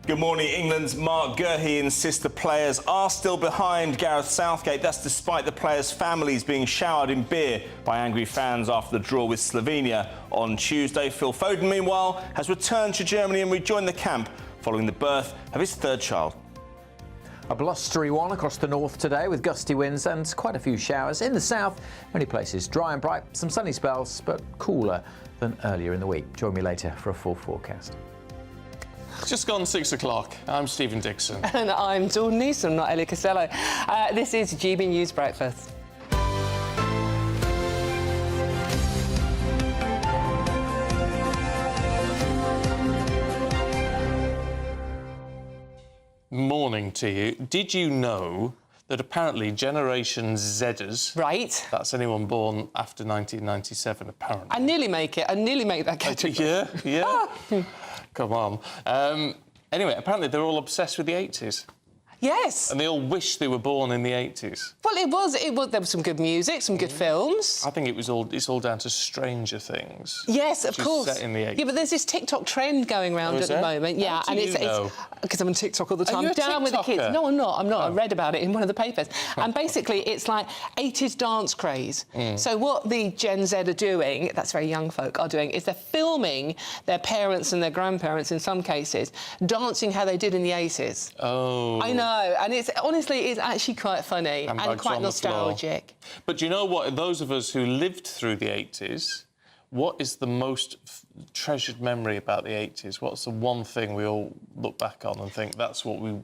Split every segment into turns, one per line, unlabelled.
Good morning. England's Mark Gurhey insists the players are still behind Gareth Southgate. That's despite the players' families being showered in beer by angry fans after the draw with Slovenia on Tuesday. Phil Foden, meanwhile, has returned to Germany and rejoined the camp following the birth of his third child.
A blustery one across the north today with gusty winds and quite a few showers. In the south, many places dry and bright, some sunny spells, but cooler than earlier in the week. Join me later for a full forecast.
It's just gone 6 o'clock. I'm Stephen Dixon.
And I'm Dawn Newsom, not Ellie Costello. This is GB News Breakfast.
Morning to you. Did you know that apparently Generation Zers...
Right.
That's anyone born after 1997, apparently.
I nearly make it. I nearly make that category.
Yeah. Come on. Anyway, apparently they're all obsessed with the 80s.
Yes.
And they all wish they were born in the 80s.
Well, it was. There was some good music, some good films.
I think it's all down to Stranger Things.
Yes, of course.
Set in the 80s.
Yeah, but there's this TikTok trend going around at the moment. Yeah,
How do you know?
Because I'm on TikTok all the time.
Are you a
Down with the kids.
TikToker?
No, I'm not. I read about it in one of the papers. And basically, it's like 80s dance craze. So what the Gen Z are doing, that's very young folk, are doing, is they're filming their parents and their grandparents, in some cases, dancing how they did in the 80s.
Oh.
I know, and it's actually quite funny and quite nostalgic.
But do you know what? Those of us who lived through the 80s, what is the most treasured memory about the 80s? What's the one thing we all look back on and think that's what we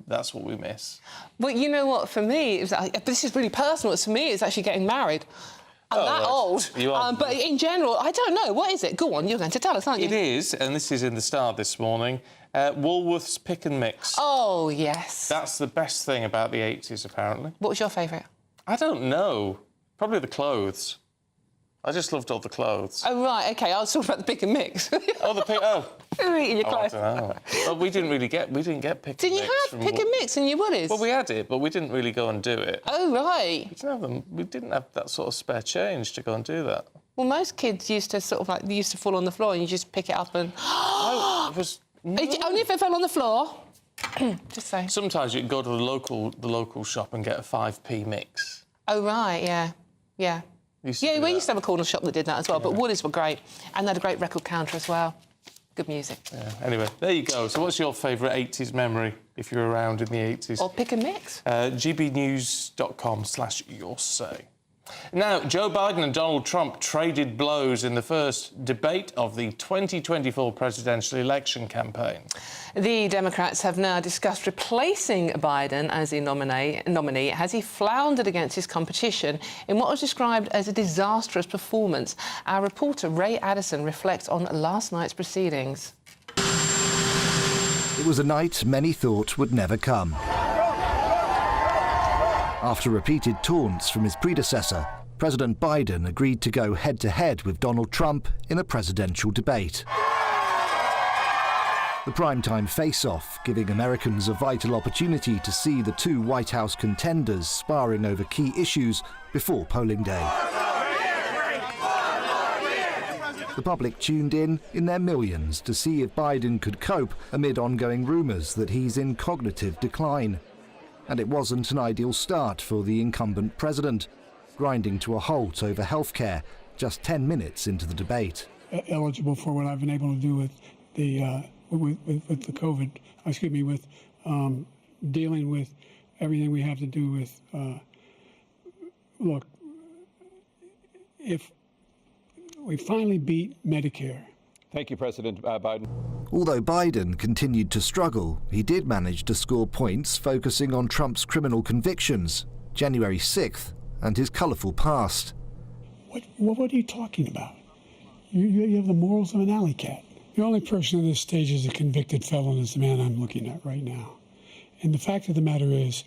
miss?
Well, you know what? For me, this is really personal. For me, it's actually getting married. I'm that old.
You are.
But in general, I don't know. What is it? Go on, you're going to tell us, aren't you?
It is, and this is in the Star this morning, Woolworths Pick and Mix.
Oh, yes.
That's the best thing about the 80s, apparently.
What was your favourite?
I don't know. Probably the clothes. I just loved all the clothes.
Oh, right, OK. I was talking about the pick and mix.
Oh, the pick... Oh.
You're eating your
I
clothes.
don't know. Well, we didn't get pick and mix.
Didn't you have pick and mix in your Woolies?
Well, we had it, but we didn't really go and do it.
Oh, right.
We didn't have that sort of spare change to go and do that.
Well, most kids used to fall on the floor and you just pick it up and...
Oh, it was... No.
Only if it fell on the floor. Just saying.
Sometimes you could go to the local shop and get a 5p mix.
Oh, right, yeah. Yeah. We used to have a corner shop that did that as well, but Woolies were great. And they had a great record counter as well. Good music.
Yeah. Anyway, there you go. So what's your favourite 80s memory, if you're around in the 80s?
Or pick and mix.
gbnews.com/yoursay. Now, Joe Biden and Donald Trump traded blows in the first debate of the 2024 presidential election campaign.
The Democrats have now discussed replacing Biden as the nominee as he floundered against his competition in what was described as a disastrous performance. Our reporter Ray Addison reflects on last night's proceedings.
It was a night many thought would never come. After repeated taunts from his predecessor, President Biden agreed to go head-to-head with Donald Trump in a presidential debate. The primetime face-off, giving Americans a vital opportunity to see the two White House contenders sparring over key issues before polling day. The public tuned in their millions to see if Biden could cope amid ongoing rumours that he's in cognitive decline. And it wasn't an ideal start for the incumbent president, grinding to a halt over healthcare just 10 minutes into the debate.
Eligible for what I've been able to do with the COVID, with dealing with everything we have to do with. Look, if we finally beat Medicare.
Thank you, President Biden.
Although Biden continued to struggle, he did manage to score points focusing on Trump's criminal convictions, January 6th, and his colourful past.
What are you talking about? You have the morals of an alley cat. The only person on this stage is a convicted felon is the man I'm looking at right now. And the fact of the matter is,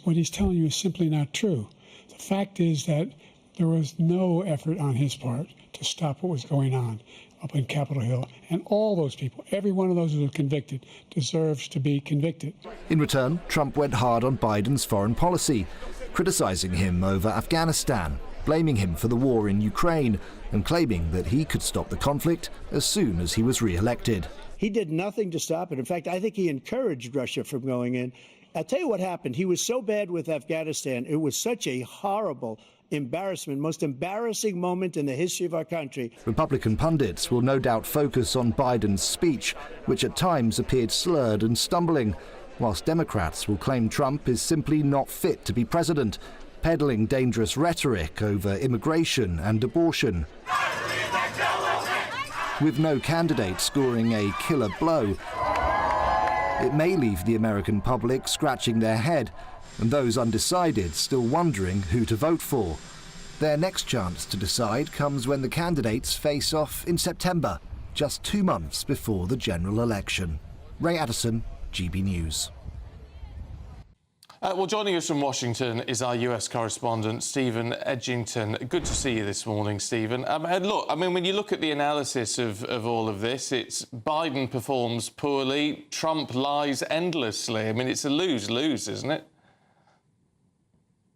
what he's telling you is simply not true. The fact is that there was no effort on his part to stop what was going on up in Capitol Hill. And all those people, every one of those who were convicted, deserves to be convicted.
In return, Trump went hard on Biden's foreign policy, criticising him over Afghanistan, blaming him for the war in Ukraine, and claiming that he could stop the conflict as soon as he was re-elected.
He did nothing to stop it. In fact, I think he encouraged Russia from going in. I'll tell you what happened. He was so bad with Afghanistan. It was such a horrible embarrassment, most embarrassing moment in the history of our country.
Republican pundits will no doubt focus on Biden's speech, which at times appeared slurred and stumbling, whilst Democrats will claim Trump is simply not fit to be president, peddling dangerous rhetoric over immigration and abortion. With no candidate scoring a killer blow, it may leave the American public scratching their head, and those undecided still wondering who to vote for. Their next chance to decide comes when the candidates face off in September, just 2 months before the general election. Ray Addison, GB News.
Well, joining us from Washington is our US correspondent, Stephen Edgington. Good to see you this morning, Stephen. And look, I mean, when you look at the analysis of all of this, it's Biden performs poorly, Trump lies endlessly. I mean, it's a lose-lose, isn't it?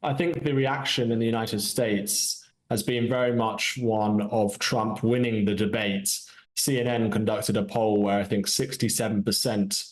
I think the reaction in the United States has been very much one of Trump winning the debate. CNN conducted a poll where I think 67%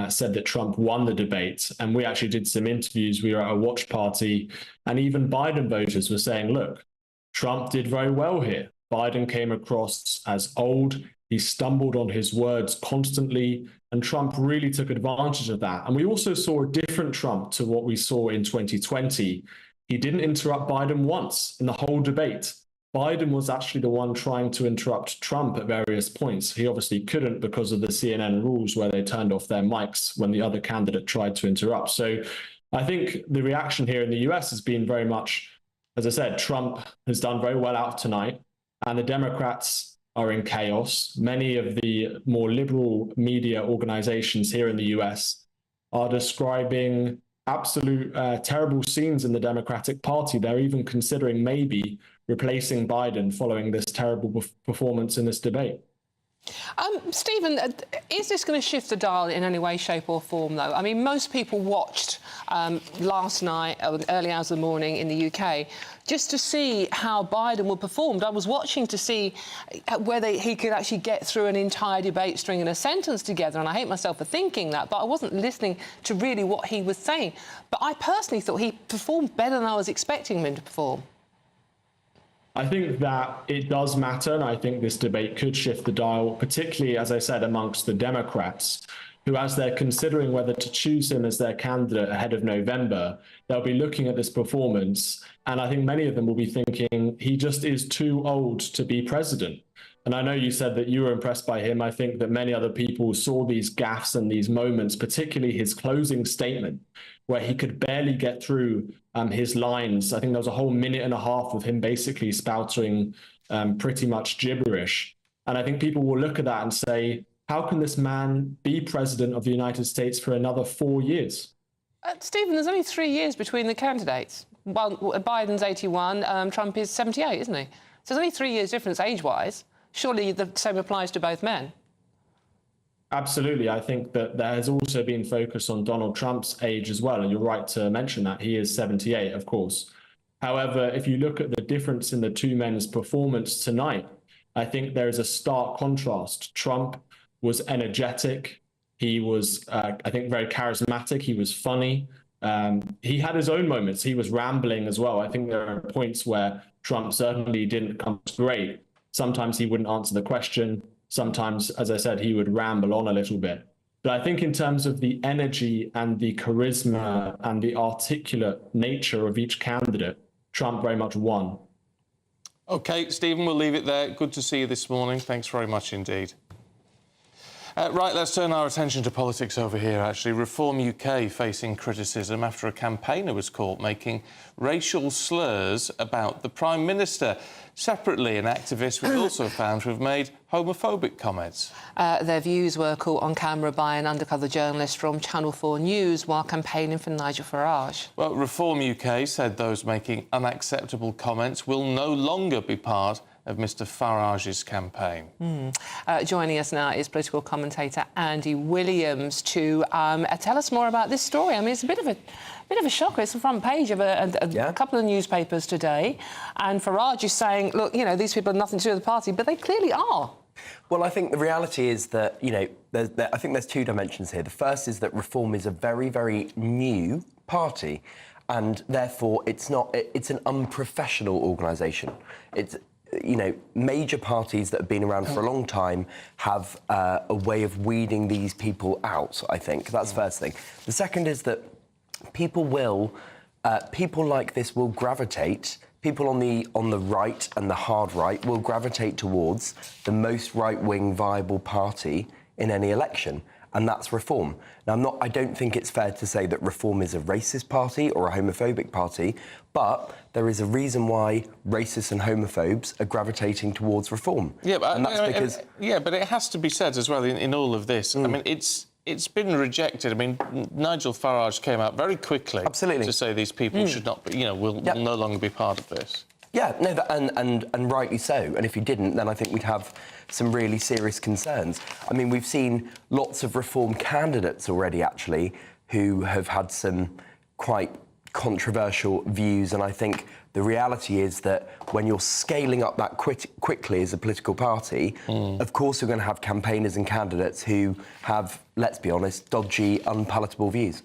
said that Trump won the debate. And we actually did some interviews. We were at a watch party, and even Biden voters were saying, look, Trump did very well here. Biden came across as old. He stumbled on his words constantly, and Trump really took advantage of that. And we also saw a different Trump to what we saw in 2020. He didn't interrupt Biden once in the whole debate. Biden was actually the one trying to interrupt Trump at various points. He obviously couldn't because of the CNN rules where they turned off their mics when the other candidate tried to interrupt. So I think the reaction here in the US has been very much, as I said, Trump has done very well out tonight, and the Democrats are in chaos. Many of the more liberal media organizations here in the US are describing absolute terrible scenes in the Democratic Party. They're even considering maybe replacing Biden following this terrible performance in this debate.
Stephen, is this going to shift the dial in any way, shape or form, though? I mean, most people watched last night, early hours of the morning in the UK, just to see how Biden would perform. I was watching to see whether he could actually get through an entire debate stringing a sentence together, and I hate myself for thinking that, but I wasn't listening to really what he was saying. But I personally thought he performed better than I was expecting him to perform.
I think that it does matter, and I think this debate could shift the dial, particularly, as I said, amongst the Democrats, who, as they're considering whether to choose him as their candidate ahead of November, they'll be looking at this performance, and I think many of them will be thinking he just is too old to be president. And I know you said that you were impressed by him. I think that many other people saw these gaffes and these moments, particularly his closing statement, where he could barely get through his lines. I think there was a whole minute and a half of him basically spouting pretty much gibberish. And I think people will look at that and say, how can this man be president of the United States for another 4 years?
Stephen, there's only 3 years between the candidates. Well, Biden's 81, Trump is 78, isn't he? So there's only 3 years difference age-wise. Surely the same applies to both men.
Absolutely. I think that there has also been focus on Donald Trump's age as well. And you're right to mention that. He is 78, of course. However, if you look at the difference in the two men's performance tonight, I think there is a stark contrast. Trump was energetic. He was, I think, very charismatic. He was funny. He had his own moments. He was rambling as well. I think there are points where Trump certainly didn't come great. Sometimes he wouldn't answer the question. Sometimes, as I said, he would ramble on a little bit. But I think in terms of the energy and the charisma and the articulate nature of each candidate, Trump very much won.
OK, Stephen, we'll leave it there. Good to see you this morning. Thanks very much indeed. Right, let's turn our attention to politics over here, actually. Reform UK facing criticism after a campaigner was caught making racial slurs about the Prime Minister. Separately, an activist was also found to have made homophobic comments.
Their views were caught on camera by an undercover journalist from Channel 4 News while campaigning for Nigel Farage. Well,
Reform UK said those making unacceptable comments will no longer be part of Mr Farage's campaign.
Joining us now is political commentator Andy Williams to tell us more about this story. I mean, it's a bit of a shocker. It's the front page of a couple of newspapers today, and Farage is saying, look, you know, these people have nothing to do with the party, but they clearly are.
Well, I think the reality is that, I think there's two dimensions here. The first is that Reform is a very, very new party, and therefore it's an unprofessional organisation. It's, major parties that have been around for a long time have a way of weeding these people out, I think. That's the first thing. The second is that people like this will gravitate. People on the right and the hard right will gravitate towards the most right-wing viable party in any election, and that's Reform. Now, I don't think it's fair to say that Reform is a racist party or a homophobic party, but there is a reason why racists and homophobes are gravitating towards Reform.
Yeah, but,
and that's because...
but it has to be said as well in all of this. I mean, it's been rejected. I mean, Nigel Farage came out very quickly to say these people should not be, will no longer be part of this.
Yeah, no, and rightly so. And if he didn't, then I think we'd have some really serious concerns. I mean, we've seen lots of Reform candidates already, actually, who have had some quite controversial views, and I think the reality is that when you're scaling up that quickly as a political party, of course you're going to have campaigners and candidates who have, let's be honest, dodgy, unpalatable views.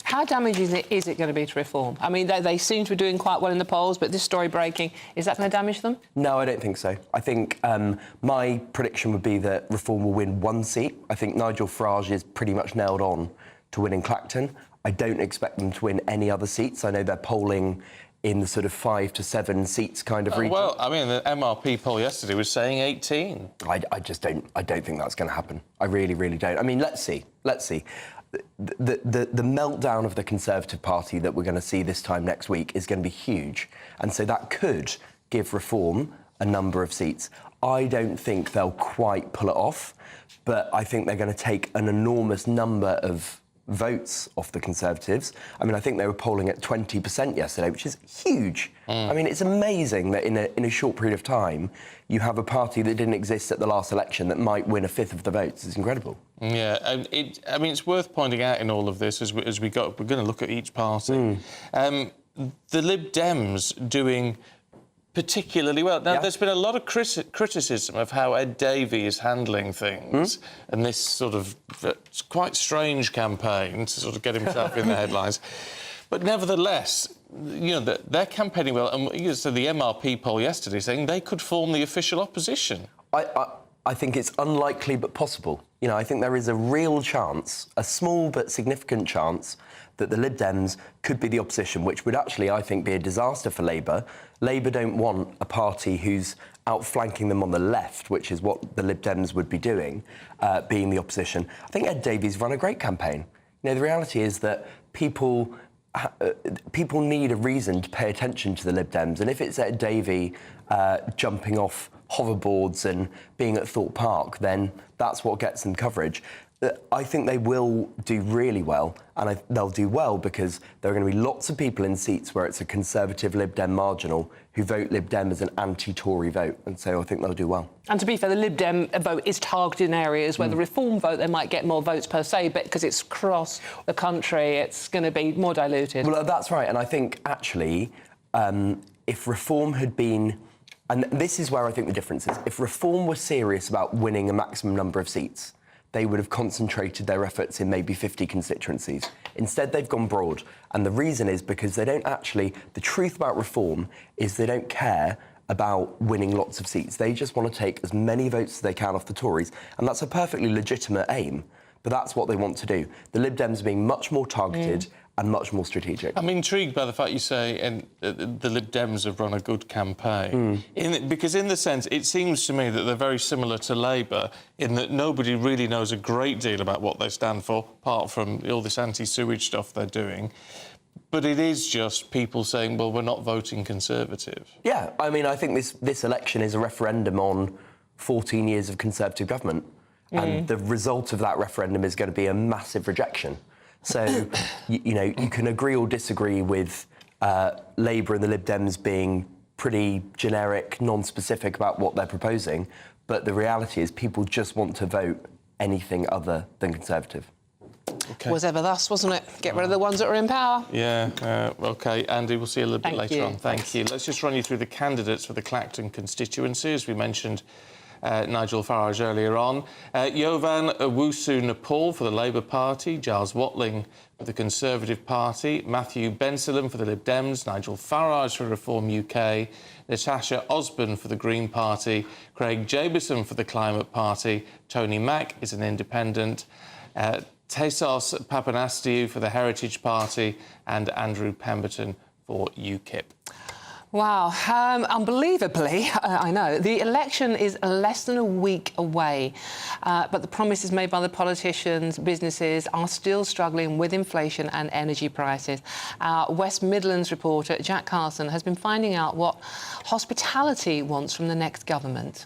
How damaging is it going to be to Reform? I mean, they seem to be doing quite well in the polls, but this story breaking, is that going to damage them?
No, I don't think so. I think my prediction would be that Reform will win one seat. I think Nigel Farage is pretty much nailed on to winning Clacton. I don't expect them to win any other seats. I know they're polling in the sort of 5 to 7 seats kind of region. Well,
I mean, the MRP poll yesterday was saying 18.
I don't think that's going to happen. I really, really don't. I mean, let's see. The meltdown of the Conservative Party that we're going to see this time next week is going to be huge. And so that could give Reform a number of seats. I don't think they'll quite pull it off, but I think they're going to take an enormous number of votes off the Conservatives. I mean, I think they were polling at 20% yesterday, which is huge. I mean, it's amazing that in a short period of time, you have a party that didn't exist at the last election that might win a fifth of the votes. It's incredible.
Yeah, and I mean, it's worth pointing out in all of this we're going to look at each party. The Lib Dems doing particularly well. Now, there's been a lot of criticism of how Ed Davey is handling things and this sort of quite strange campaign to sort of get himself in the headlines. But nevertheless, they're campaigning well. And so the MRP poll yesterday saying they could form the official opposition.
I think it's unlikely but possible. I think there is a real chance, a small but significant chance, that the Lib Dems could be the opposition, which would actually, I think, be a disaster for Labour. Labour don't want a party who's outflanking them on the left, which is what the Lib Dems would be doing, being the opposition. I think Ed Davey's run a great campaign. The reality is that people need a reason to pay attention to the Lib Dems, and if it's Ed Davey jumping off hoverboards and being at Thorpe Park, then that's what gets them coverage. I think they will do really well, and they'll do well because there are going to be lots of people in seats where it's a Conservative Lib Dem marginal who vote Lib Dem as an anti-Tory vote, and so I think they'll do well. And
to be fair, the Lib Dem vote is targeted in areas where the Reform vote, they might get more votes per se, but because it's across the country, it's going to be more diluted.
Well, that's right, and I think, actually, if Reform had been... And this is where I think the difference is. If Reform were serious about winning a maximum number of seats, they would have concentrated their efforts in maybe 50 constituencies. Instead, they've gone broad. And the reason is because they don't actually... The truth about Reform is they don't care about winning lots of seats. They just want to take as many votes as they can off the Tories. And that's a perfectly legitimate aim. But that's what they want to do. The Lib Dems are being much more targeted and much more strategic. I'm
intrigued by the fact you say the Lib Dems have run a good campaign. Because in the sense, it seems to me that they're very similar to Labour in that nobody really knows a great deal about what they stand for, apart from all this anti-sewage stuff they're doing. But it is just people saying, well, we're not voting Conservative. Yeah, I mean, I think this election is a referendum on 14 years of Conservative government. And the result of that referendum is going to be a massive rejection. So, you can agree or disagree with Labour and the Lib Dems being pretty generic, non-specific about what they're proposing, but the reality is people just want to vote anything other than Conservative. Okay. Was ever thus, wasn't it? Get rid of the ones that are in power. Yeah, OK. Andy, we'll see you a little bit later on. Thank you. Let's just run you through the candidates for the Clacton constituency. As we mentioned Nigel Farage earlier on. Yovan Owusu-Nepal for the Labour Party, Giles Watling for the Conservative Party, Matthew Bensalem for the Lib Dems, Nigel Farage for Reform UK, Natasha Osborne for the Green Party, Craig Jabison for the Climate Party, Tony Mack is an independent, Tesos Papanastiu for the Heritage Party and Andrew Pemberton for UKIP.
Wow, unbelievably, I know, the election is less than a week away, but the promises made by the politicians, businesses are still struggling with inflation and energy prices. Our West Midlands reporter, Jack Carson, has been finding out what hospitality wants from the next government.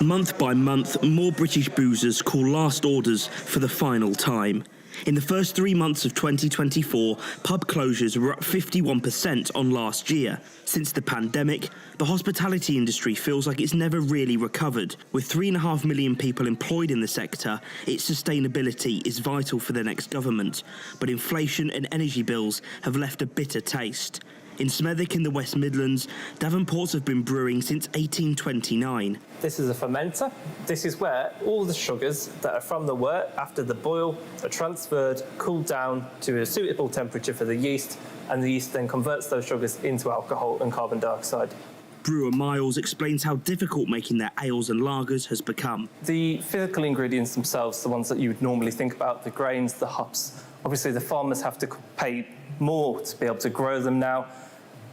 Month by month, more British boozers call last orders for the final time. In the first 3 months of 2024, pub closures were up 51% on last year. Since the pandemic, the hospitality industry feels like it's never really recovered. With 3.5 million people employed in the sector, its sustainability is vital for the next government. But inflation and energy bills have left a bitter taste. In Smethwick in the West Midlands, Davenports have been brewing since 1829.
This is a fermenter. This is where all the sugars that are from the wort after the boil are transferred, cooled down to a suitable temperature for the yeast, and the yeast then converts those sugars into alcohol and carbon dioxide.
Brewer Miles explains how difficult making their ales and lagers has become.
The physical ingredients themselves, the ones that you would normally think about, the grains, the hops, obviously the farmers have to pay more to be able to grow them now.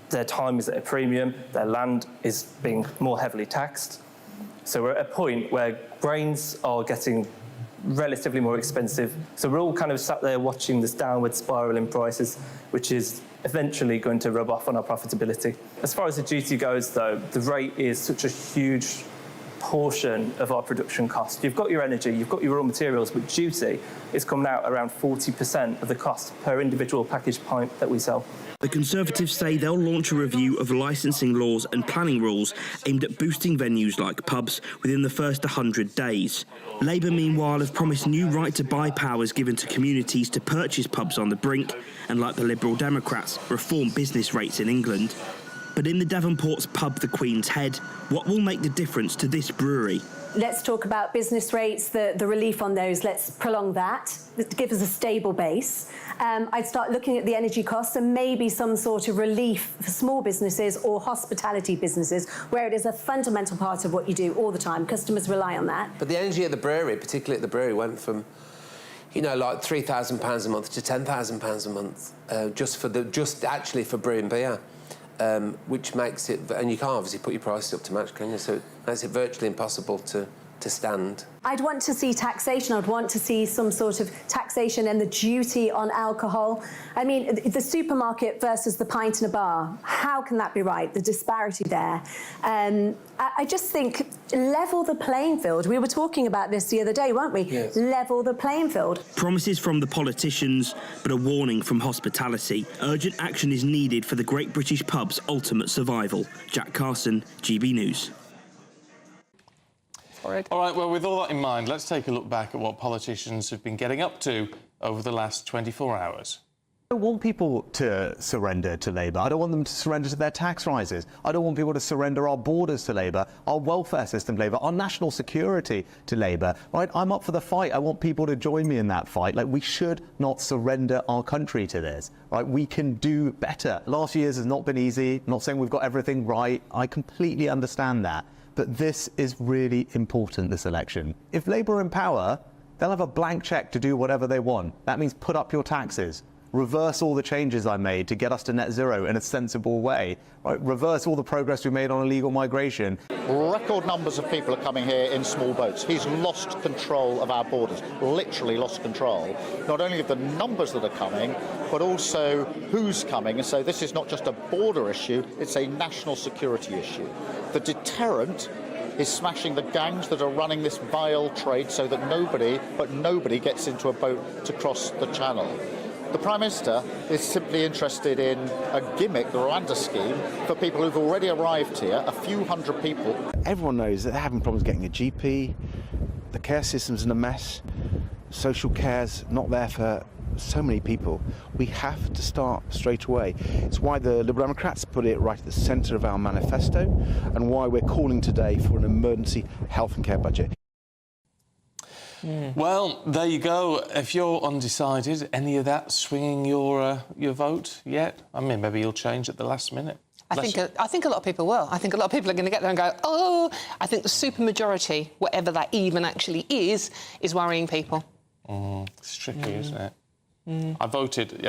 Their time is at a premium, their land is being more heavily taxed. So we're at a point where grains are getting relatively more expensive. So we're all kind of sat there watching this downward spiral in prices, which is eventually going to rub off on our profitability. As far as the duty goes, though, the rate is such a huge portion of our production cost. You've got your energy, you've got your raw materials, but duty is coming out around 40% of the cost per individual packaged pint that we sell.
The Conservatives say they'll launch a review of licensing laws and planning rules aimed at boosting venues like pubs within the first 100 days. Labour, meanwhile, have promised new right-to-buy powers given to communities to purchase pubs on the brink, and like the Liberal Democrats, reform business rates in England. But in the Davenport's pub The Queen's Head, what will make the difference to this brewery?
Let's talk about business rates, the relief on those. Let's prolong that. Give us a stable base. I'd start looking at the energy costs and maybe some sort of relief for small businesses or hospitality businesses where it is a fundamental part of what you do all the time. Customers rely on that.
But the energy at the brewery, particularly at the brewery, went from, you know, like £3,000 a month to £10,000 a month just actually for brewing beer. Which makes it, and you can't obviously put your prices up to match, can you? So it makes it virtually impossible to stand.
I'd want to see taxation. I'd want to see some sort of taxation and the duty on alcohol. I mean, the supermarket versus the pint in a bar, how can that be right? The disparity there. I just think level the playing field. We were talking about this the other day, weren't we?
Yes.
Level the playing field.
Promises from the politicians, but a warning from hospitality. Urgent action is needed for the Great British pub's ultimate survival. Jack Carson, GB News.
All right, well, with all that in mind, let's take a look back at what politicians have been getting up to over the last 24 hours.
I don't want people to surrender to Labour. I don't want them to surrender to their tax rises. I don't want people to surrender our borders to Labour, our welfare system to Labour, our national security to Labour. Right? I'm up for the fight. I want people to join me in that fight. Like, we should not surrender our country to this. Right? We can do better. Last year's has not been easy. I'm not saying we've got everything right. I completely understand that. But this is really important, this election. If Labour are in power, they'll have a blank cheque to do whatever they want. That means put up your taxes. Reverse all the changes I made to get us to net zero in a sensible way. Right? Reverse all the progress we made on illegal migration.
Record numbers of people are coming here in small boats. He's lost control of our borders, literally lost control, not only of the numbers that are coming, but also who's coming. And so this is not just a border issue, it's a national security issue. The deterrent is smashing the gangs that are running this vile trade so that nobody gets into a boat to cross the channel. The Prime Minister is simply interested in a gimmick, the Rwanda scheme, for people who've already arrived here, a few hundred people.
Everyone knows that they're having problems getting a GP, the care system's in a mess, social care's not there for so many people. We have to start straight away. It's why the Liberal Democrats put it right at the centre of our manifesto, and why we're calling today for an emergency health and care budget.
Well, there you go. If you're undecided, any of that swinging your vote yet? I mean, maybe you'll change at the last minute.
I think a lot of people will. I think a lot of people are going to get there and go, oh, I think the supermajority, whatever that even actually is worrying people.
It's tricky, isn't it? I voted,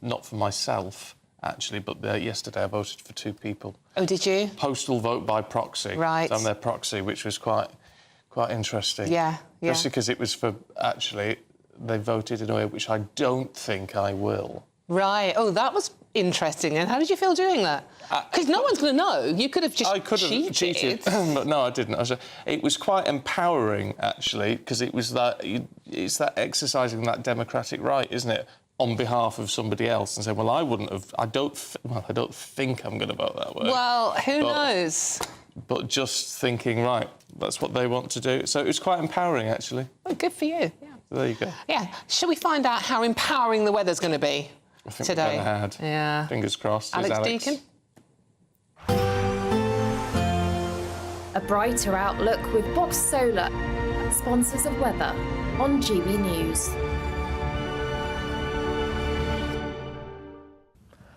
not for myself, actually, but yesterday I voted for 2 people.
Oh, did you?
Postal vote by proxy.
Right.
So I'm their proxy, which was quite interesting.
Yeah.
Especially because it was for, actually, they voted in a way which I don't think I will.
Right. Oh, that was interesting. And how did you feel doing that? Because no one's going to know. You could have just
I could have cheated. But no, I didn't. It was quite empowering, actually, because it's that exercising that democratic right, isn't it, on behalf of somebody else, and saying, well, I wouldn't have... I don't think I'm going to vote that way.
Well, who knows?
But just thinking, right, that's what they want to do. So it was quite empowering, actually.
Well, good for you. Yeah.
There you go.
Yeah. Shall we find out how empowering the weather's going to be
I think
today?
we're going to
Yeah.
Fingers crossed.
Alex Deakin?
A brighter outlook with Box Solar, sponsors of weather on GB News.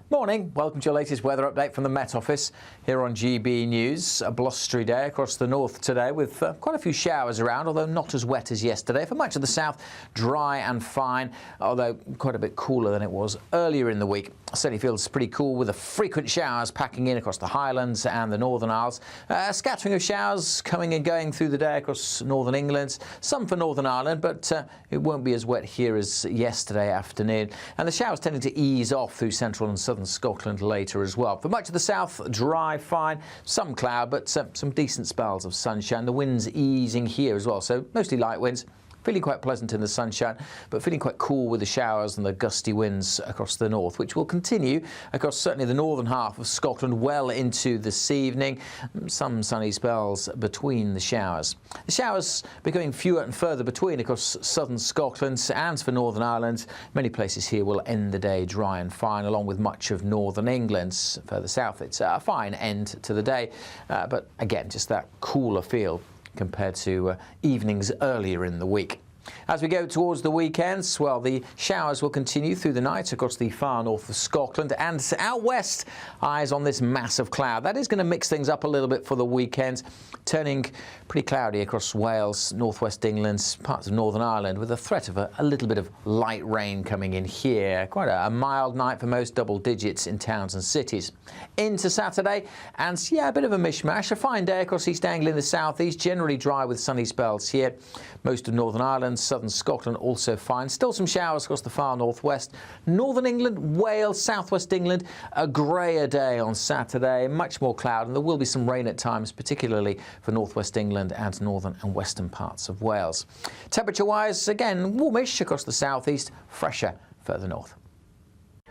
Morning, welcome to your latest weather update from the Met Office here on GB News. A blustery day across the north today with quite a few showers around, although not as wet as yesterday. For much of the south, dry and fine, although quite a bit cooler than it was earlier in the week. Certainly feels pretty cool with the frequent showers packing in across the Highlands and the Northern Isles. A scattering of showers coming and going through the day across northern England, some for Northern Ireland, but it won't be as wet here as yesterday afternoon. And the showers tending to ease off through central and southern Scotland later as well. For much of the south, dry, fine, some cloud, but some decent spells of sunshine. The winds easing here as well, so mostly light winds. Feeling quite pleasant in the sunshine, but feeling quite cool with the showers and the gusty winds across the north, which will continue across certainly the northern half of Scotland well into this evening. Some sunny spells between the showers. The showers becoming fewer and further between across southern Scotland and for Northern Ireland. Many places here will end the day dry and fine, along with much of northern England. Further south, it's a fine end to the day, but again, just that cooler feel compared to evenings earlier in the week. As we go towards the weekends, well, the showers will continue through the night across the far north of Scotland, and out west, eyes on this mass of cloud. That is going to mix things up a little bit for the weekend, turning pretty cloudy across Wales, northwest England, parts of Northern Ireland, with a threat of a little bit of light rain coming in here. Quite a mild night for most, double digits in towns and cities. Into Saturday, and yeah, a bit of a mishmash. A fine day across East Anglia in the southeast, generally dry with sunny spells here. Most of Northern Ireland, southern Scotland also fine. Still some showers across the far northwest. Northern England, Wales, southwest England, a greyer day on Saturday. Much more cloud, and there will be some rain at times, particularly for northwest England and northern and western parts of Wales. Temperature-wise, again, warmish across the southeast, fresher further north.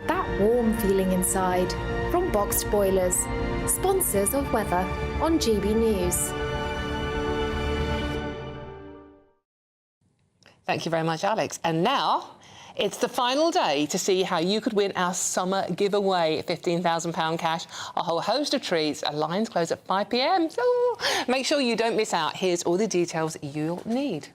That warm feeling inside from Boxed Boilers, sponsors of weather on GB News.
Thank you very much, Alex. And now it's the final day to see how you could win our summer giveaway, £15,000 cash, a whole host of treats. Lines close at 5 p.m. So make sure you don't miss out. Here's all the details you'll need.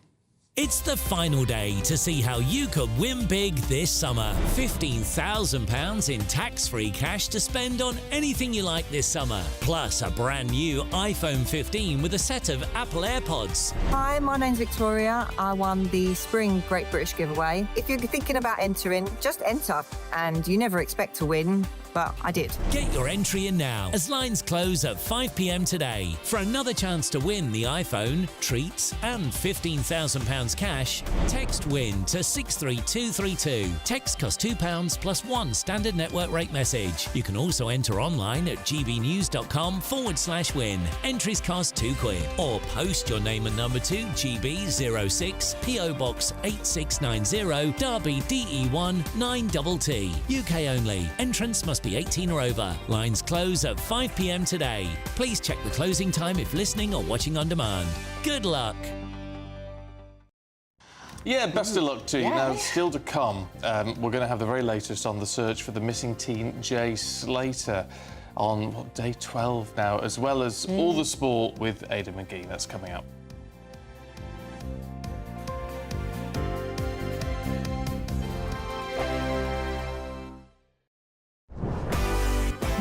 It's the final day to see how you could win big this summer. £15,000 in tax-free cash to spend on anything you like this summer. Plus a brand new iPhone 15 with a set of Apple AirPods.
Hi, my name's Victoria. I won the Spring Great British Giveaway. If you're thinking about entering, just enter. And you never expect to win, but I did.
Get your entry in now, as lines close at 5 p.m. today. For another chance to win the iPhone, treats and £15,000 cash, text WIN to 63232. Text costs £2 plus 1 standard network rate message. You can also enter online at gbnews.com/win. Entries cost £2, or post your name and number to GB06 PO Box 8690 Derby DE1 9TT. UK only. Entrance must be 18 or over. Lines close at 5 p.m. today. Please check the closing time if listening or watching on demand. Good luck.
Yeah, best of luck to you.
Yeah.
Now, still to come, we're going to have the very latest on the search for the missing teen Jay Slater on day 12 now, as well as all the sport with Ada McGee. That's coming up.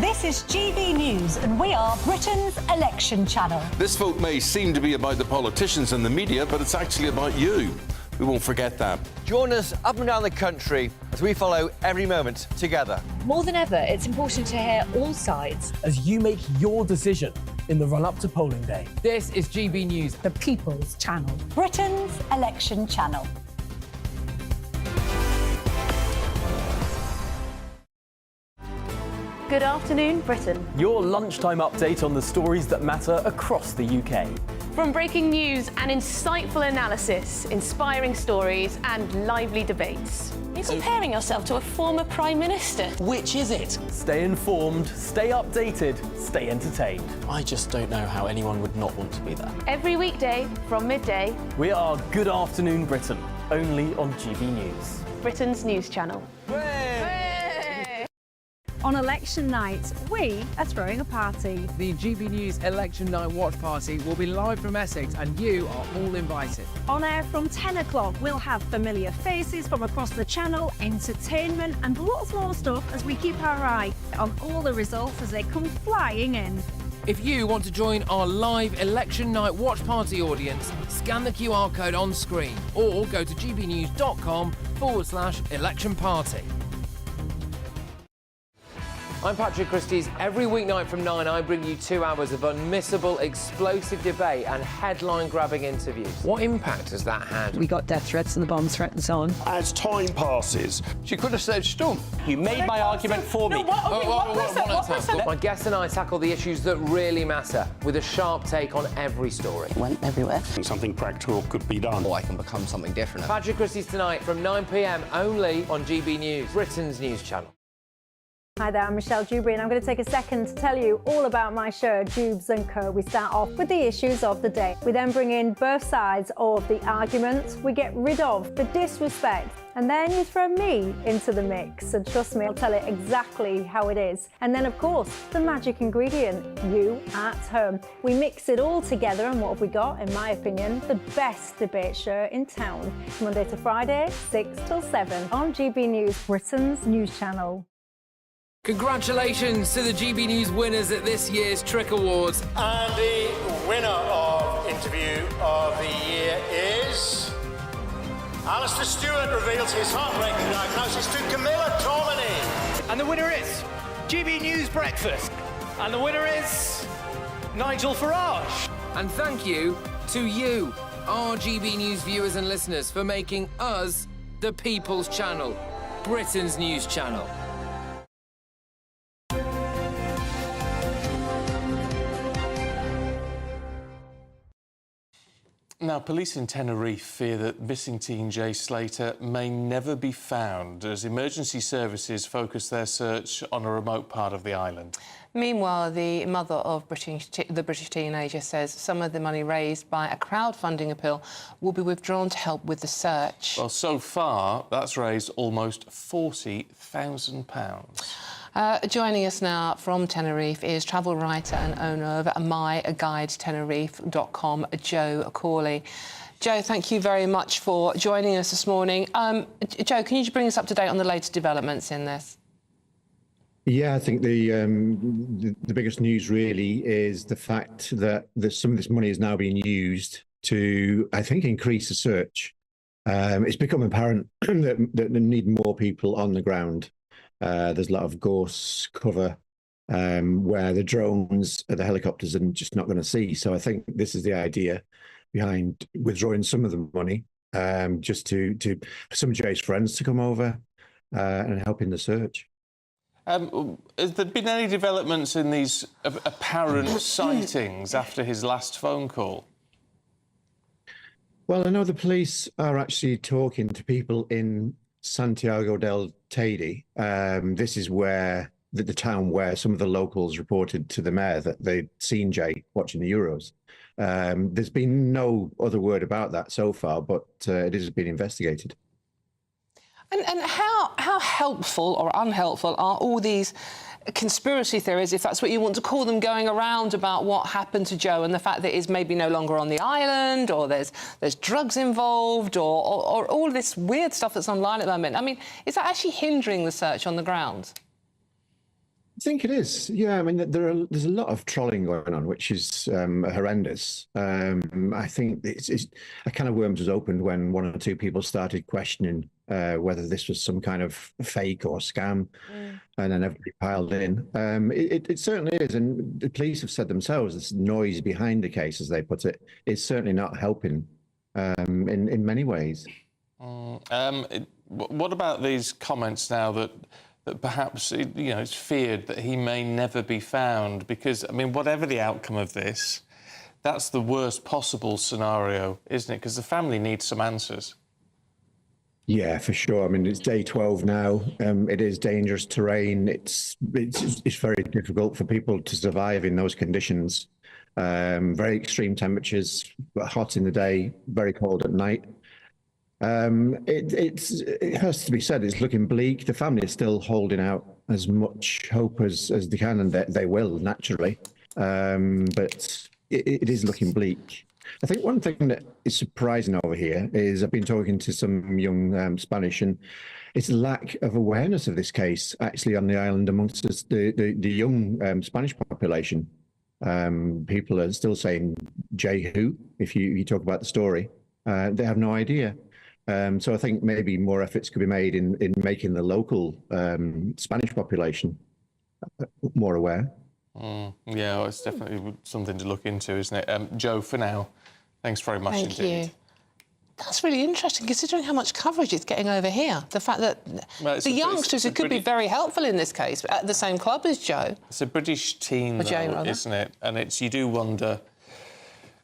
This is GB News, and we are Britain's election channel.
This vote may seem to be about the politicians and the media, but it's actually about you. We won't forget that.
Join us up and down the country as we follow every moment together.
More than ever, it's important to hear all sides
as you make your decision in the run-up to polling day.
This is GB News,
the People's Channel. Britain's election channel.
Good afternoon, Britain.
Your lunchtime update on the stories that matter across the UK.
From breaking news and insightful analysis, inspiring stories and lively debates. You're comparing yourself to a former Prime Minister.
Which is it? Stay informed, stay updated, stay entertained.
I just don't know how anyone would not want to be there.
Every weekday from midday.
We are Good Afternoon Britain, only on GB News.
Britain's news channel.
On election night, we are throwing a party.
The GB News Election Night Watch Party will be live from Essex and you are all invited.
On air from 10 o'clock, we'll have familiar faces from across the channel, entertainment and lots more stuff as we keep our eye on all the results as they come flying in.
If you want to join our live Election Night Watch Party audience, scan the QR code on screen or go to gbnews.com/election party. I'm Patrick Christys. Every weeknight from 9, I bring you 2 hours of unmissable, explosive debate and headline-grabbing interviews. What impact has that had?
We got death threats and the bomb threats on.
As time passes,
she could have said storm. You made my argument for me.
My guests and I tackle the issues that really matter with a sharp take on every story.
It went everywhere.
something practical could be done.
I can become something different.
Patrick Christys tonight from 9 p.m. only on GB News, Britain's news channel.
Hi there, I'm Michelle Dewberry and I'm going to take a second to tell you all about my show, Dubes & Co. We start off with the issues of the day. We then bring in both sides of the argument. We get rid of the disrespect. And then you throw me into the mix. And trust me, I'll tell it exactly how it is. And then, of course, the magic ingredient, you at home. We mix it all together and what have we got, in my opinion, the best debate show in town. Monday to Friday, 6 till 7 on GB News, Britain's news channel.
Congratulations to the GB News winners at this year's Trick Awards.
And the winner of Interview of the Year is... Alistair Stewart reveals his heartbreaking diagnosis to Camilla Tominey.
And the winner is GB News Breakfast. And the winner is Nigel Farage.
And thank you to you, our GB News viewers and listeners, for making us the People's Channel, Britain's news channel.
Now, police in Tenerife fear that missing teen Jay Slater may never be found as emergency services focus their search on a remote part of the island.
Meanwhile, the mother of the British teenager says some of the money raised by a crowdfunding appeal will be withdrawn to help with the search.
Well, so far, that's raised almost £40,000.
Joining us now from Tenerife is travel writer and owner of myguidetenerife.com, Joe Corley. Joe, thank you very much for joining us this morning. Joe, can you just bring us up to date on the latest developments in this?
Yeah, I think the biggest news really is the fact that some of this money is now being used to, I think, increase the search. It's become apparent that they need more people on the ground. There's a lot of gorse cover where the drones, the helicopters are just not going to see. So I think this is the idea behind withdrawing some of the money, just to some of Jay's friends to come over and help in the search.
Has there been any developments in these apparent sightings after his last phone call?
Well, I know the police are actually talking to people in Santiago del Teide. This is where the town where some of the locals reported to the mayor that they'd seen Jay watching the Euros. There's been no other word about that so far, but it has been investigated.
And how helpful or unhelpful are all these conspiracy theories, if that's what you want to call them, going around about what happened to Joe and the fact that he's maybe no longer on the island, or there's drugs involved, or all this weird stuff that's online at the moment? I mean, is that actually hindering the search on the ground?
I think it is. Yeah, I mean, there's a lot of trolling going on, which is horrendous. I think a can of worms was opened when one or two people started questioning whether this was some kind of fake or scam, and then everybody piled in. It certainly is, and the police have said themselves, this noise behind the case, as they put it, is certainly not helping in many ways.
What about these comments now that perhaps, it's feared that he may never be found? Because, I mean, whatever the outcome of this, that's the worst possible scenario, isn't it? Because the family needs some answers.
Yeah, for sure. I mean, it's day 12 now. It is dangerous terrain. It's very difficult for people to survive in those conditions. Very extreme temperatures, hot in the day, very cold at night. It has to be said, it's looking bleak. The family is still holding out as much hope as they can, and they will, naturally. But it is looking bleak. I think one thing that is surprising over here is I've been talking to some young Spanish, and it's lack of awareness of this case actually on the island amongst the young Spanish population. People are still saying Jay who, if you talk about the story. They have no idea. So I think maybe more efforts could be made in making the local Spanish population more aware.
Yeah, well, it's definitely something to look into, isn't it? Joe, for now, thanks very much indeed.
Thank you. That's really interesting, considering how much coverage it's getting over here. The fact that the youngsters, it could be very helpful in this case, at the same club as Joe.
It's a British team, though, isn't it? And you do wonder,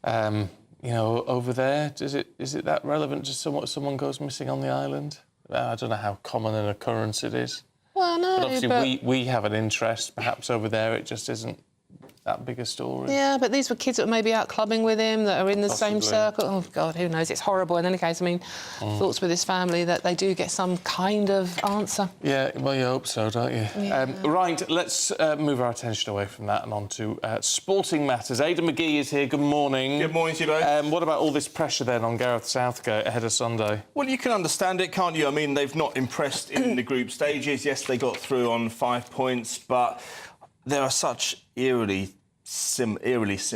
over there, is it that relevant to someone goes missing on the island? I don't know how common an occurrence it is.
Well, no,
but obviously we have an interest. Perhaps over there it just isn't that big a story.
Yeah, but these were kids that were maybe out clubbing with him, that are in the same circle. Oh, God, who knows? It's horrible. In any case, I mean, thoughts with his family that they do get some kind of answer.
Yeah, well, you hope so, don't you?
Yeah.
Right, let's move our attention away from that and on to sporting matters. Aidan McGee is here. Good morning.
Good morning to you both.
What about all this pressure then on Gareth Southgate ahead of Sunday?
Well, you can understand it, can't you? I mean, they've not impressed in the group stages. Yes, they got through on 5 points, but there are such eerie similarities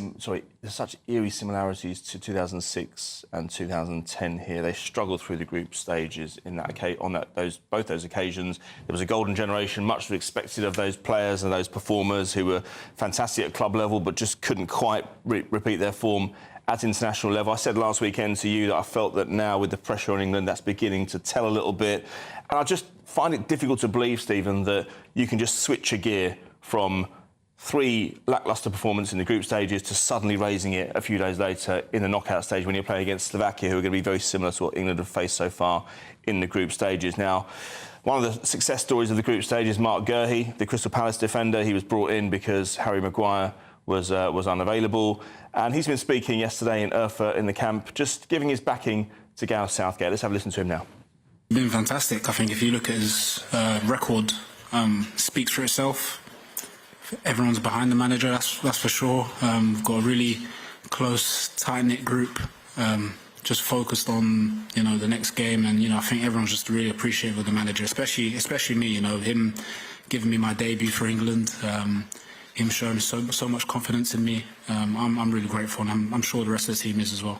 to 2006 and 2010 here. They struggled through the group stages both those occasions. There was a golden generation, much was expected of those players and those performers who were fantastic at club level but just couldn't quite repeat their form at international level. I said last weekend to you that I felt that now with the pressure on England, that's beginning to tell a little bit. And I just find it difficult to believe, Stephen, that you can just switch a gear from 3 lacklustre performances in the group stages to suddenly raising it a few days later in the knockout stage when you're playing against Slovakia, who are going to be very similar to what England have faced so far in the group stages. Now, one of the success stories of the group stage is Mark Gurhey, the Crystal Palace defender. He was brought in because Harry Maguire was unavailable, and he's been speaking yesterday in Urfa in the camp, just giving his backing to Gareth Southgate. Let's have a listen to him now.
Been fantastic. I think if you look at his record, speaks for itself. Everyone's behind the manager, that's for sure. We've got a really close, tight-knit group, just focused on the next game, and I think everyone's just really appreciative of the manager, especially me. Him giving me my debut for England, him showing so much confidence in me. I'm really grateful, and I'm sure the rest of the team is as well.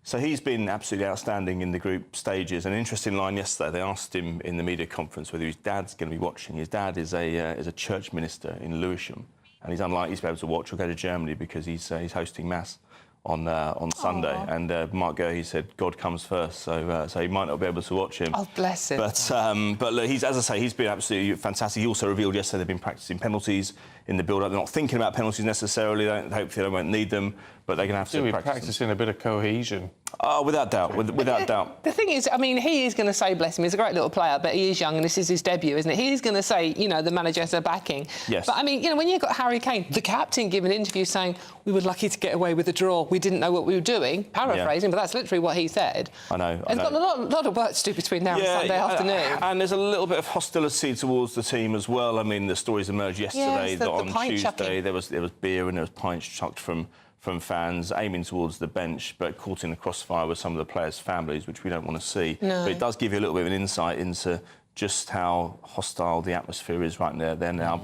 So he's been absolutely outstanding in the group stages. An interesting line yesterday, they asked him in the media conference whether his dad's going to be watching. His dad is a church minister in Lewisham, and he's unlikely to be able to watch or go to Germany because he's hosting Mass on Sunday. And Mark Gurhey said God comes first, so he might not be able to watch him.
Oh, bless him.
But look, as I say, he's been absolutely fantastic. He also revealed yesterday they've been practising penalties in the build-up. They're not thinking about penalties necessarily. Hopefully they won't need them. but they're going to have to
be
practice.
practicing a bit of cohesion.
Oh, without doubt, without doubt.
The thing is, I mean, he is going to say, bless him, he's a great little player, but he is young and this is his debut, isn't it? He is going to say, you know, the manager has their backing.
Yes.
But, I mean, you know, when you've got Harry Kane, the captain, giving an interview saying, we were lucky to get away with the draw, we didn't know what we were doing, paraphrasing, but that's literally what he said.
I know.
There's got a lot of work to do between now and Sunday afternoon.
And there's a little bit of hostility towards the team as well. I mean, the stories emerged yesterday that on Tuesday there was beer and there was pints chucked from fans aiming towards the bench, but caught in the crossfire with some of the players' families, which we don't want to see.
No.
But it does give you a little bit of an insight into just how hostile the atmosphere is right there now.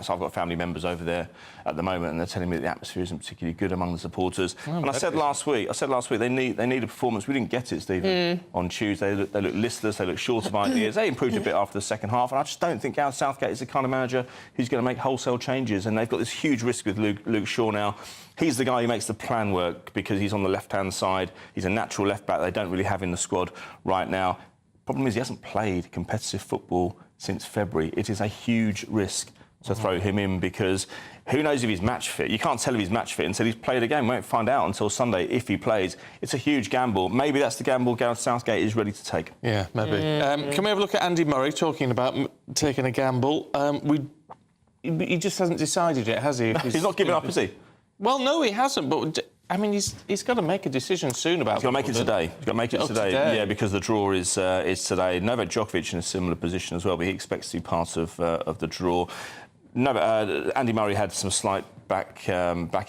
So I've got family members over there at the moment, and they're telling me that the atmosphere isn't particularly good among the supporters. And I said last week they need a performance. We didn't get it, Stephen, on Tuesday. They looked listless, they looked short of ideas. They improved a bit after the second half, and I just don't think Gareth Southgate is the kind of manager who's going to make wholesale changes, and they've got this huge risk with Luke Shaw now. He's the guy who makes the plan work because he's on the left-hand side. He's a natural left-back they don't really have in the squad right now. Problem is he hasn't played competitive football since February. It is a huge risk to throw him in because who knows if he's match fit. You can't tell if he's match fit until he's played a game. We won't find out until Sunday if he plays. It's a huge gamble. Maybe that's the gamble Gareth Southgate is ready to take.
Yeah, maybe. Can we have a look at Andy Murray talking about taking a gamble? He just hasn't decided yet, has he?
He's not giving up, has he?
Well, no, he hasn't, but... I mean, he's got to make a decision soon about.
He's got to make it today. He's got to make it today. Yeah, because the draw is today. Novak Djokovic in a similar position as well, but he expects to be part of the draw. Andy Murray had some slight back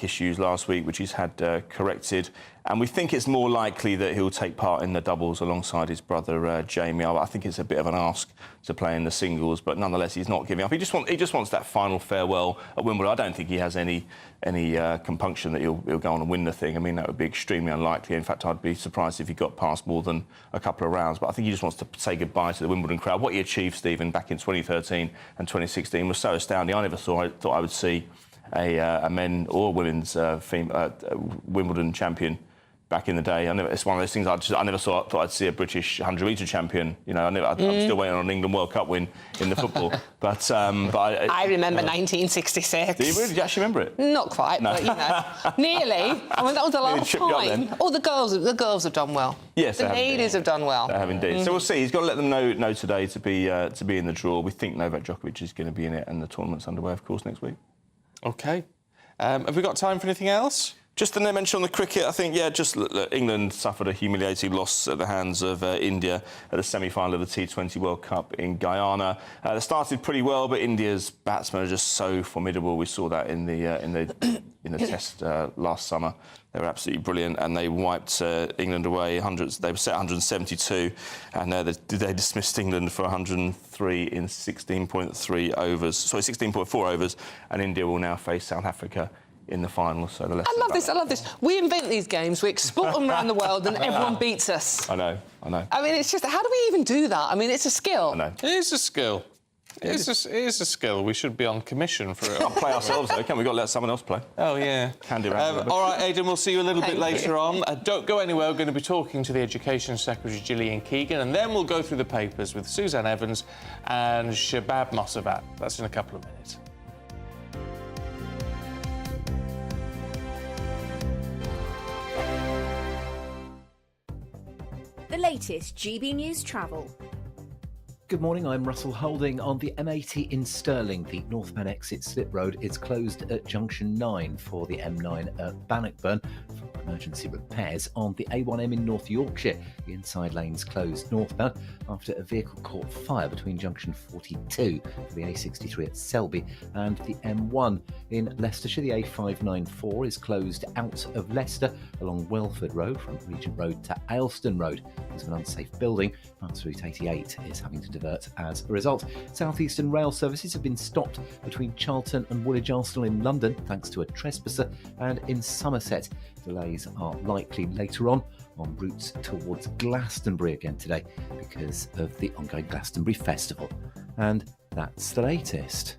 issues last week, which he's had corrected, and we think it's more likely that he'll take part in the doubles alongside his brother Jamie. I think it's a bit of an ask to play in the singles, but nonetheless he's not giving up. He just wants that final farewell at Wimbledon. I don't think he has any compunction that he'll go on and win the thing. I mean, that would be extremely unlikely. In fact, I'd be surprised if he got past more than a couple of rounds. But I think he just wants to say goodbye to the Wimbledon crowd. What he achieved, Stephen, back in 2013 and 2016 was so astounding. I never thought I would see a men or women's Wimbledon champion back in the day. It's one of those things I never thought I'd see a British 100-metre champion. You know, I'm still waiting on an England World Cup win in the football. But
I remember 1966.
Do you really? Do you actually remember it?
Not quite,
no.
but you know, nearly. I mean, that was the last time. Oh, the girls have done well.
Yes,
the ladies have done well.
They have indeed. So we'll see. He's got to let them know today to be in the draw. We think Novak Djokovic is going to be in it, and the tournament's underway, of course, next week.
OK. Have we got time for anything else?
Just to mention on the cricket, I think, England suffered a humiliating loss at the hands of India at the semi-final of the T20 World Cup in Guyana. They started pretty well, but India's batsmen are just so formidable. We saw that in the Test last summer. They were absolutely brilliant, and they wiped England away. They were set 172, and they dismissed England for 103 in 16.3 overs. Sorry, 16.4 overs, and India will now face South Africa in the final. So I
love this. We invent these games, we export them around the world, and everyone beats us.
I know.
I mean, it's just, how do we even do that? I mean, it's a skill.
I know.
It is a skill. It is a skill. We should be on commission for it.
Can't play ourselves, though, can we? We've got to let someone else play.
Oh, yeah.
Handy round.
All right, Aidan, we'll see you a little bit later on. Don't go anywhere. We're going to be talking to the Education Secretary, Gillian Keegan, and then we'll go through the papers with Suzanne Evans and Shabab Mossavat. That's in a couple of minutes.
The latest GB News travel.
Good morning, I'm Russell Holding. On the M80 in Stirling, the northbound exit Slip Road is closed at junction 9 for the M9 at Bannockburn for emergency repairs. On the A1M in North Yorkshire, the inside lane's closed northbound after a vehicle caught fire between junction 42 for the A63 at Selby and the M1 in Leicestershire. The A594 is closed out of Leicester along Welford Road from Regent Road to Ayleston Road because of an unsafe building. Bus Route 88 is having to divert as a result. South Eastern rail services have been stopped between Charlton and Woolwich Arsenal in London thanks to a trespasser, and in Somerset delays are likely later on routes towards Glastonbury again today because of the ongoing Glastonbury Festival. And that's the latest.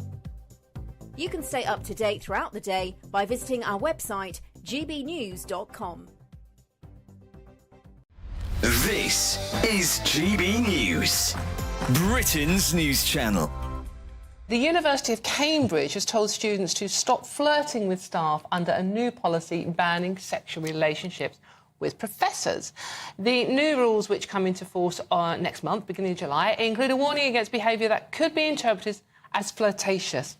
You can stay up to date throughout the day by visiting our website gbnews.com.
This is GB News, Britain's news channel.
The University of Cambridge has told students to stop flirting with staff under a new policy banning sexual relationships with professors. The new rules, which come into force next month, beginning of July, include a warning against behaviour that could be interpreted as flirtatious.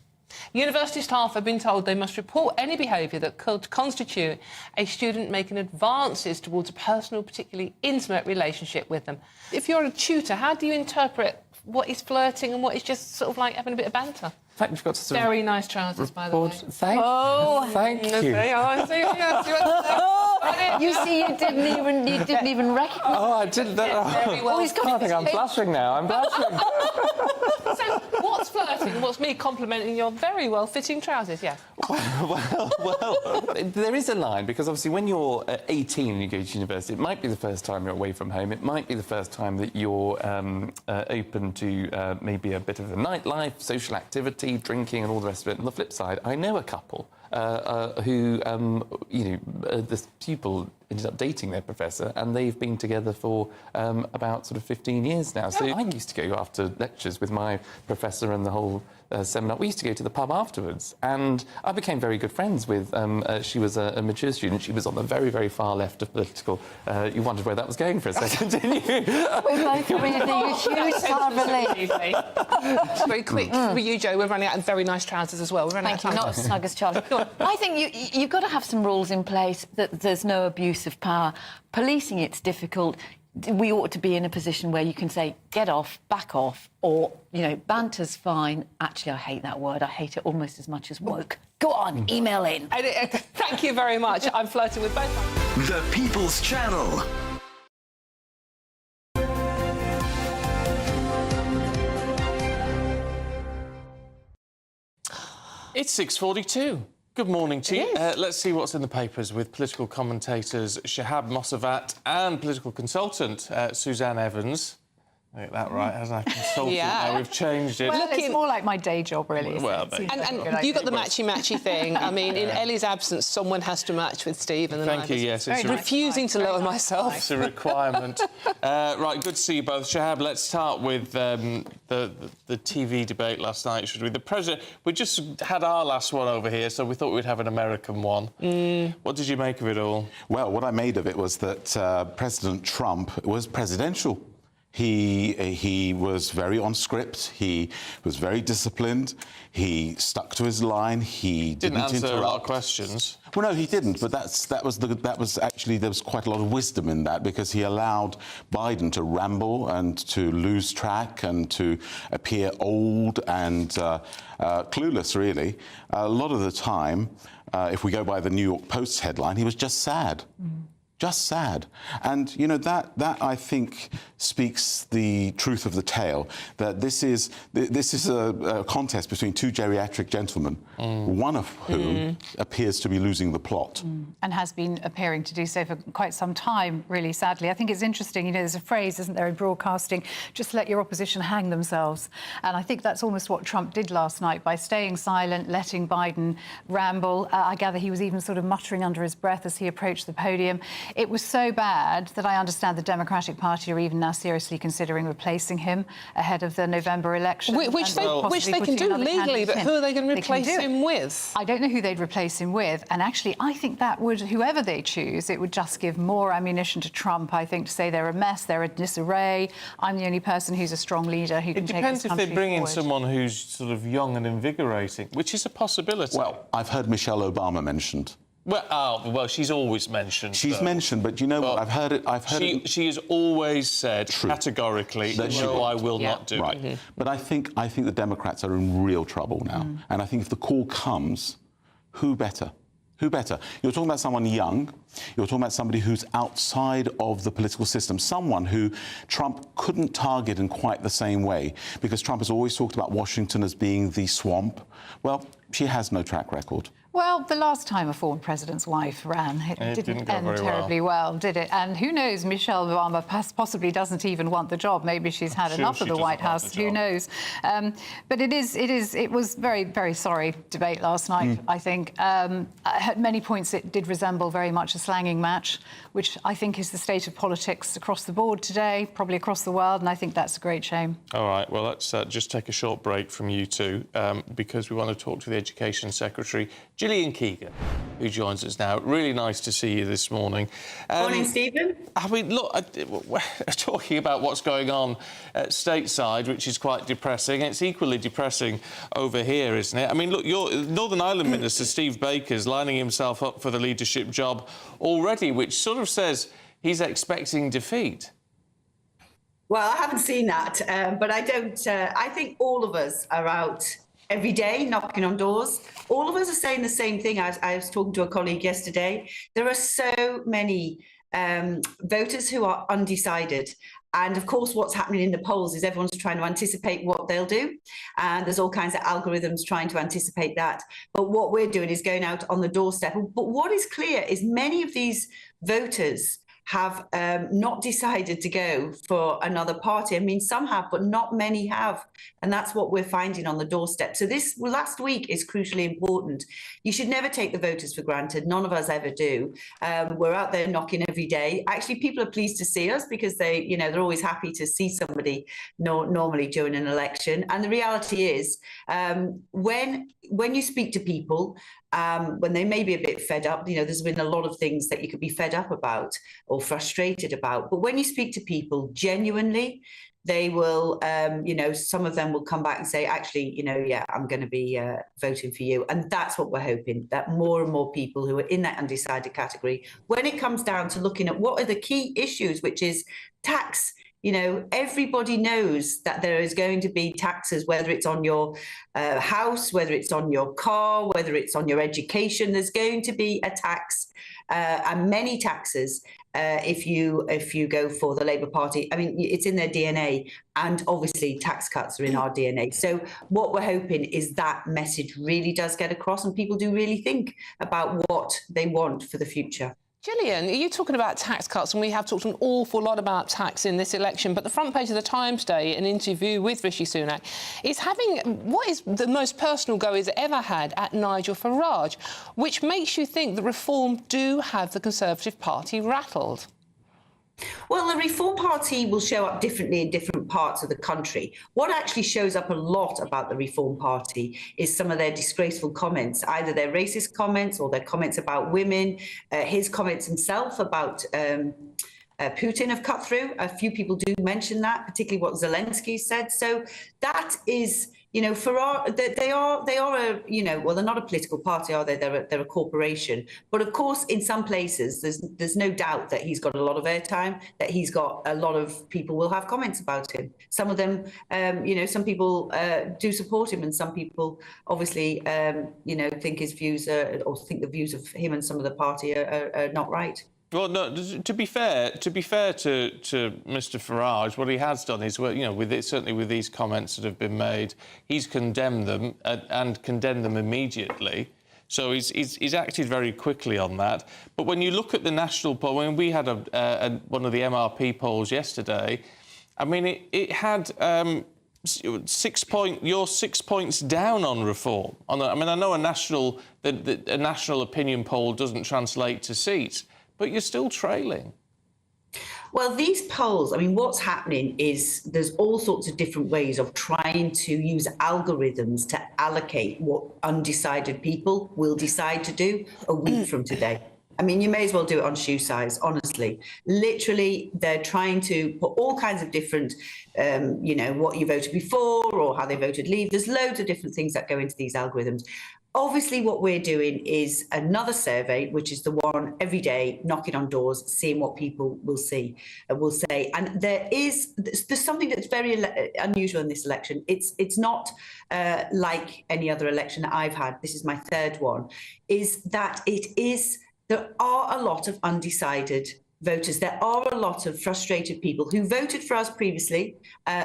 University staff have been told they must report any behaviour that could constitute a student making advances towards a personal, particularly intimate relationship with them. If you're a tutor, how do you interpret what is flirting and what is just sort of like having a bit of banter?
In fact, we've got to
Very nice trousers, by the way.
Thank you.
You see, you didn't even recognise.
Oh, I didn't.
Very well.
He's got
I think I'm blushing now. I'm blushing.
So, what's flirting? What's me complimenting your very well-fitting trousers? Yeah.
Well, there is a line, because obviously when you're 18 and you go to university, it might be the first time you're away from home. It might be the first time that you're open to maybe a bit of a nightlife, social activity, drinking and all the rest of it. On the flip side, I know a couple who, this pupil ended up dating their professor, and they've been together for about sort of 15 years now. So I used to go after lectures with my professor and the whole seminar. We used to go to the pub afterwards, and I became very good friends with... she was a mature student. She was on the very, very far left of political... you wondered where that was going for a second, didn't you?
We're both breathing a huge sigh of relief.
Very quick for you, Joe. We're running out of very nice trousers as well. We're running
Thank
out
you,
of
not
time.
snug as Charlie. I think you've got to have some rules in place that there's no abuse of power. Policing it's difficult. We ought to be in a position where you can say, get off, back off, or, banter's fine. Actually, I hate that word. I hate it almost as much as woke. Go on, email in.
Thank you very much. I'm flirting with both.
The People's Channel.
It's 6:42. Good morning to you. Let's see what's in the papers with political commentators Shahab Mossavat and political consultant Suzanne Evans. I get that right, hasn't I? Consultant.
Yeah.
Now we've changed it.
Well, it's more like my day job, really.
Well,
and you got the matchy thing. I mean, in Ellie's absence, someone has to match with Steve. And
Thank you, yes.
I'm refusing to lower myself.
It's a requirement. Right, good to see you both. Shahab, let's start with the TV debate last night, should we? The President... We just had our last one over here, so we thought we'd have an American one. What did you make of it all?
Well, what I made of it was that President Trump was presidential. He was very on script. He was very disciplined. He stuck to his line. He didn't
answer
interrupt.
a lot of questions.
Well, no, he didn't. But that was actually, there was quite a lot of wisdom in that, because he allowed Biden to ramble and to lose track and to appear old and clueless, really. A lot of the time, if we go by the New York Post headline, he was just sad. Just sad. And, that I think speaks the truth of the tale, that this is a contest between two geriatric gentlemen, one of whom appears to be losing the plot.
And has been appearing to do so for quite some time, really, sadly. I think it's interesting, there's a phrase, isn't there, in broadcasting, just let your opposition hang themselves. And I think that's almost what Trump did last night by staying silent, letting Biden ramble. I gather he was even sort of muttering under his breath as he approached the podium. It was so bad that I understand the Democratic Party are even now seriously considering replacing him ahead of the November election.
Which they can do legally, but who are they going to replace him with?
I don't know who they'd replace him with. And actually, I think that would, whoever they choose, it would just give more ammunition to Trump, I think, to say they're a mess, they're a disarray. I'm the only person who's a strong leader who can take this country forward.
It depends if they bring in someone who's sort of young and invigorating, which is a possibility.
Well, I've heard Michelle Obama mentioned.
Well, she's always mentioned.
She's mentioned, but you know what? I've heard it.
She has always said categorically that no, I will not do.
Right, but I think the Democrats are in real trouble now, and I think if the call comes, who better? Who better? You're talking about someone young. You're talking about somebody who's outside of the political system, someone who Trump couldn't target in quite the same way, because Trump has always talked about Washington as being the swamp. Well, she has no track record.
Well, the last time a former president's wife ran, it didn't
go
end
very
terribly well, did it? And who knows, Michelle Obama possibly doesn't even want the job. Maybe she's had enough of the White House. Who knows? But it was very, very sorry debate last night, I think. At many points, it did resemble very much a slanging match, which I think is the state of politics across the board today, probably across the world, and I think that's a great shame.
All right, well, let's just take a short break from you two because we want to talk to the Education Secretary, Gillian Keegan, who joins us now. Really nice to see you this morning.
Morning, Stephen.
I mean, look, we're talking about what's going on at stateside, which is quite depressing. It's equally depressing over here, isn't it? I mean, look, your Northern Ireland Minister, Steve Baker's lining himself up for the leadership job already, which sort of says he's expecting defeat.
Well, I haven't seen that, but I don't. I think all of us are out every day knocking on doors. All of us are saying the same thing. I was talking to a colleague yesterday. There are so many voters who are undecided. And of course, what's happening in the polls is everyone's trying to anticipate what they'll do. And there's all kinds of algorithms trying to anticipate that. But what we're doing is going out on the doorstep. But what is clear is many of these voters have not decided to go for another party. I mean, some have, but not many have. And that's what we're finding on the doorstep. So this last week is crucially important. You should never take the voters for granted. None of us ever do. We're out there knocking every day. Actually, people are pleased to see us because they're always happy to see somebody normally during an election. And the reality is, when you speak to people, when they may be a bit fed up, there's been a lot of things that you could be fed up about or frustrated about. But when you speak to people genuinely, they will, some of them will come back and say, actually, yeah, I'm going to be voting for you. And that's what we're hoping, that more and more people who are in that undecided category, when it comes down to looking at what are the key issues, which is tax. Everybody knows that there is going to be taxes, whether it's on your house, whether it's on your car, whether it's on your education. There's going to be a tax and many taxes if you go for the Labour Party. I mean, it's in their DNA, and obviously tax cuts are in our DNA. So what we're hoping is that message really does get across and people do really think about what they want for the future.
Gillian, are you talking about tax cuts? And we have talked an awful lot about tax in this election, but the front page of the Times today, an interview with Rishi Sunak, is having what is the most personal go he's ever had at Nigel Farage, which makes you think that Reform do have the Conservative Party rattled.
Well, the Reform Party will show up differently in different parts of the country. What actually shows up a lot about the Reform Party is some of their disgraceful comments, either their racist comments or their comments about women, his comments himself about Putin have cut through. A few people do mention that, particularly what Zelensky said. So that is, they are a, well, they're not a political party, are they? They're a corporation. But of course, in some places, there's no doubt that he's got a lot of airtime, that he's got a lot of people will have comments about him. Some of them, some people do support him, and some people obviously, think his views or think the views of him and some of the party are not right.
Well, no. To be fair to Mr. Farage, what he has done is, certainly with these comments that have been made, he's condemned them and condemned them immediately. So he's acted very quickly on that. But when you look at the national poll, when we had one of the MRP polls yesterday, I mean, it had. 6 points. You're 6 points down on Reform. I know a national opinion poll doesn't translate to seats, but you're still trailing.
Well, these polls, what's happening is there's all sorts of different ways of trying to use algorithms to allocate what undecided people will decide to do a week from today. You may as well do it on shoe size, honestly. Literally, they're trying to put all kinds of different, what you voted before or how they voted leave. There's loads of different things that go into these algorithms. Obviously, what we're doing is another survey, which is the one every day, knocking on doors, seeing what people will say. And there's something that's very unusual in this election. It's not like any other election that I've had. This is my third one. There are a lot of undecided voters. There are a lot of frustrated people who voted for us previously,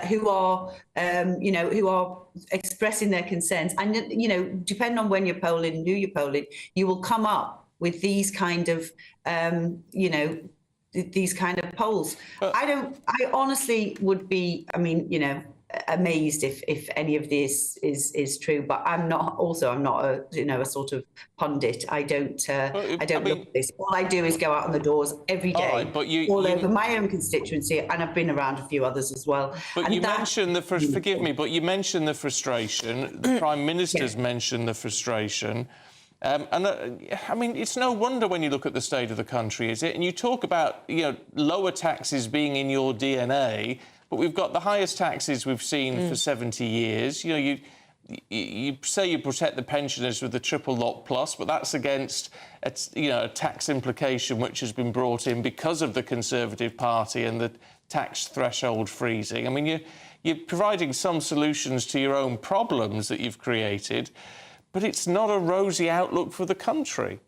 who are expressing their concerns. And, depending on when you're polling and who you're polling, you will come up with these kind of, these kind of polls. I honestly would be, amazed if any of this is true, but I'm not a sort of pundit. I don't look at this. All I do is go out on the doors every day, all over my own constituency, and I've been around a few others as well.
But
and
you mentioned forgive me, but you mentioned the frustration. The Prime Minister's mentioned the frustration. It's no wonder when you look at the state of the country, is it? And you talk about, lower taxes being in your DNA, but we've got the highest taxes we've seen for 70 years. You say you protect the pensioners with the triple lock plus, but that's against a tax implication which has been brought in because of the Conservative Party and the tax threshold freezing. I mean, you're providing some solutions to your own problems that you've created, but it's not a rosy outlook for the country.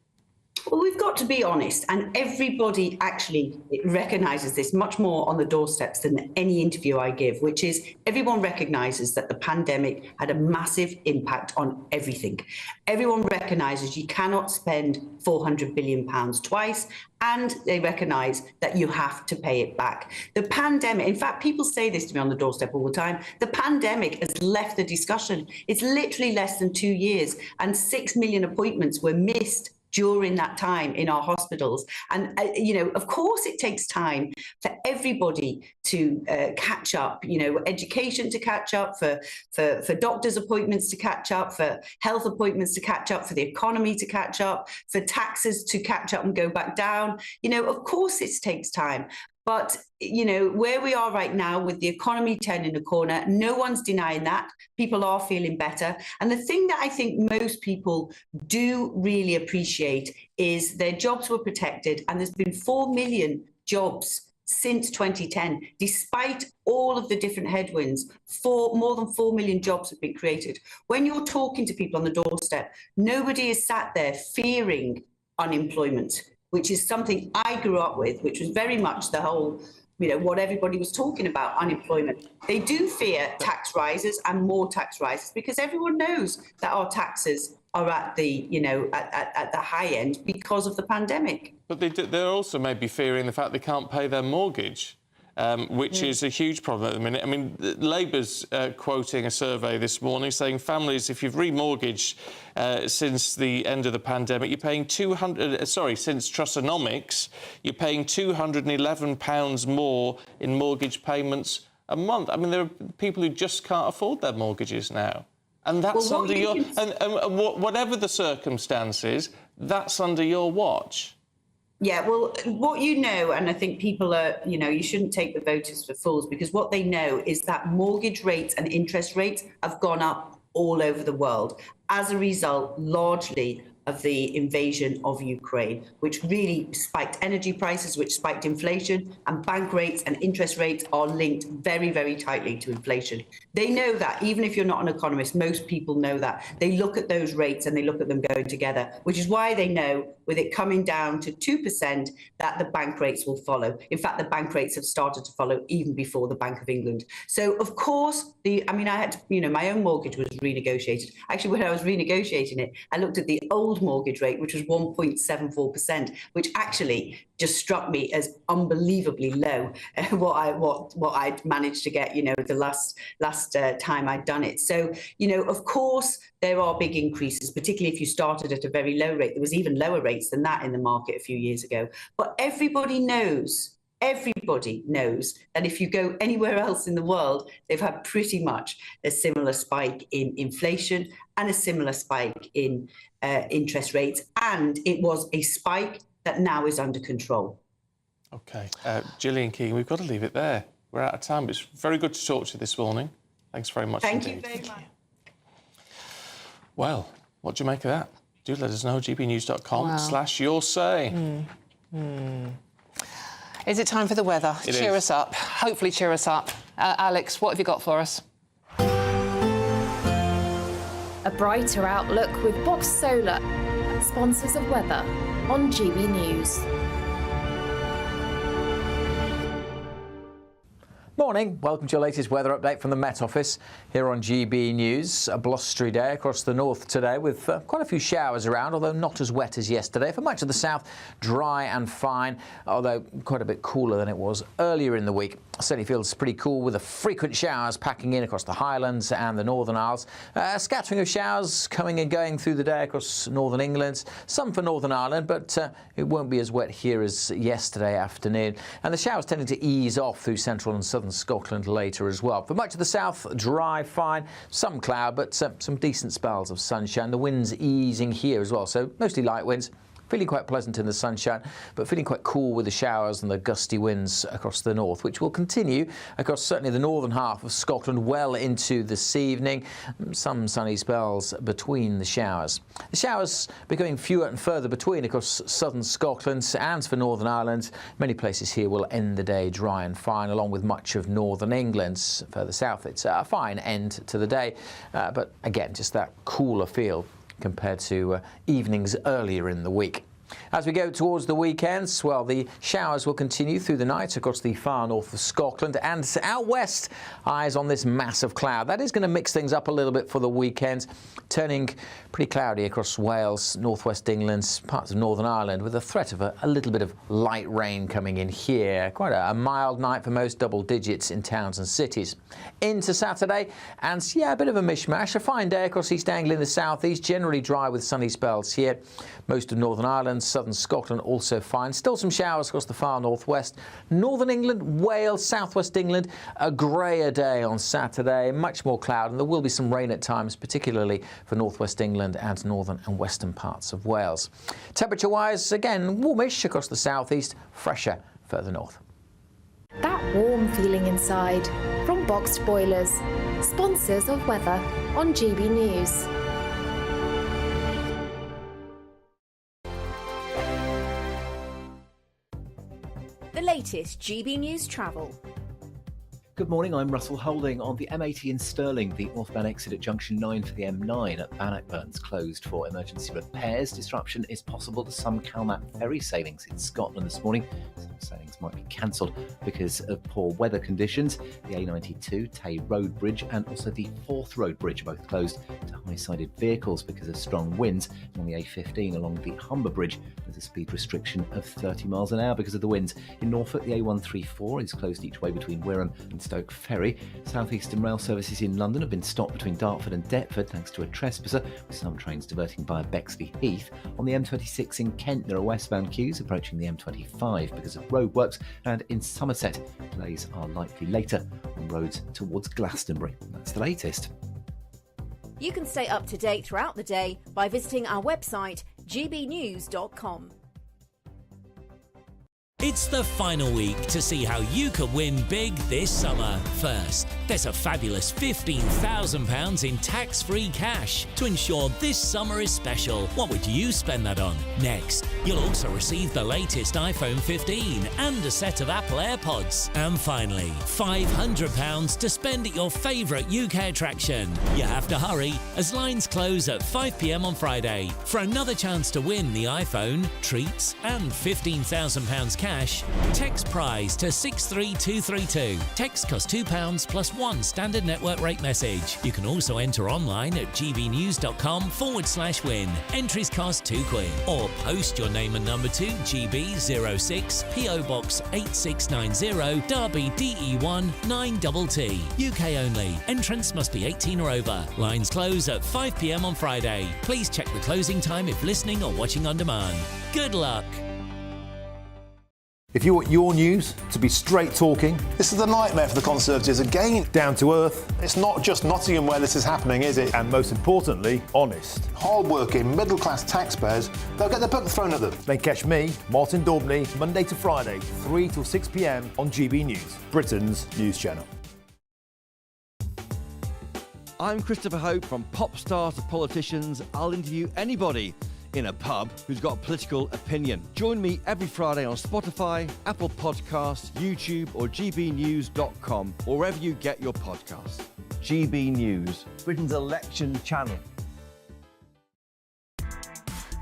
Well, we've got to be honest, and everybody actually recognises this much more on the doorsteps than any interview I give, which is everyone recognises that the pandemic had a massive impact on everything. Everyone recognises you cannot spend £400 billion twice, and they recognise that you have to pay it back. The pandemic, in fact, people say this to me on the doorstep all the time, the pandemic has left the discussion. It's literally less than 2 years, and 6 million appointments were missed during that time in our hospitals. And, of course it takes time for everybody to catch up, education to catch up, for doctors' appointments to catch up, for health appointments to catch up, for the economy to catch up, for taxes to catch up and go back down. Of course it takes time. But, where we are right now with the economy turning a corner, no one's denying that. People are feeling better. And the thing that I think most people do really appreciate is their jobs were protected, and there's been 4 million jobs since 2010, despite all of the different headwinds. More than 4 million jobs have been created. When you're talking to people on the doorstep, nobody is sat there fearing unemployment, which is something I grew up with, which was very much the whole, what everybody was talking about, unemployment. They do fear tax rises and more tax rises because everyone knows that our taxes are at the, at the high end because of the pandemic.
But they're also maybe fearing the fact they can't pay their mortgage. Which is a huge problem at the minute. I mean, Labour's quoting a survey this morning saying families, if you've remortgaged since the end of the pandemic, you're paying since Trussonomics, you're paying £211 more in mortgage payments a month. I mean, there are people who just can't afford their mortgages now. And that's under your... And whatever the circumstances, that's under your watch.
Yeah, well, what and I think people are, you shouldn't take the voters for fools, because what they know is that mortgage rates and interest rates have gone up all over the world as a result, largely, of the invasion of Ukraine, which really spiked energy prices, which spiked inflation, and bank rates and interest rates are linked very, very tightly to inflation. They know that. Even if you're not an economist, most people know that. They look at those rates and they look at them going together, which is why they know, with it coming down to 2%, that the bank rates will follow. In fact, the bank rates have started to follow even before the Bank of England. So, of course, I had to, my own mortgage was renegotiated. Actually, when I was renegotiating it, I looked at the old mortgage rate, which was 1.74%, which actually just struck me as unbelievably low. What I'd managed to get, the last time I'd done it. So, of course, there are big increases, particularly if you started at a very low rate. There was even lower rates than that in the market a few years ago. But everybody knows that if you go anywhere else in the world, they've had pretty much a similar spike in inflation and a similar spike in interest rates. And it was a spike that now is under control.
OK. Gillian Keegan, we've got to leave it there. We're out of time. It's very good to talk to you this morning. Thanks very much indeed.
Thank you very much.
Well, what do you make of that? Do let us know, gbnews.com/your say.
Is it time for the weather? Cheer us up. Hopefully cheer us up. Alex, what have you got for us?
A brighter outlook with Box Solar, sponsors of weather on GB News.
Morning. Welcome to your latest weather update from the Met Office here on GB News. A blustery day across the north today with quite a few showers around, although not as wet as yesterday. For much of the south, dry and fine, although quite a bit cooler than it was earlier in the week. Certainly feels pretty cool with the frequent showers packing in across the Highlands and the Northern Isles. A scattering of showers coming and going through the day across Northern England. Some for Northern Ireland, but it won't be as wet here as yesterday afternoon. And the showers tending to ease off through central and southern Scotland later as well. For much of the south, dry, fine, some cloud, but some decent spells of sunshine. The winds easing here as well, so mostly light winds. Feeling quite pleasant in the sunshine, but feeling quite cool with the showers and the gusty winds across the north, which will continue across certainly the northern half of Scotland well into this evening. Some sunny spells between the showers. The showers becoming fewer and further between across southern Scotland and for Northern Ireland. Many places here will end the day dry and fine, along with much of northern England. Further south, it's a fine end to the day, but again, just that cooler feel compared to evenings earlier in the week. As we go towards the weekends, well, the showers will continue through the night across the far north of Scotland, and out west, eyes on this mass of cloud. That is going to mix things up a little bit for the weekend, turning pretty cloudy across Wales, northwest England, parts of Northern Ireland, with a threat of a little bit of light rain coming in here. Quite a mild night for most, double digits in towns and cities. Into Saturday, and yeah, a bit of a mishmash. A fine day across East Anglia in the southeast, generally dry with sunny spells here. Most of Northern Ireland, southern Scotland also fine. Still some showers across the far northwest. Northern England, Wales, southwest England, a greyer day on Saturday. Much more cloud, and there will be some rain at times, particularly for northwest England and northern and western parts of Wales. Temperature-wise, again, warmish across the southeast, fresher further north.
That warm feeling inside from Boxed Boilers, sponsors of weather on GB News.
The latest GB News travel.
Good morning, I'm Russell Holding. On the M80 in Stirling, the northbound exit at junction 9 for the M9 at Bannockburn's closed for emergency repairs. Disruption is possible to some Calmap ferry sailings in Scotland this morning. Some sailings might be cancelled because of poor weather conditions. The A92 Tay Road Bridge and also the Forth Road Bridge are both closed to high-sided vehicles because of strong winds. And on the A15 along the Humber Bridge, there's a speed restriction of 30 miles an hour because of the winds. In Norfolk, the A134 is closed each way between Wirral and Stoke Ferry. Southeastern rail services in London have been stopped between Dartford and Deptford thanks to a trespasser, with some trains diverting via Bexley Heath. On the M26 in Kent, there are westbound queues approaching the M25 because of roadworks, and in Somerset, delays are likely later on roads towards Glastonbury. That's the latest.
You can stay up to date throughout the day by visiting our website gbnews.com.
It's the final week to see how you can win big this summer. First, there's a fabulous £15,000 in tax-free cash to ensure this summer is special. What would you spend that on? Next, you'll also receive the latest iPhone 15 and a set of Apple AirPods. And finally, £500 to spend at your favourite UK attraction. You have to hurry, as lines close at 5 p.m. on Friday. For another chance to win the iPhone, treats and £15,000 cash, text prize to 63232. Text costs £2 plus one standard network rate message. You can also enter online at gbnews.com/win. Entries cost £2, or post your name and number to GB06 PO Box 8690 Derby DE1 9TT. UK only. Entrance must be 18 or over. Lines close at 5 p.m. on Friday. Please check the closing time if listening or watching on demand. Good luck.
If you want your news to be straight talking...
This is a nightmare for the Conservatives again.
Down to earth.
It's not just Nottingham where this is happening, is it?
And most importantly, honest.
Hard-working, middle-class taxpayers, they'll get their book thrown at them.
Then catch me, Martin Daubney, Monday to Friday, 3 till 6 p.m. on GB News, Britain's news channel.
I'm Christopher Hope. From pop stars to politicians, I'll interview anybody in a pub who's got a political opinion. Join me every Friday on Spotify, Apple Podcasts, YouTube or gbnews.com, or wherever you get your podcasts. GB News, Britain's election channel.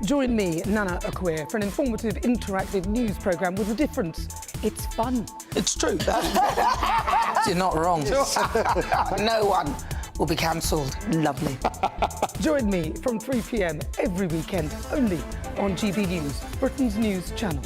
Join me, Nana Akwe, for an informative, interactive news programme with a difference. It's fun.
It's true.
You're not wrong. No one will be cancelled. Lovely.
Join me from 3 p.m. every weekend, only on GB News, Britain's news channel.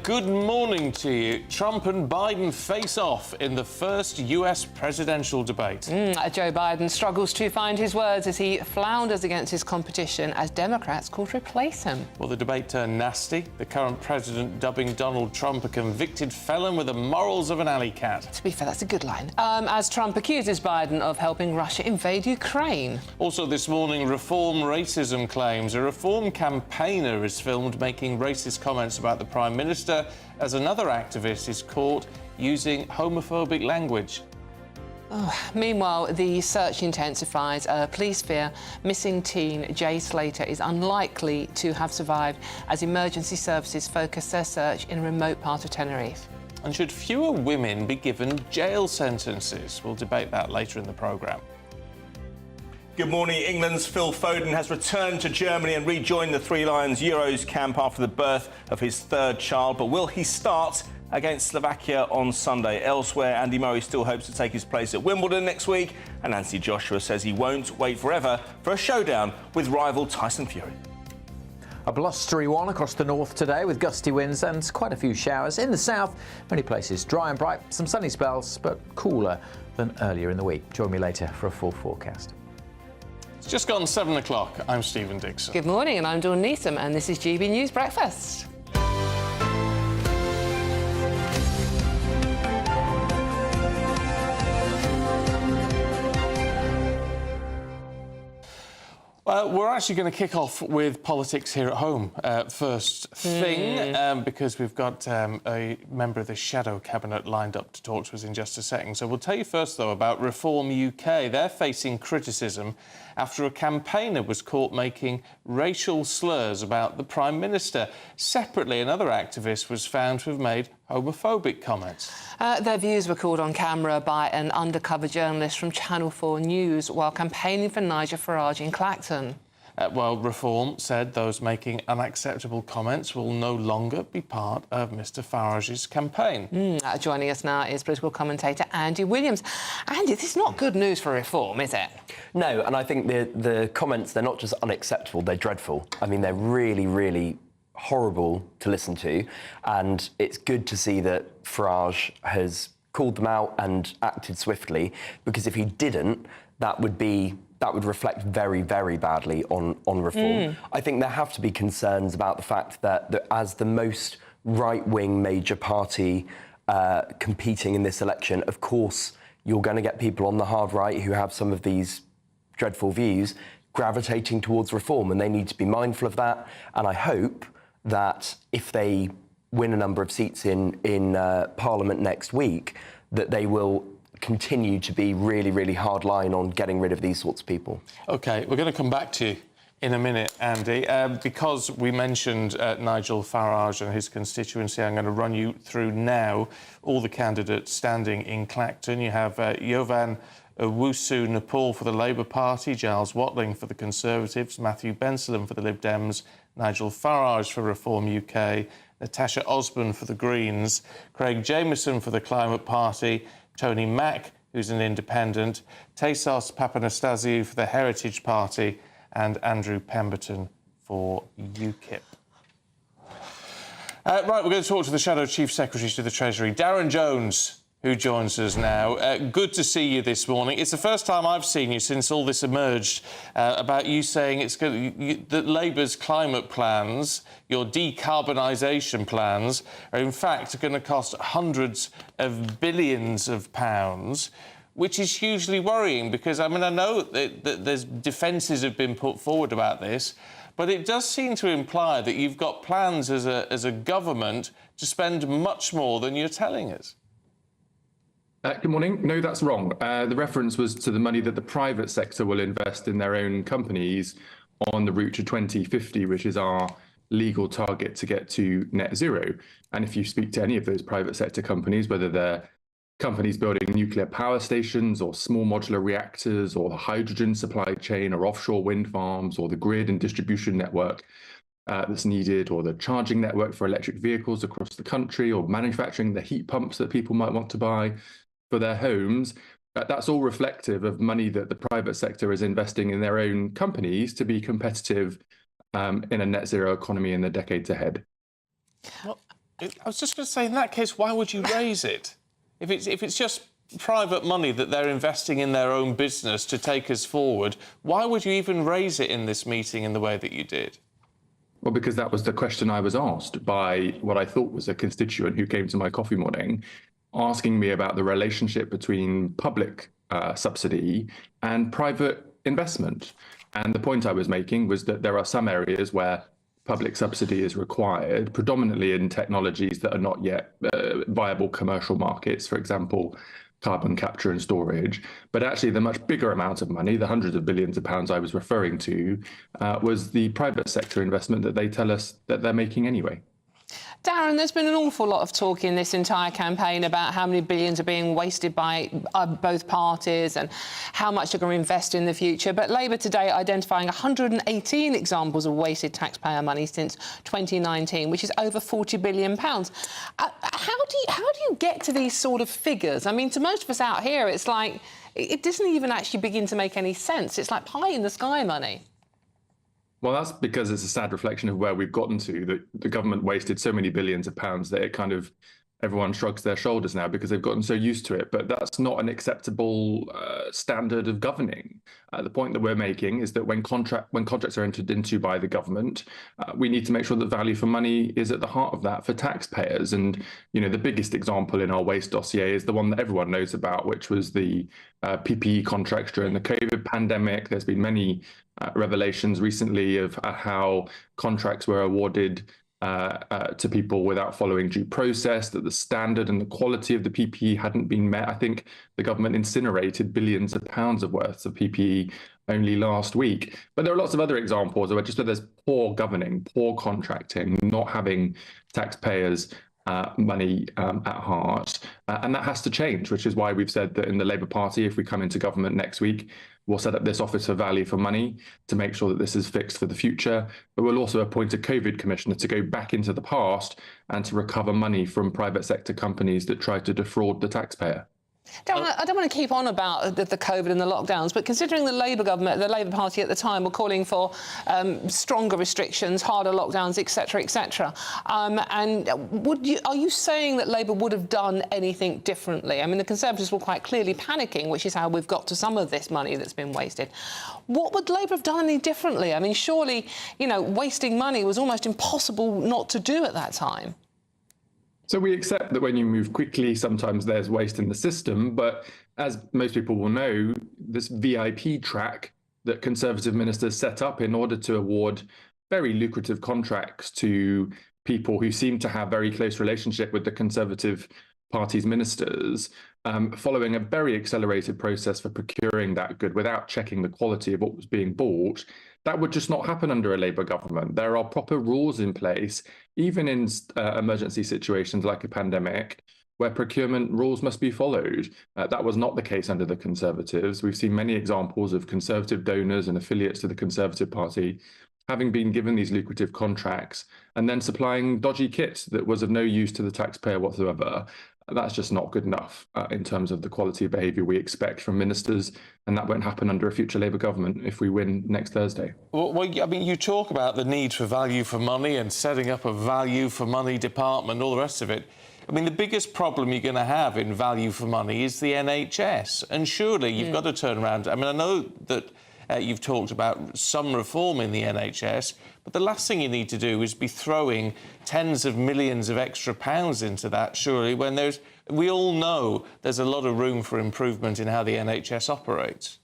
Good morning to you. Trump and Biden face off in the first US presidential debate.
Joe Biden struggles to find his words as he flounders against his competition as Democrats call to replace him.
Well, the debate turned nasty. The current president dubbing Donald Trump a convicted felon with the morals of an alley cat.
To be fair, that's a good line. As Trump accuses Biden of helping Russia invade Ukraine.
Also this morning, reform racism claims. A reform campaigner is filmed making racist comments about the Prime Minister as another activist is caught using homophobic language.
Meanwhile, the search intensifies. Police fear missing teen Jay Slater is unlikely to have survived as emergency services focus their search in a remote part of Tenerife.
And should fewer women be given jail sentences? We'll debate that later in the programme.
Good morning. England's Phil Foden has returned to Germany and rejoined the Three Lions Euros camp after the birth of his third child. But will he start against Slovakia on Sunday? Elsewhere, Andy Murray still hopes to take his place at Wimbledon next week. And Anthony Joshua says he won't wait forever for a showdown with rival Tyson Fury.
A blustery one across the north today with gusty winds and quite a few showers. In the south, many places dry and bright, some sunny spells, but cooler than earlier in the week. Join me later for a full forecast.
It's just gone 7 o'clock. I'm Stephen Dixon.
Good morning, and I'm Dawn Neeson, and this is GB News Breakfast.
We're actually going to kick off with politics here at home. First thing, because we've got a member of the Shadow Cabinet lined up to talk to us in just a second. So we'll tell you first, though, about Reform UK. They're facing criticism after a campaigner was caught making racial slurs about the Prime Minister. Separately, another activist was found to have made homophobic comments.
Their views were called on camera by an undercover journalist from Channel 4 News while campaigning for Nigel Farage in Clacton.
Well, Reform said those making unacceptable comments will no longer be part of Mr Farage's campaign.
Joining us now is political commentator Andy Williams. Andy, this is not good news for Reform, is it?
No, and I think the comments, they're not just unacceptable, they're dreadful. I mean, they're really, really horrible to listen to, and it's good to see that Farage has called them out and acted swiftly, because if he didn't, that would reflect very, very badly on Reform. I think there have to be concerns about the fact that as the most right-wing major party competing in this election, of course, you're going to get people on the hard right who have some of these dreadful views gravitating towards Reform, and they need to be mindful of that. And I hope that if they win a number of seats in Parliament next week, that they will continue to be really, really hard line on getting rid of these sorts of people.
OK, we're going to come back to you in a minute, Andy. Because we mentioned Nigel Farage and his constituency, I'm going to run you through now all the candidates standing in Clacton. You have Yovan Owusu-Nepal for the Labour Party, Giles Watling for the Conservatives, Matthew Bensalem for the Lib Dems, Nigel Farage for Reform UK, Natasha Osborne for the Greens, Craig Jameson for the Climate Party, Tony Mack, who's an independent, Tassos Papanastasiou for the Heritage Party, and Andrew Pemberton for UKIP. Right, we're going to talk to the Shadow Chief Secretary to the Treasury, Darren Jones, who joins us now. Good to see you this morning. It's the first time I've seen you since all this emerged about you saying that Labour's climate plans, your decarbonisation plans, are in fact going to cost hundreds of billions of pounds, which is hugely worrying because, I mean, I know that there's defences have been put forward about this, but it does seem to imply that you've got plans as a government to spend much more than you're telling us.
Good morning. No, that's wrong. The reference was to the money that the private sector will invest in their own companies on the route to 2050, which is our legal target to get to net zero. And if you speak to any of those private sector companies, whether they're companies building nuclear power stations or small modular reactors, or the hydrogen supply chain, or offshore wind farms, or the grid and distribution network that's needed, or the charging network for electric vehicles across the country, or manufacturing the heat pumps that people might want to buy for their homes. That's all reflective of money that the private sector is investing in their own companies to be competitive in a net zero economy in the decades ahead.
Well, I was just going to say, in that case, why would you raise it? If it's just private money that they're investing in their own business to take us forward, why would you even raise it in this meeting in the way that you did?
Well, because that was the question I was asked by what I thought was a constituent who came to my coffee morning, asking me about the relationship between public subsidy and private investment. And the point I was making was that there are some areas where public subsidy is required, predominantly in technologies that are not yet viable commercial markets, for example, carbon capture and storage. But actually the much bigger amount of money, the hundreds of billions of pounds I was referring to, was the private sector investment that they tell us that they're making anyway.
Darren, there's been an awful lot of talk in this entire campaign about how many billions are being wasted by both parties and how much they're going to invest in the future. But Labour today identifying 118 examples of wasted taxpayer money since 2019, which is over £40 billion. How do you get to these sort of figures? I mean, to most of us out here, it's like it doesn't even actually begin to make any sense. It's like pie in the sky money.
Well, that's because it's a sad reflection of where we've gotten to, that the government wasted so many billions of pounds that it kind of, everyone shrugs their shoulders now because they've gotten so used to it. But that's not an acceptable standard of governing. The point that we're making is that when contracts are entered into by the government, we need to make sure that value for money is at the heart of that for taxpayers. And, you know, the biggest example in our waste dossier is the one that everyone knows about, which was the PPE contracts during the COVID pandemic. There's been many revelations recently of how contracts were awarded to people without following due process, that the standard and the quality of the PPE hadn't been met. I think the government incinerated billions of pounds of worth of PPE only last week. But there are lots of other examples where there's poor governing, poor contracting, not having taxpayers' money at heart. And that has to change, which is why we've said that in the Labour Party, if we come into government next week, we'll set up this Office for Value for Money to make sure that this is fixed for the future. But we'll also appoint a COVID commissioner to go back into the past and to recover money from private sector companies that try to defraud the taxpayer.
I don't want to keep on about the COVID and the lockdowns, but considering the Labour government, the Labour Party at the time were calling for stronger restrictions, harder lockdowns, etc., etc. And are you saying that Labour would have done anything differently? I mean, the Conservatives were quite clearly panicking, which is how we've got to some of this money that's been wasted. What would Labour have done any differently? I mean, surely, you know, wasting money was almost impossible not to do at that time.
So we accept that when you move quickly, sometimes there's waste in the system. But as most people will know, this VIP track that Conservative ministers set up in order to award very lucrative contracts to people who seem to have very close relationship with the Conservative Party's ministers, following a very accelerated process for procuring that good without checking the quality of what was being bought, that would just not happen under a Labour government. There are proper rules in place, even in emergency situations like a pandemic, where procurement rules must be followed. That was not the case under the Conservatives. We've seen many examples of Conservative donors and affiliates to the Conservative Party having been given these lucrative contracts and then supplying dodgy kit that was of no use to the taxpayer whatsoever. That's just not good enough in terms of the quality of behaviour we expect from ministers, and that won't happen under a future Labour government if we win next Thursday.
Well, I mean, you talk about the need for value for money and setting up a value for money department, all the rest of it. I mean, the biggest problem you're going to have in value for money is the NHS, and surely you've got to turn around. I mean, I know that you've talked about some reform in the NHS, but the last thing you need to do is be throwing tens of millions of extra pounds into that, surely, when we all know there's a lot of room for improvement in how the NHS operates.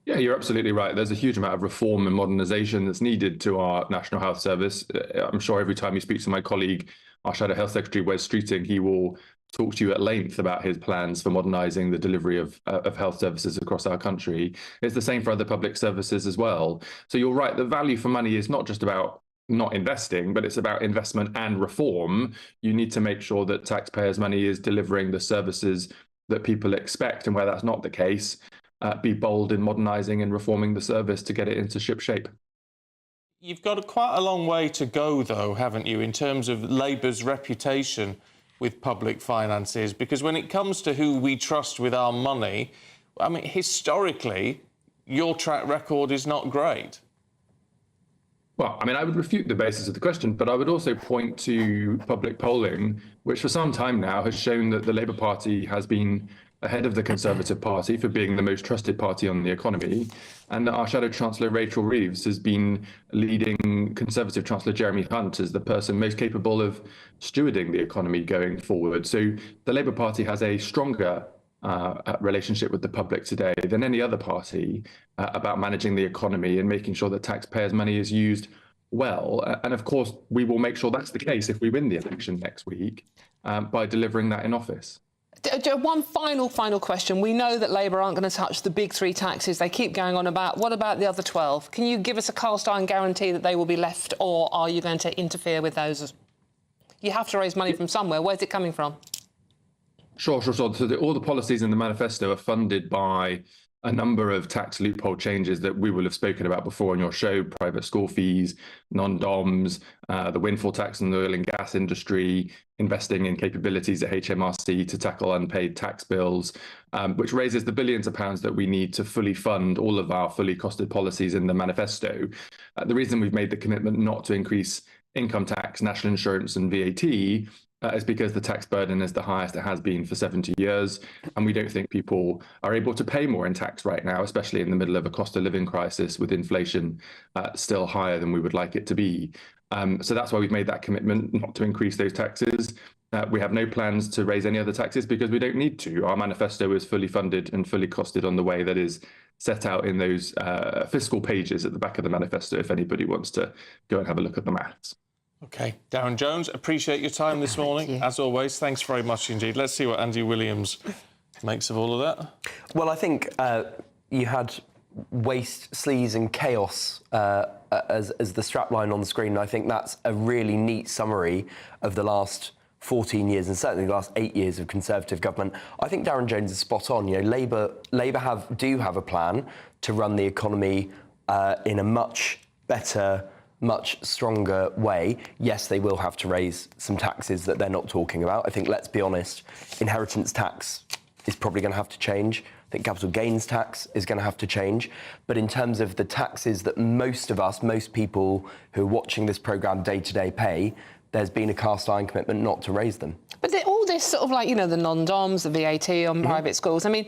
Yeah, you're absolutely right. There's a huge amount of reform and modernisation that's needed to our National Health Service. I'm sure every time you speak to my colleague, our Shadow Health Secretary, Wes Streeting, he will talk to you at length about his plans for modernising the delivery of health services across our country. It's the same for other public services as well. So you're right, the value for money is not just about not investing, but it's about investment and reform. You need to make sure that taxpayers' money is delivering the services that people expect, and where that's not the case, be bold in modernising and reforming the service to get it into ship shape.
You've got quite a long way to go, though, haven't you, in terms of Labour's reputation with public finances? Because when it comes to who we trust with our money, I mean, historically, your track record is not great.
Well, I mean, I would refute the basis of the question, but I would also point to public polling, which for some time now has shown that the Labour Party has been ahead of the Conservative Party for being the most trusted party on the economy, and that our Shadow Chancellor Rachel Reeves has been leading Conservative Chancellor Jeremy Hunt as the person most capable of stewarding the economy going forward. So the Labour Party has a stronger relationship with the public today than any other party about managing the economy and making sure that taxpayers' money is used well. And of course, we will make sure that's the case if we win the election next week by delivering that in office.
One final question. We know that Labour aren't going to touch the big three taxes they keep going on about. What about the other 12? Can you give us a cast-iron guarantee that they will be left, or are you going to interfere with those? You have to raise money from somewhere. Where's it coming from?
Sure. So all the policies in the manifesto are funded by a number of tax loophole changes that we will have spoken about before on your show: private school fees, non-DOMs, the windfall tax on the oil and gas industry, investing in capabilities at HMRC to tackle unpaid tax bills, which raises the billions of pounds that we need to fully fund all of our fully costed policies in the manifesto. The reason we've made the commitment not to increase income tax, national insurance and VAT is because the tax burden is the highest it has been for 70 years. And we don't think people are able to pay more in tax right now, especially in the middle of a cost of living crisis with inflation still higher than we would like it to be. So that's why we've made that commitment not to increase those taxes. We have no plans to raise any other taxes because we don't need to. Our manifesto is fully funded and fully costed on the way that is set out in those fiscal pages at the back of the manifesto, if anybody wants to go and have a look at the maths.
OK, Darren Jones, appreciate your time this morning. As always, thanks very much indeed. Let's see what Andy Williams makes of all of that.
Well, I think you had waste, sleaze and chaos as the strapline on the screen. I think that's a really neat summary of the last 14 years and certainly the last 8 years of Conservative government. I think Darren Jones is spot on. You know, Labour do have a plan to run the economy in a much better, much stronger way. Yes, they will have to raise some taxes that they're not talking about. I think, let's be honest, inheritance tax is probably going to have to change. I think capital gains tax is going to have to change. But in terms of the taxes that most of us, most people who are watching this programme day to day pay, there's been a cast-iron commitment not to raise them.
But all this sort of like, you know, the non-DOMs, the VAT on private schools, I mean,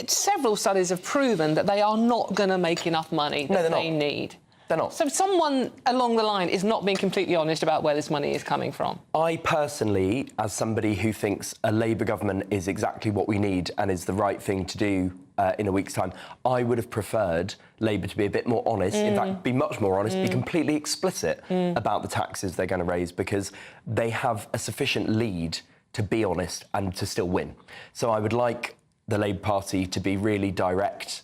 several studies have proven that they are not going to make enough money that they need.
They're not.
So someone along the line is not being completely honest about where this money is coming from.
I personally, as somebody who thinks a Labour government is exactly what we need and is the right thing to do in a week's time, I would have preferred Labour to be a bit more honest, in fact, be much more honest, be completely explicit about the taxes they're going to raise, because they have a sufficient lead to be honest and to still win. So I would like the Labour Party to be really direct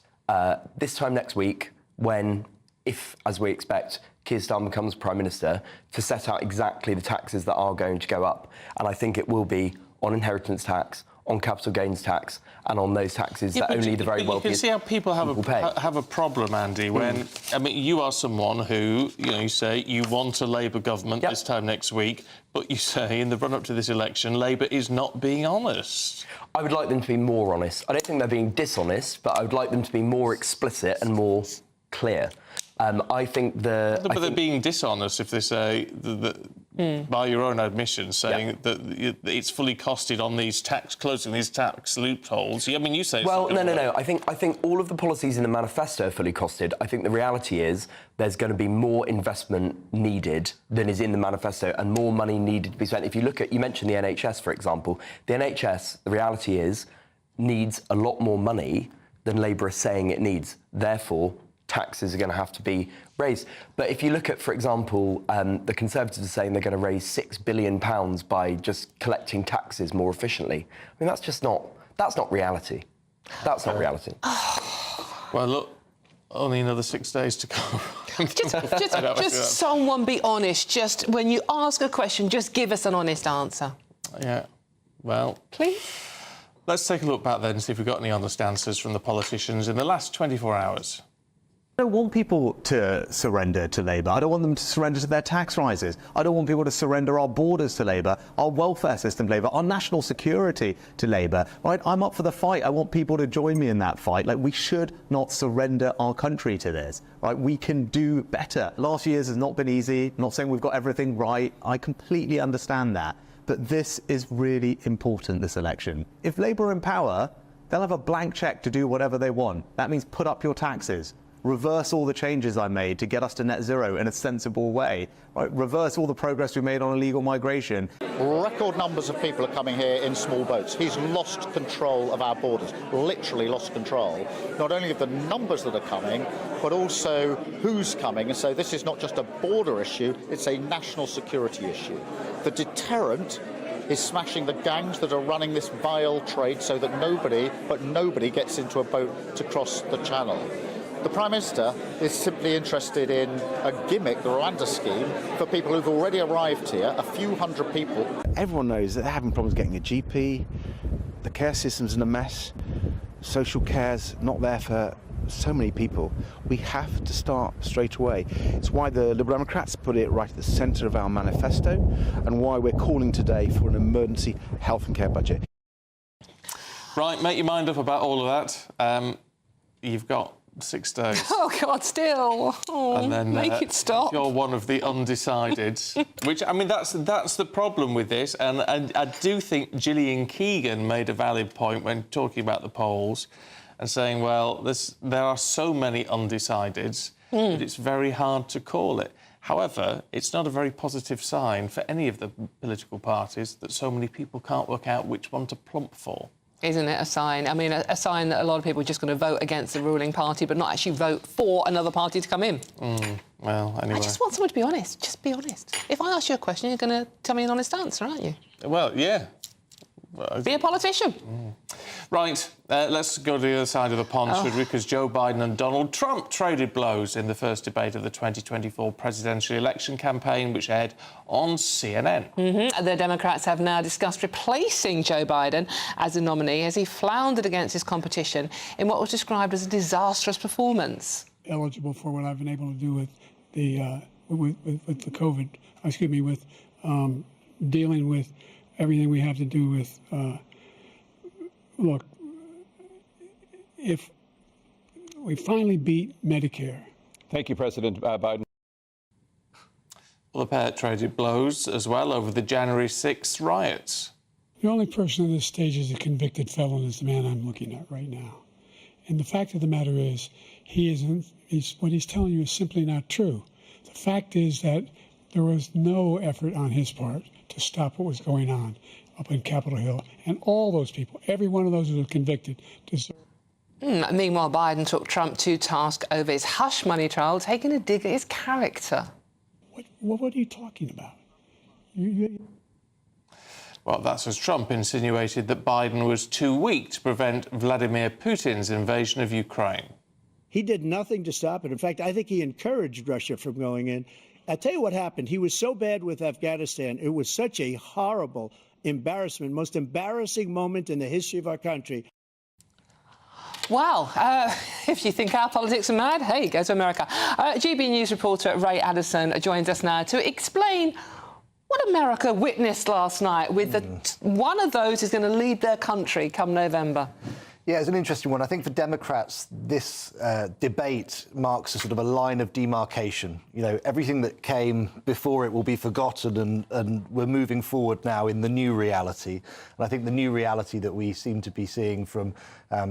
this time next week when, if, as we expect, Keir Starmer becomes Prime Minister, to set out exactly the taxes that are going to go up. And I think it will be on inheritance tax, on capital gains tax, and on those taxes that only the very wealthy
You can see how people have a problem, Andy, when, I mean, you are someone who, you know, you say you want a Labour government this time next week, but you say in the run-up to this election, Labour is not being honest.
I would like them to be more honest. I don't think they're being dishonest, but I would like them to be more explicit and more clear. I think
But they're being dishonest if they say, by your own admission, saying that it's fully costed on these closing these tax loopholes. I mean, you say...
Well, no. I think all of the policies in the manifesto are fully costed. I think the reality is there's going to be more investment needed than is in the manifesto and more money needed to be spent. If you look at, you mentioned the NHS, for example. The NHS, the reality is, needs a lot more money than Labour is saying it needs. Therefore, taxes are going to have to be raised. But if you look at, for example, the Conservatives are saying they're going to raise £6 billion by just collecting taxes more efficiently. I mean, that's not reality. That's not reality.
Well, look, Only another 6 days to go.
Just someone be honest. Just when you ask a question, just give us an honest answer.
Yeah. Well,
please.
Let's take a look back then and see if we've got any honest answers from the politicians in the last 24 hours.
I don't want people to surrender to Labour. I don't want them to surrender to their tax rises. I don't want people to surrender our borders to Labour, our welfare system to Labour, our national security to Labour. Right? I'm up for the fight. I want people to join me in that fight. Like, we should not surrender our country to this. Right? We can do better. Last year's has not been easy. I'm not saying we've got everything right. I completely understand that. But this is really important, this election. If Labour are in power, they'll have a blank cheque to do whatever they want. That means put up your taxes. Reverse all the changes I made to get us to net zero in a sensible way. Right? Reverse all the progress we made on illegal migration.
Record numbers of people are coming here in small boats. He's lost control of our borders, literally lost control, not only of the numbers that are coming, but also who's coming. And so this is not just a border issue, it's a national security issue. The deterrent is smashing the gangs that are running this vile trade so that nobody gets into a boat to cross the channel. The Prime Minister is simply interested in a gimmick, the Rwanda scheme, for people who've already arrived here, a few hundred people.
Everyone knows that they're having problems getting a GP, the care system's in a mess, social care's not there for so many people. We have to start straight away. It's why the Liberal Democrats put it right at the centre of our manifesto and why we're calling today for an emergency health and care budget.
Right, make your mind up about all of that. You've got 6 days.
Oh, God, still. Oh,
and then,
make it stop.
You're one of the undecided, which, I mean, that's the problem with this. And I do think Gillian Keegan made a valid point when talking about the polls and saying, well, there are so many undecideds that it's very hard to call it. However, it's not a very positive sign for any of the political parties that so many people can't work out which one to plump for.
Isn't it a sign? I mean, a sign that a lot of people are just going to vote against the ruling party but not actually vote for another party to come in.
Well, anyway.
I just want someone to be honest. Just be honest. If I ask you a question, you're going to tell me an honest answer, aren't you?
Well, yeah.
Be a politician.
Right, let's go to the other side of the pond, should we? Because Joe Biden and Donald Trump traded blows in the first debate of the 2024 presidential election campaign, which aired on CNN.
The Democrats have now discussed replacing Joe Biden as a nominee as he floundered against his competition in what was described as a disastrous performance.
Eligible for what I've been able to do with the with the COVID, with dealing with everything we have to do with. Look, if we finally beat Medicare.
Thank you, President Biden.
Well, the pair traded blows as well over the January 6th riots.
The only person on this stage is a convicted felon is the man I'm looking at right now. And the fact of the matter is, what he's telling you is simply not true. The fact is that there was no effort on his part to stop what was going on up in Capitol Hill. And all those people, every one of those who were convicted, deserve.
Meanwhile, Biden took Trump to task over his hush money trial, taking a dig at his character.
What are you talking about?
Well, that's as Trump insinuated that Biden was too weak to prevent Vladimir Putin's invasion of Ukraine.
He did nothing to stop it. In fact, I think he encouraged Russia from going in. I'll tell you what happened. He was so bad with Afghanistan. It was such a horrible embarrassment, most embarrassing moment in the history of our country.
Well, if you think our politics are mad, hey, go to America. GB News reporter Ray Addison joins us now to explain what America witnessed last night with one of those who's going to lead their country come November.
Yeah, it's an interesting one. I think for Democrats, this debate marks a sort of a line of demarcation. You know, everything that came before it will be forgotten, and we're moving forward now in the new reality. And I think the new reality that we seem to be seeing from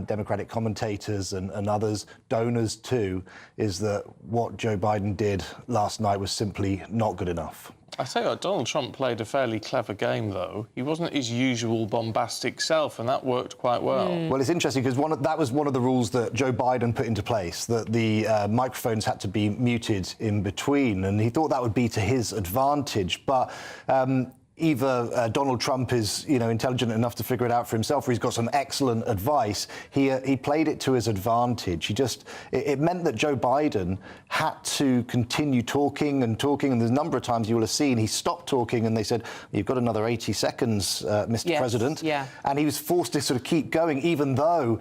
Democratic commentators and others, donors too, is that what Joe Biden did last night was simply not good enough.
I tell you what, Donald Trump played a fairly clever game, though. He wasn't his usual bombastic self, and that worked quite well.
Well, it's interesting because that was one of the rules that Joe Biden put into place, that the microphones had to be muted in between, and he thought that would be to his advantage. But either Donald Trump is, intelligent enough to figure it out for himself, or he's got some excellent advice. He played it to his advantage. It meant that Joe Biden had to continue talking, and there's a number of times you will have seen he stopped talking and they said, "You've got another 80 seconds, Mr. President."
Yeah.
And he was forced to sort of keep going, even though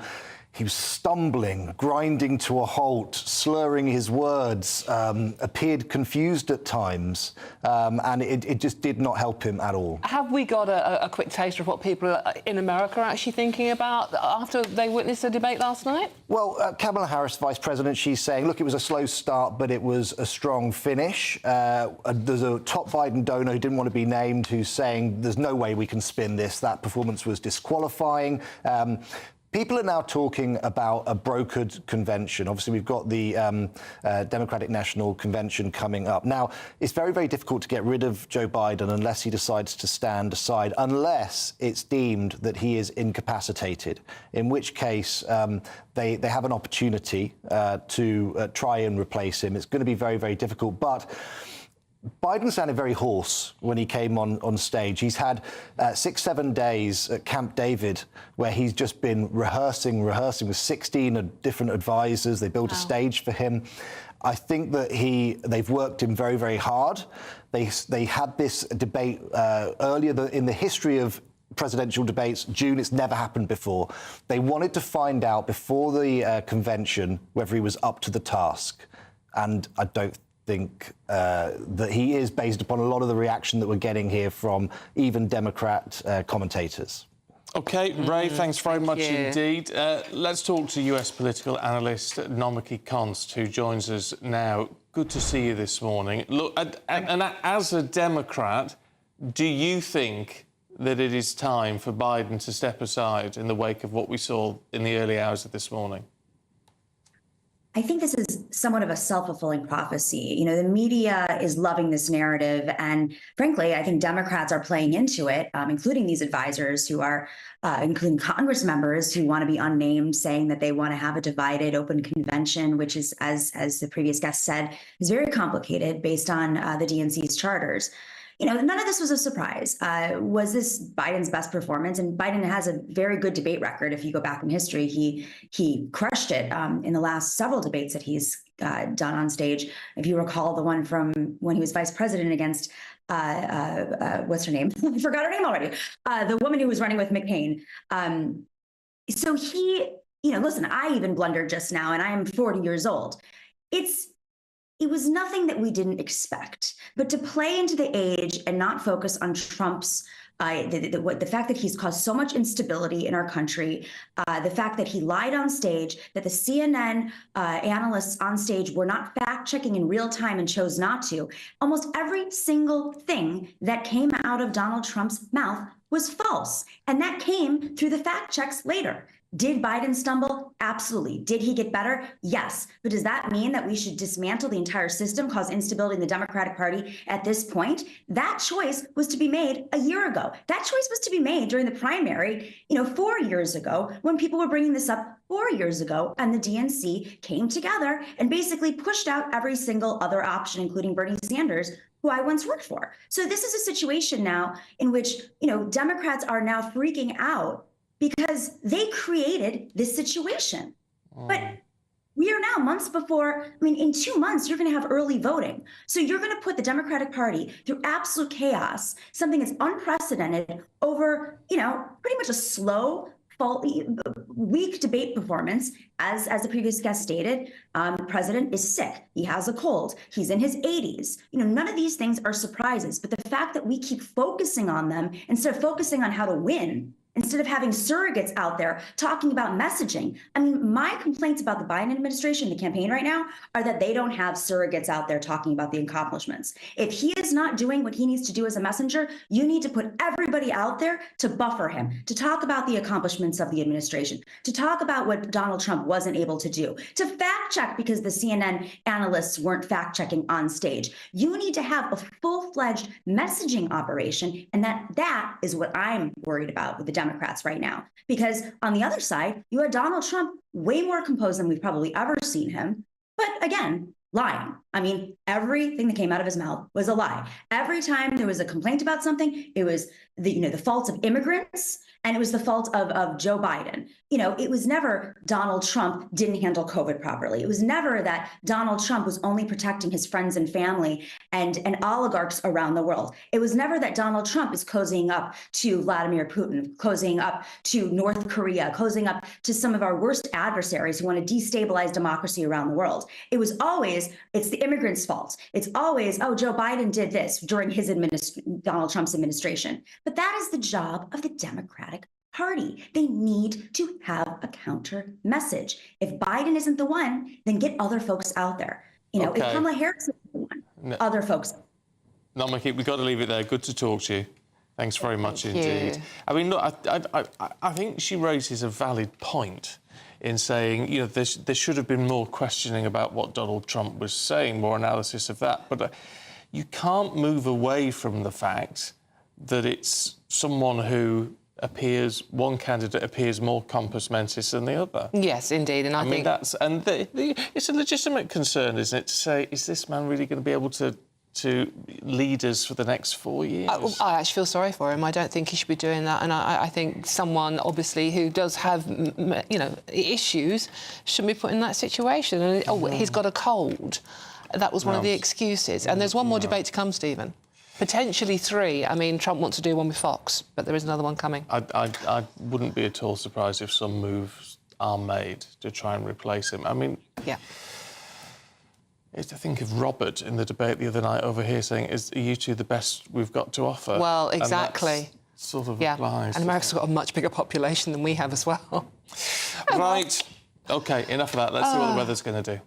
he was stumbling, grinding to a halt, slurring his words, appeared confused at times, and it just did not help him at all.
Have we got a quick taster of what people in America are actually thinking about after they witnessed the debate last night?
Well, Kamala Harris, Vice President, she's saying, look, it was a slow start, but it was a strong finish. There's a top Biden donor who didn't want to be named who's saying there's no way we can spin this. That performance was disqualifying. People are now talking about a brokered convention. Obviously, we've got the Democratic National Convention coming up. Now, it's very, very difficult to get rid of Joe Biden unless he decides to stand aside, unless it's deemed that he is incapacitated, in which case they have an opportunity to try and replace him. It's going to be very, very difficult. But Biden sounded very hoarse when he came on stage. He's had 6-7 days at Camp David where he's just been rehearsing with 16 different advisors. They built a stage for him. I think that they've worked him very, very hard. They had this debate earlier in the history of presidential debates, June. It's never happened before. They wanted to find out before the convention whether he was up to the task. And I don't think that he is, based upon a lot of the reaction that we're getting here from even Democrat commentators.
OK, Ray, thanks very much indeed. Let's talk to US political analyst Nomiki Konst, who joins us now. Good to see you this morning. Look, and as a Democrat, do you think that it is time for Biden to step aside in the wake of what we saw in the early hours of this morning?
I think this is somewhat of a self-fulfilling prophecy. The media is loving this narrative. And frankly, I think Democrats are playing into it, including these advisors who are, including Congress members who want to be unnamed, saying that they want to have a divided open convention, which is, as the previous guest said, is very complicated based on the DNC's charters. None of this was a surprise. Was this Biden's best performance? And Biden has a very good debate record. If you go back in history, he crushed it in the last several debates that he's done on stage. If you recall the one from when he was vice president against, what's her name? I forgot her name already. The woman who was running with McCain. So listen, I even blundered just now, and I am 40 years old. It was nothing that we didn't expect, but to play into the age and not focus on Trump's, the fact that he's caused so much instability in our country, the fact that he lied on stage, that the CNN analysts on stage were not fact-checking in real time and chose not to. Almost every single thing that came out of Donald Trump's mouth was false, and that came through the fact checks later. Did Biden stumble? Absolutely. Did he get better? Yes. But does that mean that we should dismantle the entire system, cause instability in the Democratic Party at this point? That choice was to be made a year ago. That choice was to be made during the primary, 4 years ago, when people were bringing this up 4 years ago, and the DNC came together and basically pushed out every single other option, including Bernie Sanders, who I once worked for. So this is a situation now in which, Democrats are now freaking out because they created this situation. But we are now months before, in 2 months, you're gonna have early voting. So you're gonna put the Democratic Party through absolute chaos, something that's unprecedented over, pretty much a slow, faulty, weak debate performance. As the previous guest stated, the president is sick. He has a cold. He's in his 80s. None of these things are surprises, but the fact that we keep focusing on them instead of focusing on how to win, instead of having surrogates out there talking about messaging. My complaints about the Biden administration, the campaign right now, are that they don't have surrogates out there talking about the accomplishments. If he is not doing what he needs to do as a messenger, you need to put everybody out there to buffer him, to talk about the accomplishments of the administration, to talk about what Donald Trump wasn't able to do, to fact check because the CNN analysts weren't fact checking on stage. You need to have a full-fledged messaging operation, and that is what I'm worried about with the Democrats right now. Because on the other side, you had Donald Trump, way more composed than we've probably ever seen him. But again, lying. I mean, everything that came out of his mouth was a lie. Every time there was a complaint about something, it was the fault of immigrants, and it was the fault of Joe Biden. It was never Donald Trump didn't handle COVID properly. It was never that Donald Trump was only protecting his friends and family and oligarchs around the world. It was never that Donald Trump is cozying up to Vladimir Putin, cozying up to North Korea, cozying up to some of our worst adversaries who want to destabilize democracy around the world. It was always, it's the immigrants' fault. It's always, oh, Joe Biden did this during his Donald Trump's administration. But that is the job of the Democratic Party. They need to have a counter message. If Biden isn't the one, then get other folks out there. If Kamala Harris isn't the one, other folks.
Namaki, we've got to leave it there. Good to talk to you. Thanks very much indeed.
you.
I mean, look, I think she raises a valid point in saying, there should have been more questioning about what Donald Trump was saying, more analysis of that. But you can't move away from the fact that it's someone who one candidate appears more compos mentis than the other.
Yes, indeed, and I
mean,
think
it's a legitimate concern, isn't it, to say, is this man really going to be able to lead us for the next 4 years?
I actually feel sorry for him. I don't think he should be doing that, and I think someone, obviously, who does have, issues shouldn't be put in that situation. And, he's got a cold. That was one of the excuses. And there's one more debate to come, Stephen. Potentially 3. I mean, Trump wants to do one with Fox, but there is another one coming.
I wouldn't be at all surprised if some moves are made to try and replace him. I mean...
Yeah.
I think of Robert in the debate the other night over here saying, are you two the best we've got to offer?
Well, exactly.
Sort of
yeah.
applies.
And America's got a much bigger population than we have as well.
Right. OK, enough of that. Let's see what the weather's going to do.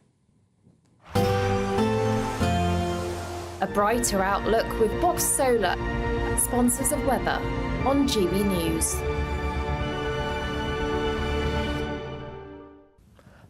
A brighter outlook with Box Solar, sponsors of weather on GB News.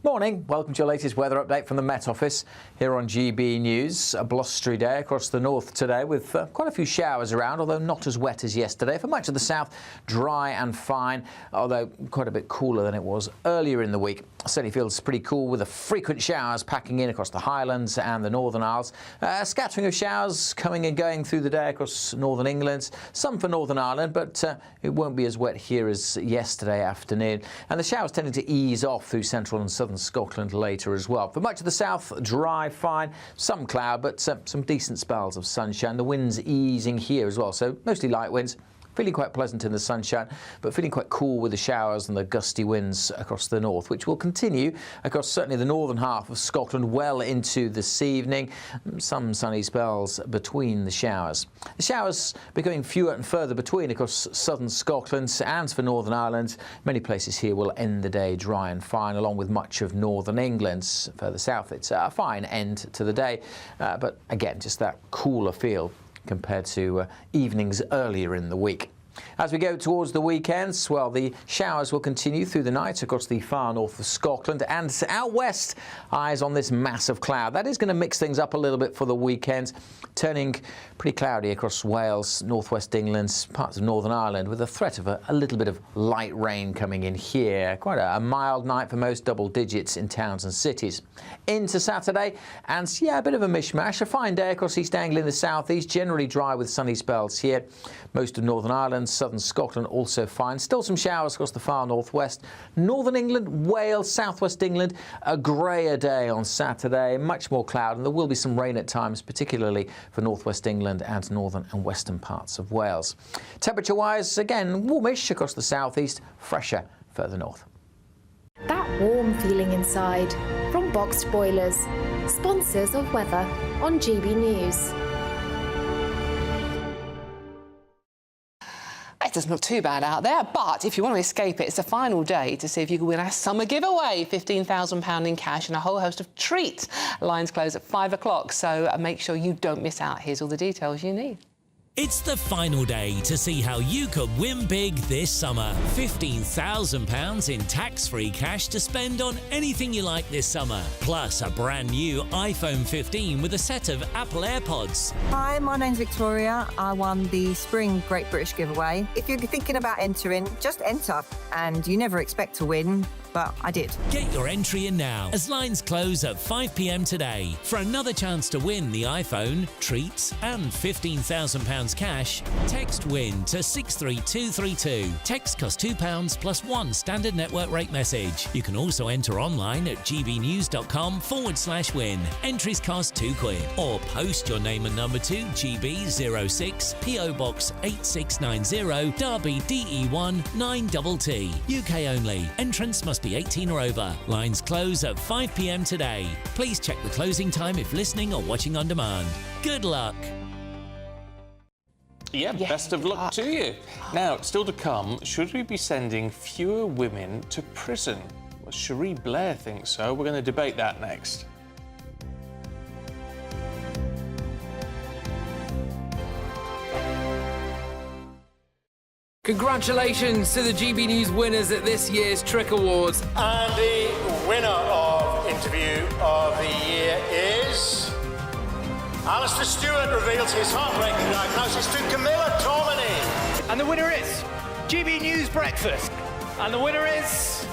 Morning, welcome to your latest weather update from the Met Office here on GB News. A blustery day across the north today with quite a few showers around, although not as wet as yesterday. For much of the south, dry and fine, although quite a bit cooler than it was earlier in the week. Certainly feels pretty cool with the frequent showers packing in across the Highlands and the Northern Isles. A scattering of showers coming and going through the day across Northern England, some for Northern Ireland, but it won't be as wet here as yesterday afternoon. And the showers tending to ease off through central and southern Scotland later as well. For much of the south, dry, fine, some cloud, but some decent spells of sunshine. The winds easing here as well, so mostly light winds. Feeling quite pleasant in the sunshine, but feeling quite cool with the showers and the gusty winds across the north, which will continue across certainly the northern half of Scotland well into this evening. Some sunny spells between the showers. The showers becoming fewer and further between across southern Scotland and for Northern Ireland. Many places here will end the day dry and fine, along with much of northern England. Further south, it's a fine end to the day, but again, just that cooler feel compared to evenings earlier in the week. As we go towards the weekends, well, the showers will continue through the night across the far north of Scotland, and out west, eyes on this mass of cloud. That is going to mix things up a little bit for the weekend, turning pretty cloudy across Wales, northwest England, parts of Northern Ireland, with a threat of a little bit of light rain coming in here. Quite a mild night for most, double digits in towns and cities. Into Saturday, and yeah, a bit of a mishmash. A fine day across East Anglia in the southeast, generally dry with sunny spells here. Most of Northern Ireland, southern Scotland also fine. Still some showers across the far northwest. Northern England, Wales, southwest England, a greyer day on Saturday. Much more cloud, and there will be some rain at times, particularly for northwest England and northern and western parts of Wales. Temperature-wise, again, warmish across the southeast, fresher further north.
That warm feeling inside from Boxed Boilers, sponsors of weather on GB News.
It doesn't look too bad out there, but if you want to escape it, it's the final day to see if you can win our summer giveaway, £15,000 in cash and a whole host of treats. Lines close at 5 o'clock, so make sure you don't miss out. Here's all the details you need.
It's the final day to see how you could win big this summer. £15,000 in tax-free cash to spend on anything you like this summer. Plus a brand new iPhone 15 with a set of Apple AirPods.
Hi, my name's Victoria. I won the Spring Great British Giveaway. If you're thinking about entering, just enter. And you never expect to win, but I did.
Get your entry in now, as lines close at 5 p.m. today. For another chance to win the iPhone, treats, and £15,000 cash, text WIN to 63232. Text costs £2 plus 1 standard network rate message. You can also enter online at gbnews.com/win. Entries cost £2, or post your name and number to GB06 PO Box 8690 Derby DE1 9TT. UK only. Entrance must be 18 or over. Lines close at 5 p.m. today. Please check the closing time if listening or watching on demand. Good luck.
Yeah, best of luck to you. Now, still to come, should we be sending fewer women to prison? Well, Cherie Blair thinks so. We're going to debate that next.
Congratulations to the GB News winners at this year's Trick Awards.
And the winner of Interview of the Year is... Alistair Stewart reveals his heartbreaking diagnosis to Camilla Tormini.
And the winner is GB News Breakfast. And the winner is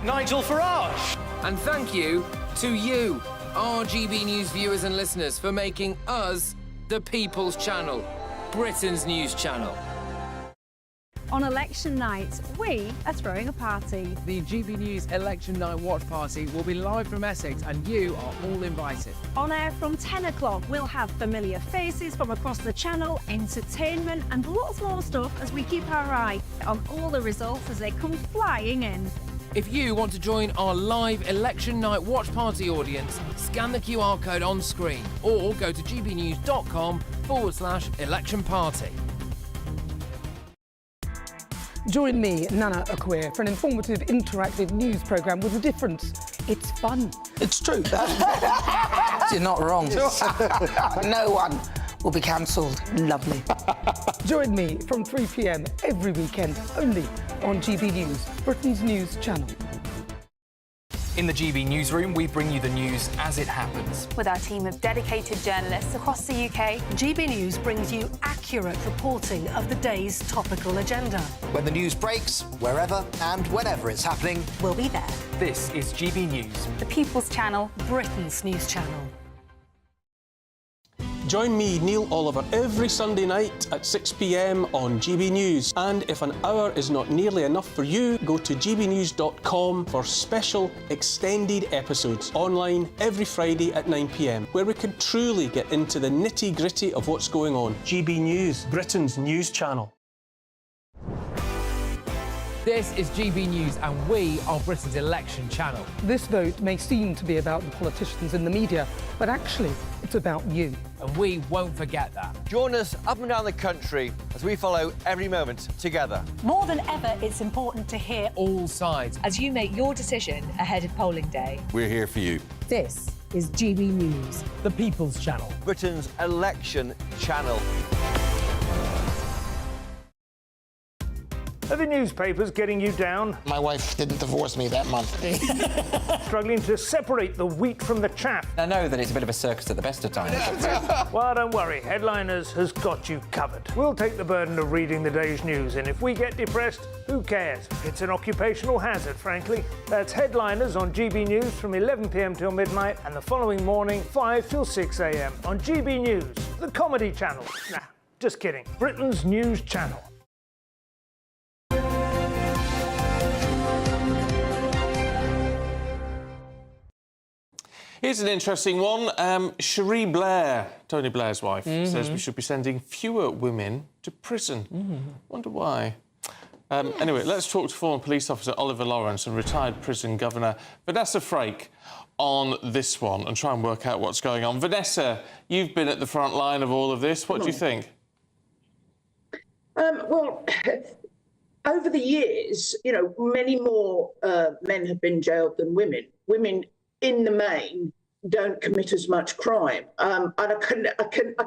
Nigel Farage.
And thank you to you, our GB News viewers and listeners, for making us the People's Channel, Britain's news channel.
On election night, we are throwing a party.
The GB News Election Night Watch Party will be live from Essex and you are all invited.
On air from 10 o'clock, we'll have familiar faces from across the channel, entertainment and lots more stuff as we keep our eye on all the results as they come flying in.
If you want to join our live Election Night Watch Party audience, scan the QR code on screen or go to gbnews.com/election party.
Join me, Nana Akweer, for an informative, interactive news programme with a difference. It's fun.
It's true. You're not wrong. No one will be cancelled. Lovely.
Join me from 3 p.m. every weekend, only on GB News, Britain's news channel.
In the GB Newsroom, we bring you the news as it happens.
With our team of dedicated journalists across the UK, GB News brings you accurate reporting of the day's topical agenda.
When the news breaks, wherever and whenever it's happening,
we'll be there.
This is GB News.
The People's Channel, Britain's news channel.
Join me, Neil Oliver, every Sunday night at 6 p.m. on GB News. And if an hour is not nearly enough for you, go to gbnews.com for special extended episodes online every Friday at 9 p.m, where we can truly get into the nitty-gritty of what's going on. GB News, Britain's news channel.
This is GB News and we are Britain's election channel.
This vote may seem to be about the politicians in the media, but actually it's about you.
And we won't forget that.
Join us up and down the country as we follow every moment together.
More than ever, it's important to hear
all sides
as you make your decision ahead of polling day.
We're here for you.
This is GB News,
the People's Channel,
Britain's election channel.
Are the newspapers getting you down?
My wife didn't divorce me that month.
Struggling to separate the wheat from the chaff?
I know that it's a bit of a circus at the best of times.
Well, don't worry. Headliners has got you covered. We'll take the burden of reading the day's news, and if we get depressed, who cares? It's an occupational hazard, frankly. That's Headliners on GB News from 11 p.m. till midnight, and the following morning, 5 till 6 a.m. on GB News, the comedy channel. Nah, just kidding. Britain's news channel.
Here's an interesting one. Cherie Blair, Tony Blair's wife, says we should be sending fewer women to prison. Wonder why. Anyway, let's talk to former police officer Oliver Lawrence and retired prison governor Vanessa Frake on this one and try and work out what's going on. Vanessa, you've been at the front line of all of this. What do you think?
Well, over the years, you know, many more men have been jailed than women. Women, in the main, don't commit as much crime. And I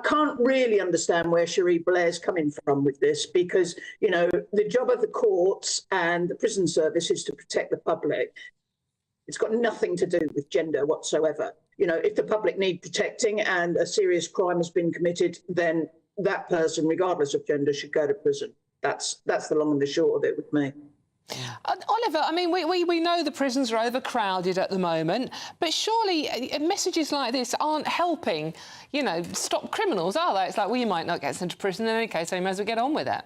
can't really understand where Cherie Blair's coming from with this, because, you know, the job of the courts and the prison service is to protect the public. It's got nothing to do with gender whatsoever. You know, if the public need protecting and a serious crime has been committed, then that person, regardless of gender, should go to prison. That's the long and the short of it with me.
Oliver, I mean, we know the prisons are overcrowded at the moment, but surely messages like this aren't helping, you know, stop criminals, are they? It's like, well, you might not get sent to prison in any case, so you may as well get on with it.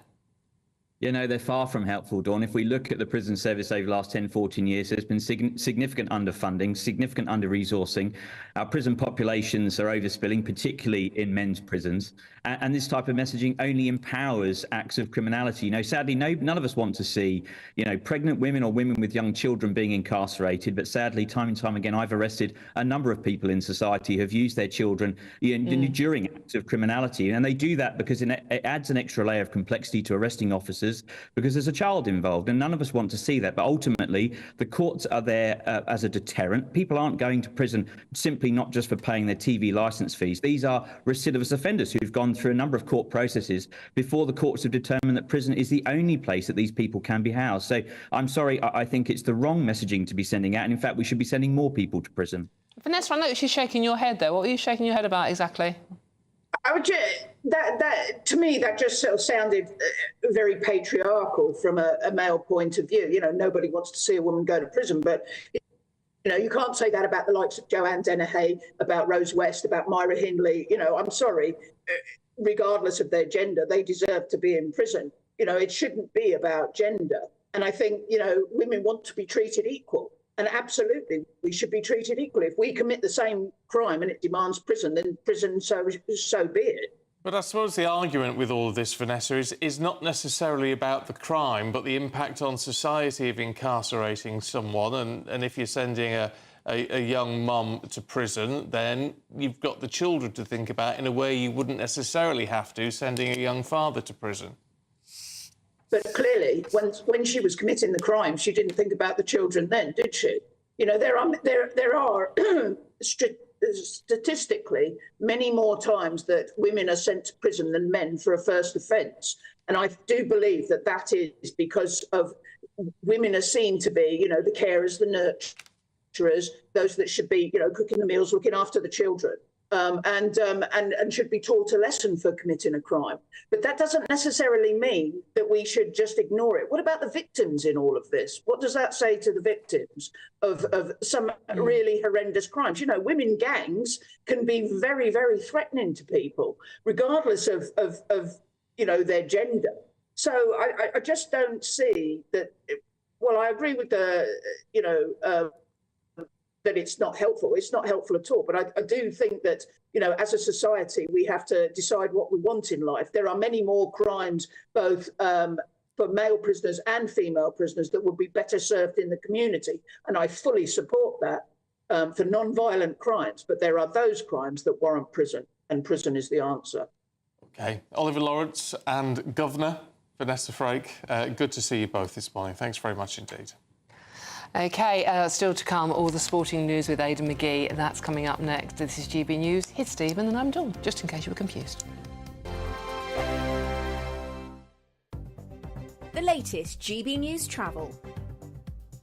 You know, they're far from helpful, Dawn. If we look at the prison service over the last 10, 14 years, there's been significant underfunding, significant under-resourcing. Our prison populations are overspilling, particularly in men's prisons. And this type of messaging only empowers acts of criminality. You know, sadly, none of us want to see, you know, pregnant women or women with young children being incarcerated. But sadly, time and time again, I've arrested a number of people in society who have used their children during acts of criminality. And they do that because it adds an extra layer of complexity to arresting officers, because there's a child involved, and none of us want to see that. But ultimately, the courts are there as a deterrent. People aren't going to prison simply not just for paying their TV licence fees. These are recidivist offenders who've gone through a number of court processes before the courts have determined that prison is the only place that these people can be housed. So I'm sorry, I think it's the wrong messaging to be sending out. And in fact, we should be sending more people to prison.
Vanessa, I noticed you're shaking your head there. What were you shaking your head about exactly?
I would just, that to me, that just sort of sounded very patriarchal from a male point of view. You know, nobody wants to see a woman go to prison, but you know, you can't say that about the likes of Joanne Dennehy, about Rose West, about Myra Hindley. You know, I'm sorry, regardless of their gender, they deserve to be in prison. You know, it shouldn't be about gender. And I think, you know, women want to be treated equal. And absolutely, we should be treated equally. If we commit the same crime and it demands prison, then prison, so be it.
But I suppose the argument with all of this, Vanessa, is not necessarily about the crime, but the impact on society of incarcerating someone. And if you're sending a young mum to prison, then you've got the children to think about in a way you wouldn't necessarily have to sending a young father to prison.
But clearly, when she was committing the crime, she didn't think about the children then, did she? You know, there are statistically many more times that women are sent to prison than men for a first offence. And I do believe that that is because of women are seen to be, you know, the carers, the nurturers, those that should be, you know, cooking the meals, looking after the children. And should be taught a lesson for committing a crime. But that doesn't necessarily mean that we should just ignore it. What about the victims in all of this? What does that say to the victims of some really horrendous crimes? You know, women gangs can be very, very threatening to people, regardless of you know, their gender. So I just don't see that. Well, I agree with the, you know, that it's not helpful. It's not helpful at all. But I do think that, you know, as a society, we have to decide what we want in life. There are many more crimes, both for male prisoners and female prisoners, that would be better served in the community. And I fully support that for non-violent crimes. But there are those crimes that warrant prison, and prison is the answer.
OK. Oliver Lawrence and Governor Vanessa Frake, good to see you both this morning. Thanks very much indeed.
OK, still to come, all the sporting news with Aidan McGee. That's coming up next. This is GB News. Here's Stephen and I'm Dawn, just in case you were confused.
The latest GB News travel.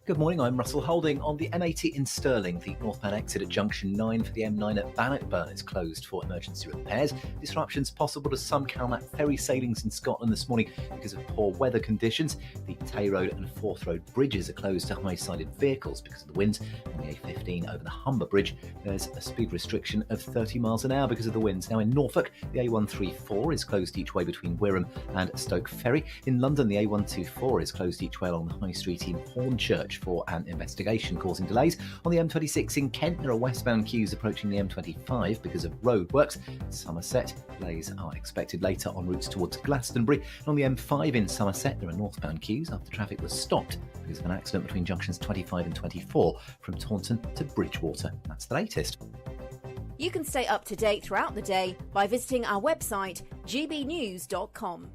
Good morning, I'm Russell Holding. On the M80 in Stirling, the northbound exit at junction 9 for the M9 at Bannockburn is closed for emergency repairs. Disruptions possible to some Calmac ferry sailings in Scotland this morning because of poor weather conditions. The Tay Road and Forth Road bridges are closed to high-sided vehicles because of the winds. On the A15 over the Humber Bridge, there's a speed restriction of 30 miles an hour because of the winds. Now in Norfolk, the A134 is closed each way between Wirral and Stoke Ferry. In London, the A124 is closed each way along the High Street in Hornchurch for an investigation causing delays. On the M26 in Kent, there are westbound queues approaching the M25 because of roadworks. Somerset, delays are expected later on routes towards Glastonbury. And on the M5 in Somerset, there are northbound queues after traffic was stopped because of an accident between junctions 25 and 24 from Taunton to Bridgewater. That's the latest.
You can stay up to date throughout the day by visiting our website, gbnews.com.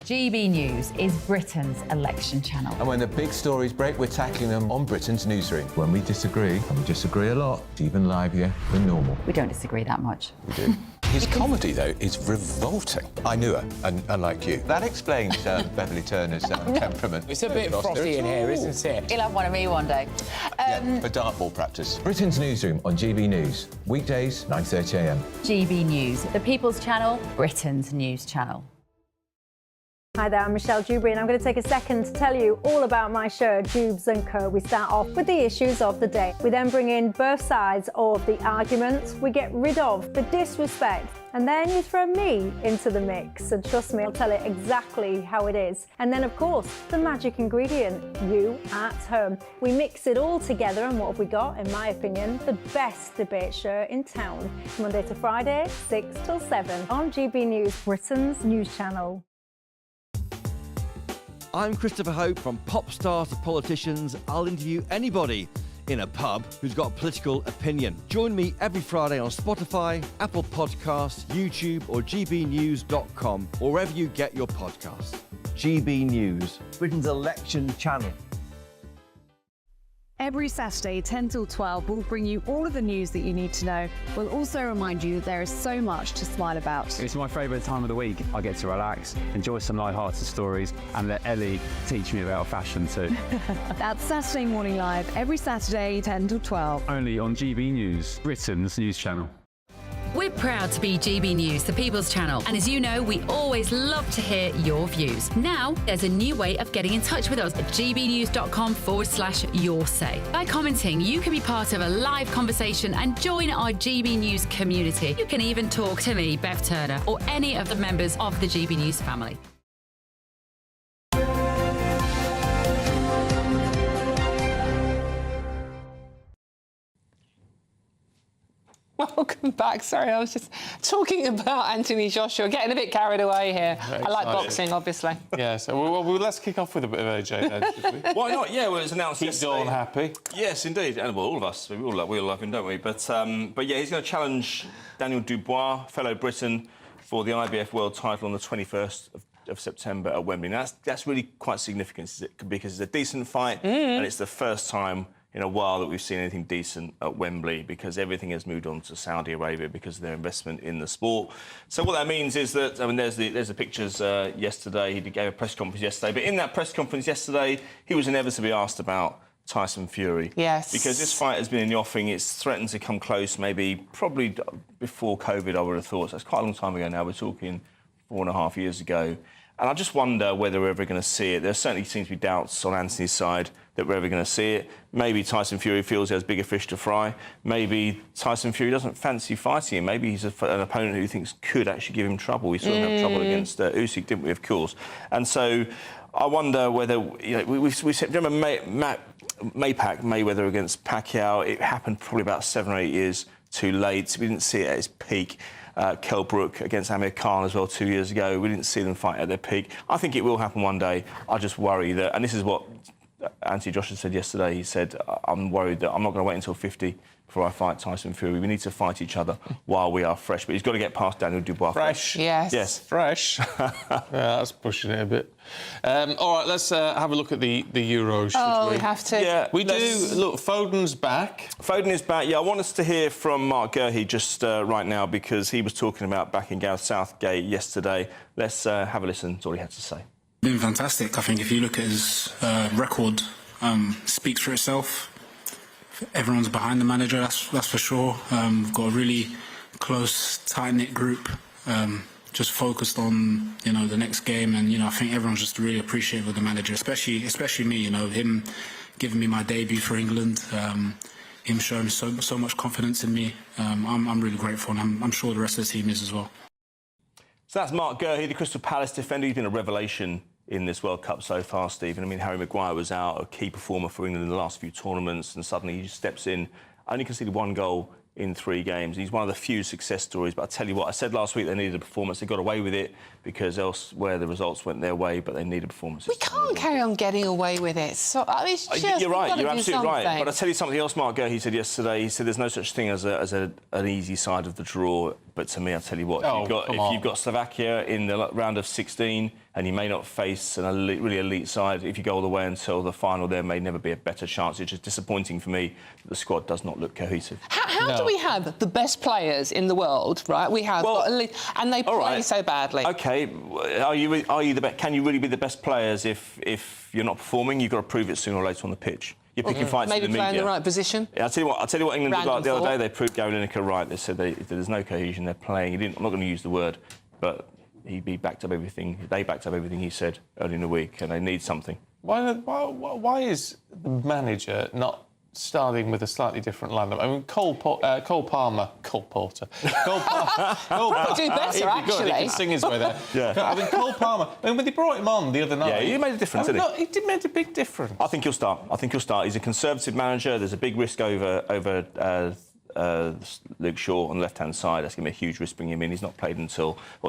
GB News is Britain's election channel.
And when the big stories break, we're tackling them on Britain's newsroom. When we disagree, and we disagree a lot, it's even livelier than normal.
We don't disagree that much.
We do.
His comedy, though, is revolting. I knew her, unlike you.
That explains Beverly Turner's temperament.
It's a bit frothy in here, isn't it?
He'll have one of me one day.
For dartball practice.
Britain's newsroom on GB News. Weekdays, 9:30 a.m.
GB News, the People's Channel, Britain's news channel.
Hi there, I'm Michelle Dewberry and I'm going to take a second to tell you all about my show, Dubes & Co. We start off with the issues of the day. We then bring in both sides of the argument. We get rid of the disrespect. And then you throw me into the mix. And trust me, I'll tell it exactly how it is. And then, of course, the magic ingredient, you at home. We mix it all together and what have we got, in my opinion, the best debate show in town. Monday to Friday, 6 till 7 on GB News, Britain's news channel.
I'm Christopher Hope. From pop stars to politicians, I'll interview anybody in a pub who's got a political opinion. Join me every Friday on Spotify, Apple Podcasts, YouTube or gbnews.com, or wherever you get your podcasts.
GB News, Britain's election channel.
Every Saturday, 10 till 12, we'll bring you all of the news that you need to know. We'll also remind you that there is so much to smile about.
It's my favourite time of the week. I get to relax, enjoy some light-hearted stories, and let Ellie teach me about fashion too.
That's Saturday Morning Live, every Saturday, 10 till 12.
Only on GB News, Britain's news channel.
We're proud to be GB News, the People's Channel, and as you know, we always love to hear your views. Now, there's a new way of getting in touch with us at gbnews.com/your say. By commenting, you can be part of a live conversation and join our GB News community. You can even talk to me, Bev Turner, or any of the members of the GB News family.
Welcome back. Sorry, I was just talking about Anthony Joshua, getting a bit carried away here. I like boxing, obviously.
Yeah, so well, let's kick off with a bit of AJ then, should we?
Why not? Yeah, well, it was announced
Keep
yesterday.
Dawn happy.
Yes, indeed. And well, all of us, we all love him, don't we? But yeah, he's going to challenge Daniel Dubois, fellow Briton, for the IBF World title on the 21st of September at Wembley. Now, that's really quite significant because it's a decent fight and it's the first time in a while that we've seen anything decent at Wembley, because everything has moved on to Saudi Arabia because of their investment in the sport. So what that means is that, I mean, there's the pictures yesterday. He gave a press conference yesterday, but in that press conference yesterday, he was inevitably asked about Tyson Fury.
Yes.
Because this fight has been in the offing. It's threatened to come close, probably before COVID, I would have thought. So it's quite a long time ago now. We're talking 4.5 years ago. And I just wonder whether we're ever going to see it. There certainly seems to be doubts on Anthony's side that we're ever going to see it. Maybe Tyson Fury feels he has bigger fish to fry. Maybe Tyson Fury doesn't fancy fighting him. Maybe he's an opponent who thinks could actually give him trouble. We saw him have trouble against Usyk, didn't we, of course? And so I wonder whether, you know, we said, remember Mayweather against Pacquiao? It happened probably about 7 or 8 years too late. We didn't see it at its peak. Kell Brook against Amir Khan as well 2 years ago. We didn't see them fight at their peak. I think it will happen one day. I just worry that, and this is what Anthony Joshua said yesterday. He said, I'm worried that I'm not going to wait until 50 before I fight Tyson Fury. We need to fight each other while we are fresh. But he's got to get past Daniel Dubois.
Fresh.
Yes.
Yes.
Fresh. Yeah, that's pushing it a bit. All right, let's have a look at the Euros.
Oh, we have to.
Yeah,
we do. Look, Foden's back.
Foden is back. Yeah, I want us to hear from Mark Gurhey just right now, because he was talking about backing Gareth Southgate yesterday. Let's have a listen to what he had to say.
Been fantastic. I think if you look at his record, speaks for itself. Everyone's behind the manager, that's for sure. We've got a really close, tight-knit group, just focused on, you know, the next game, and, you know, I think everyone's just really appreciative of the manager, especially me, you know, him giving me my debut for England, him showing so much confidence in me. I'm really grateful, and I'm sure the rest of the team is as well.
So that's Mark Gurhey, the Crystal Palace defender. He's been a revelation in this World Cup so far, Stephen. I mean, Harry Maguire was out, a key performer for England in the last few tournaments, and suddenly he steps in, only conceded 1 goal in 3 games. He's one of the few success stories, but I tell you what, I said last week they needed a performance. They got away with it because elsewhere the results went their way, but they needed a performance.
We can't carry on getting away with it. So, I mean, it's just,
you're right, you're absolutely right.
Something.
But I'll tell you something else Mark Gurhey said yesterday. He said there's no such thing as an easy side of the draw. But to me, I'll tell you what, if you've got Slovakia in the round of 16 and you may not face an really elite side, if you go all the way until the final, there may never be a better chance. It's just disappointing for me that the squad does not look cohesive.
How do we have the best players in the world, right? We have, and they play so badly.
OK, are you the best? Can you really be the best players if you're not performing? You've got to prove it sooner or later on the pitch. You're picking fights in the media.
Maybe play in the right position.
Yeah, I'll tell you what England did the other day. They proved Gary Lineker right. They said there's no cohesion. They're playing. I'm not going to use the word, but he backed up everything. They backed up everything he said earlier in the week, and they need something.
Why is the manager not starting with a slightly different lineup? I mean, Cole Porter. Cole Palmer. Cole Porter.
Do better, actually.
He can sing his way there.
Yeah.
I mean, Cole Palmer. I mean, when they brought him on the other night...
Yeah, he made a difference, didn't he?
He did make a big difference.
I think he'll start. He's a Conservative manager. There's a big risk over Luke Shaw on the left-hand side. That's going to be a huge risk bringing him in. He's not played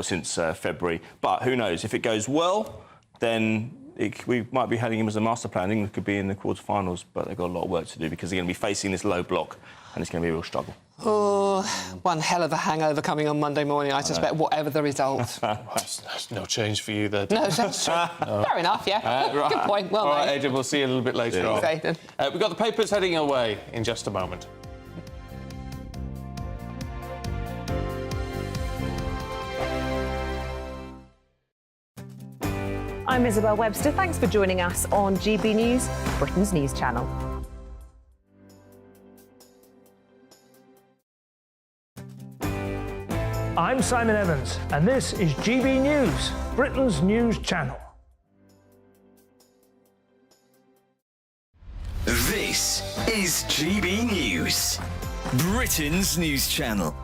since February. But who knows? If it goes well, then we might be having him as a master plan. England could be in the quarter-finals, but they've got a lot of work to do because they're going to be facing this low block, and it's going to be a real struggle.
Oh, one hell of a hangover coming on Monday morning, I suspect, whatever the result.
That's no change for you there.
No, that's true. No. Fair enough, yeah.
Right.
Good point. Well
All right,
made.
Adrian, we'll see you a little bit later on.
Okay, then.
We've got the papers heading away in just a moment.
I'm Isabel Webster. Thanks for joining us on GB News, Britain's news channel.
I'm Simon Evans, and this is GB News, Britain's news channel.
This is GB News, Britain's news channel.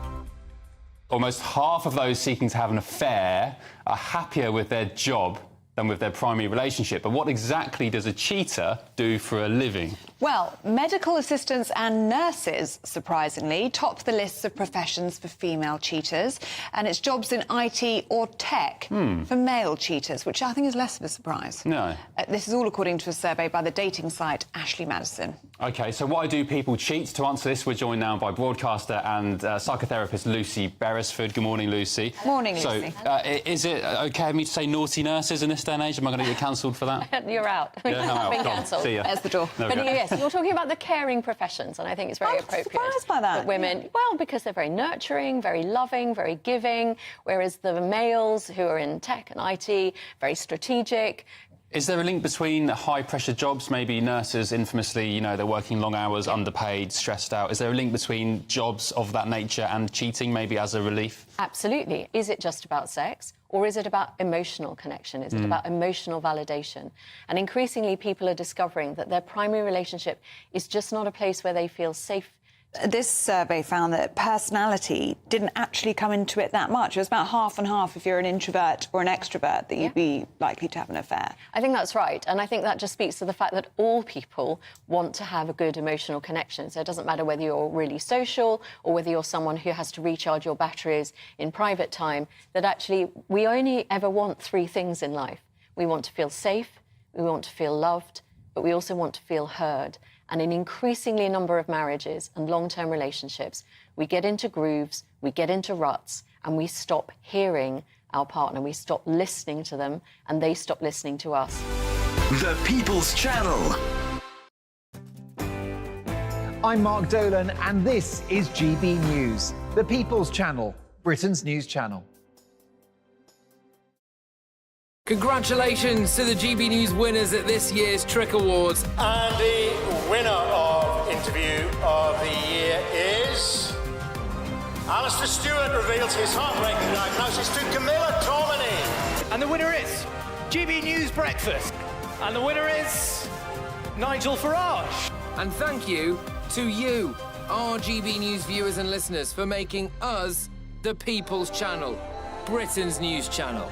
Almost half of those seeking to have an affair are happier with their job than with their primary relationship. But what exactly does a cheater do for a living?
Well, medical assistants and nurses, surprisingly, top the lists of professions for female cheaters, and it's jobs in IT or tech for male cheaters, which I think is less of a surprise.
No.
This is all according to a survey by the dating site Ashley Madison.
OK, so why do people cheat? To answer this, we're joined now by broadcaster and psychotherapist Lucy Beresford. Good morning, Lucy.
Morning, Lucy.
So, is it OK of me to say naughty nurses in this day and age? Am I going to get cancelled for that?
You're out.
Yeah, I'm out.
Been
Go on,
cancelled.
see ya.
There's the door.
There we
But
go.
yes, you're talking about the caring professions, and I think it's very appropriate.
Surprised by that.
Women, well, because they're very nurturing, very loving, very giving, whereas the males who are in tech and IT, very strategic.
Is there a link between high-pressure jobs, maybe nurses infamously, you know, they're working long hours, underpaid, stressed out? Is there a link between jobs of that nature and cheating, maybe as a relief?
Absolutely. Is it just about sex, or is it about emotional connection? Is it about emotional validation? And increasingly, people are discovering that their primary relationship is just not a place where they feel safe.
This survey found that personality didn't actually come into it that much. It was about half and half if you're an introvert or an extrovert that you'd be likely to have an affair.
I think that's right. And I think that just speaks to the fact that all people want to have a good emotional connection. So it doesn't matter whether you're really social or whether you're someone who has to recharge your batteries in private time, that actually we only ever want three things in life. We want to feel safe, we want to feel loved, but we also want to feel heard. And in increasingly a number of marriages and long-term relationships, we get into grooves, we get into ruts, and we stop hearing our partner, we stop listening to them, and they stop listening to us.
The People's Channel.
I'm Mark Dolan, and this is GB News, the People's Channel, Britain's news channel.
Congratulations to the GB News winners at this year's Trick Awards.
And the winner of Interview of the Year is... Alistair Stewart reveals his heartbreaking diagnosis to Camilla Tominey.
And the winner is GB News Breakfast. And the winner is Nigel Farage.
And thank you to you, our GB News viewers and listeners, for making us the People's Channel, Britain's news channel.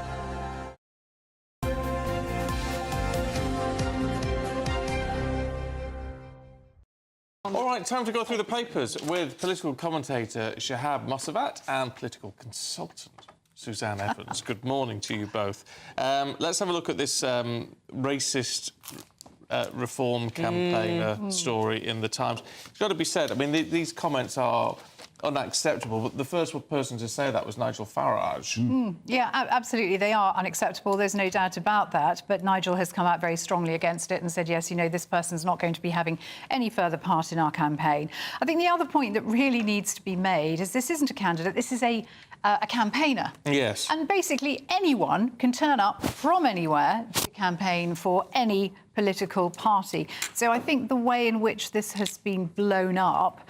All right, time to go through the papers with political commentator Shahab Mosavat and political consultant Suzanne Evans. Good morning to you both. Let's have a look at this racist reform campaigner story in the Times. It's got to be said, I mean, these comments are unacceptable, but the first person to say that was Nigel Farage.
Yeah, absolutely. They are unacceptable. There's no doubt about that. But Nigel has come out very strongly against it and said, yes, you know, this person's not going to be having any further part in our campaign. I think the other point that really needs to be made is this isn't a candidate, this is a campaigner.
Yes.
And basically anyone can turn up from anywhere to campaign for any political party. So I think the way in which this has been blown up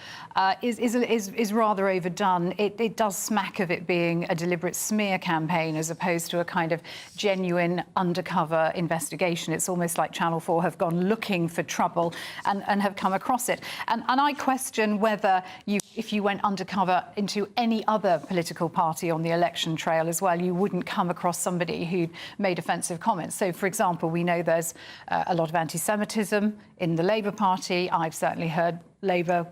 is rather overdone. It does smack of it being a deliberate smear campaign as opposed to a kind of genuine undercover investigation. It's almost like Channel 4 have gone looking for trouble and have come across it. And I question whether if you went undercover into any other political party on the election trail as well, you wouldn't come across somebody who made offensive comments. So, for example, we know there's a lot of anti-Semitism in the Labour Party. I've certainly heard Labour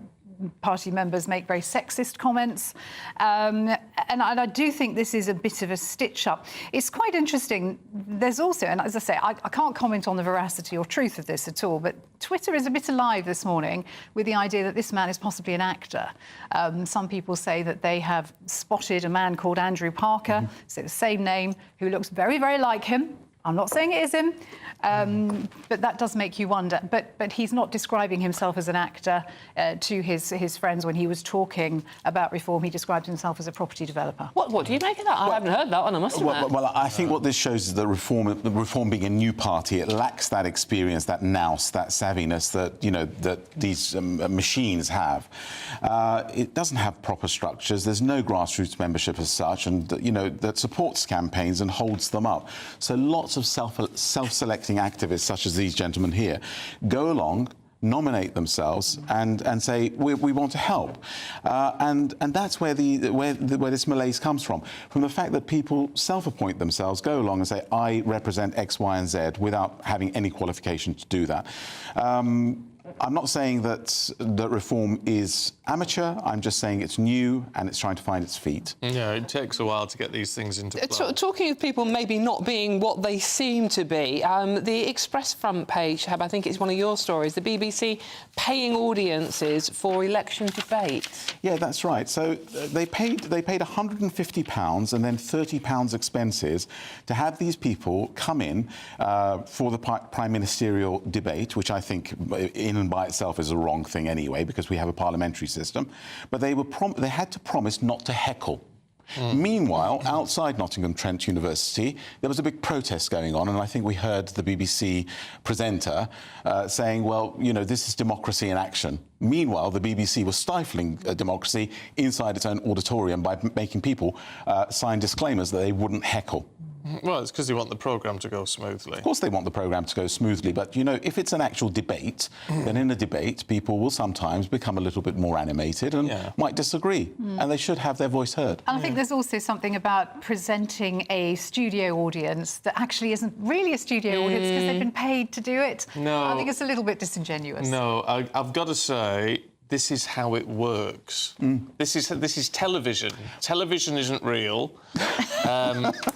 Party members make very sexist comments. And I do think this is a bit of a stitch-up. It's quite interesting. There's also, and as I say, I can't comment on the veracity or truth of this at all, but Twitter is a bit alive this morning with the idea that this man is possibly an actor. Some people say that they have spotted a man called Andrew Parker, so the same name, who looks very, very like him. I'm not saying it is him, but that does make you wonder. But he's not describing himself as an actor to his friends when he was talking about reform. He described himself as a property developer.
What do you make of that? I haven't heard that one, I must admit.
Well, I think what this shows is that reform being a new party, it lacks that experience, that nous, that savviness that, you know, that these machines have. It doesn't have proper structures. There's no grassroots membership as such, and, you know, that supports campaigns and holds them up. So lots of self-selecting activists, such as these gentlemen here, go along, nominate themselves and say we want to help, and that's where this malaise comes from the fact that people self-appoint themselves, go along and say I represent X, Y, and Z without having any qualification to do that. I'm not saying that reform is amateur. I'm just saying it's new and it's trying to find its feet.
Yeah, it takes a while to get these things into play.
Talking of people maybe not being what they seem to be, the Express front page, Hab, I think it's one of your stories, the BBC paying audiences for election debates.
Yeah, that's right. So they paid £150 and then £30 expenses to have these people come in for the prime ministerial debate, which I think in and by itself is a wrong thing anyway, because we have a parliamentary system. But they had to promise not to heckle. Meanwhile, outside Nottingham Trent University, there was a big protest going on, and I think we heard the BBC presenter saying, well, you know, this is democracy in action. Meanwhile, the BBC was stifling democracy inside its own auditorium by making people sign disclaimers that they wouldn't heckle.
Well, it's because they want the programme to go smoothly.
Of course they want the programme to go smoothly, but, you know, if it's an actual debate, then in a debate, people will sometimes become a little bit more animated and might disagree, and they should have their voice heard.
And I think there's also something about presenting a studio audience that actually isn't really a studio audience because they've been paid to do it.
No.
I think it's a little bit disingenuous.
No, I've got to say, this is how it works. This is television. Television isn't real.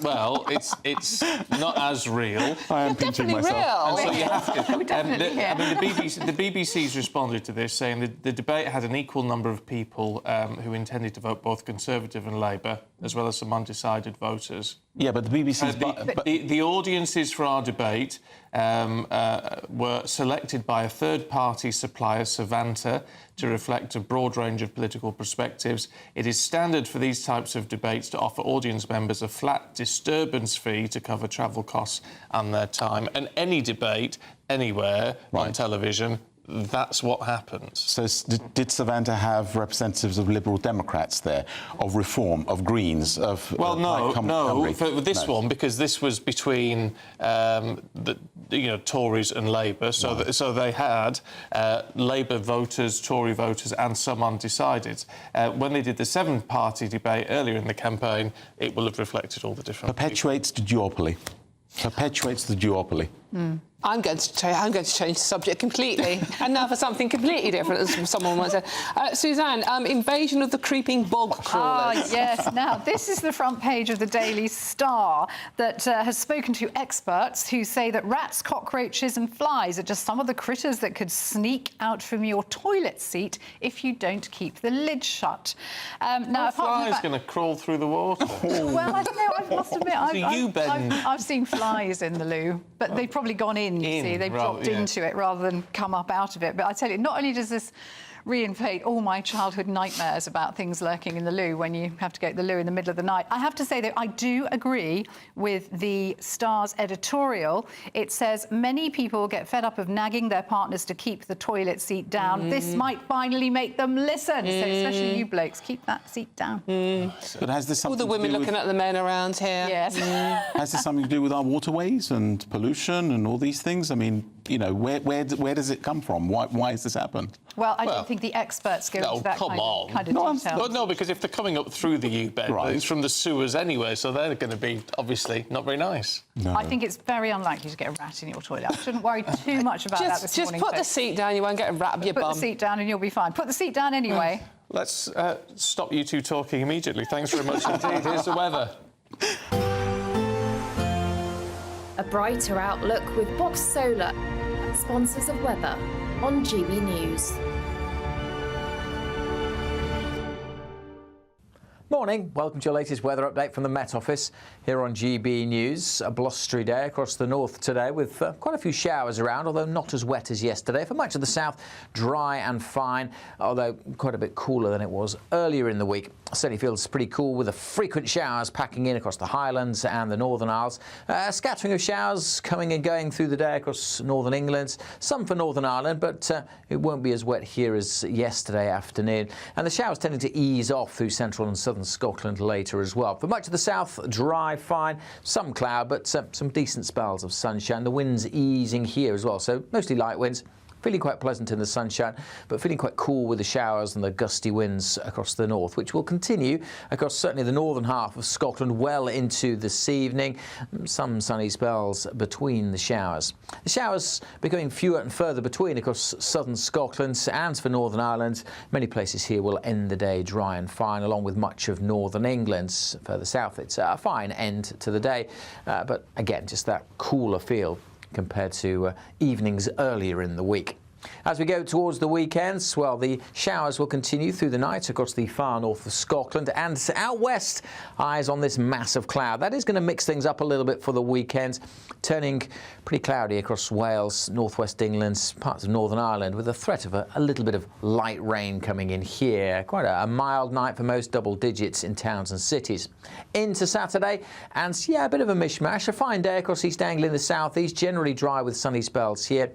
Well, it's not as real.
I am pinching myself.
And so you have to.
The
BBC's responded to this, saying that the debate had an equal number of people who intended to vote both Conservative and Labour, as well as some undecided voters.
Yeah, but the BBC's...
The audiences for our debate were selected by a third-party supplier, Savanta, to reflect a broad range of political perspectives. It is standard for these types of debates to offer audience members a flat disturbance fee to cover travel costs and their time. And any debate, anywhere on television, that's what happens.
So did Savanta have representatives of Liberal Democrats there, of Reform, of Greens, of...
Well, no, for this one, because this was between Tories and Labour, so they had Labour voters, Tory voters and some undecided. When they did the seven-party debate earlier in the campaign, it will have reflected all the different...
Perpetuates the duopoly. Perpetuates the duopoly.
I'm going to change the subject completely. And now for something completely different, as someone might say. Suzanne, invasion of the creeping bog crawlers.
Ah, yes. Now, this is the front page of the Daily Star that has spoken to experts who say that rats, cockroaches and flies are just some of the critters that could sneak out from your toilet seat if you don't keep the lid shut. Now,
a fly's going to crawl through the water.
Well, I don't know. I must admit, I've seen flies in the loo, but they've probably gone in. You see, they've dropped into it rather than come up out of it. But I tell you, not only does this reinflate all my childhood nightmares about things lurking in the loo when you have to go to the loo in the middle of the night. I have to say, though, I do agree with the Star's editorial. It says many people get fed up of nagging their partners to keep the toilet seat down. This might finally make them listen. So especially you blokes, keep that seat down.
But has this something
All the women looking at the men around here.
Yes.
Has this something to do with our waterways and pollution and all these things? I mean, you know, where does it come from? Why has this happened?
Well, I don't think the experts go into that kind of detail.
Well, no, because if they're coming up through the U-bed, it's from the sewers anyway, so they're going to be, obviously, not very nice.
No.
I think it's very unlikely to get a rat in your toilet. I shouldn't worry too much about that this morning.
Just put the seat down, you won't get a rat up your bum.
Put the seat down and you'll be fine. Put the seat down anyway.
Let's stop you two talking immediately. Thanks very much indeed. Here's the weather.
A brighter outlook with Box Solar, sponsors of weather on GB News.
Morning, welcome to your latest weather update from the Met Office here on GB News. A blustery day across the north today with quite a few showers around, although not as wet as yesterday. For much of the south, dry and fine, although quite a bit cooler than it was earlier in the week. Certainly feels pretty cool with the frequent showers packing in across the Highlands and the Northern Isles. A scattering of showers coming and going through the day across northern England, some for Northern Ireland, but it won't be as wet here as yesterday afternoon. And the showers tending to ease off through central and southern Scotland later as well. For much of the south, dry, fine, some cloud, but some decent spells of sunshine. The winds easing here as well, so mostly light winds. Feeling quite pleasant in the sunshine, but feeling quite cool with the showers and the gusty winds across the north, which will continue across certainly the northern half of Scotland well into this evening. Some sunny spells between the showers. The showers becoming fewer and further between across southern Scotland and for Northern Ireland. Many places here will end the day dry and fine, along with much of northern England. Further south, it's a fine end to the day, but again, just that cooler feel compared to evenings earlier in the week. As we go towards the weekends, well, the showers will continue through the night across the far north of Scotland, and out west, eyes on this mass of cloud. That is going to mix things up a little bit for the weekend, turning pretty cloudy across Wales, northwest England, parts of Northern Ireland, with a threat of a little bit of light rain coming in here. Quite a mild night for most, double digits in towns and cities. Into Saturday, and yeah, a bit of a mishmash. A fine day across East Anglia in the southeast, generally dry with sunny spells here.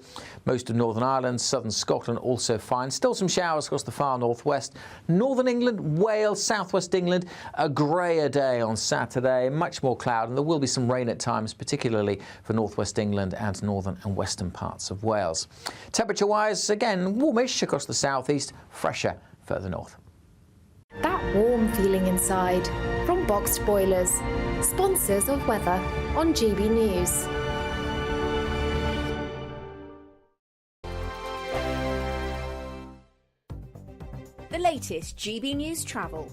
Most of Northern Ireland, southern Scotland also fine. Still some showers across the far northwest. Northern England, Wales, southwest England, a greyer day on Saturday. Much more cloud, and there will be some rain at times, particularly for northwest England and northern and western parts of Wales. Temperature-wise, again, warmish across the southeast, fresher further north.
That warm feeling inside from Boxed Boilers, sponsors of weather on GB News.
The latest GB News travel.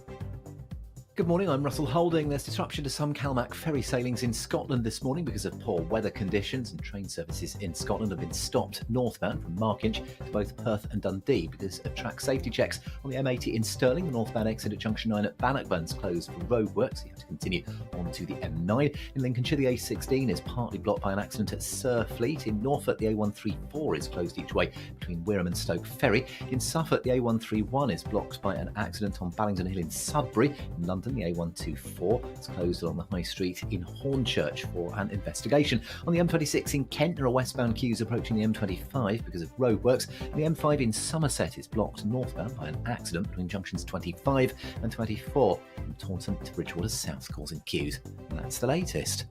Good morning, I'm Russell Holding. There's disruption to some CalMac ferry sailings in Scotland this morning because of poor weather conditions, and train services in Scotland have been stopped northbound from Markinch to both Perth and Dundee because of track safety checks. On the M80 in Stirling, the northbound exit at Junction 9 at Bannockburn's closed for roadworks, so you have to continue on to the M9. In Lincolnshire, the A16 is partly blocked by an accident at Surfleet. In Norfolk, the A134 is closed each way between Wirral and Stoke Ferry. In Suffolk, the A131 is blocked by an accident on Ballington Hill in Sudbury. In London, the A124 is closed along the High Street in Hornchurch for an investigation. On the M26 in Kent, there are westbound queues approaching the M25 because of roadworks. And the M5 in Somerset is blocked northbound by an accident between junctions 25 and 24 from Taunton to Bridgewater South, causing queues. And that's the latest.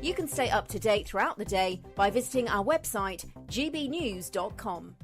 You can stay up to date throughout the day by visiting our website, gbnews.com.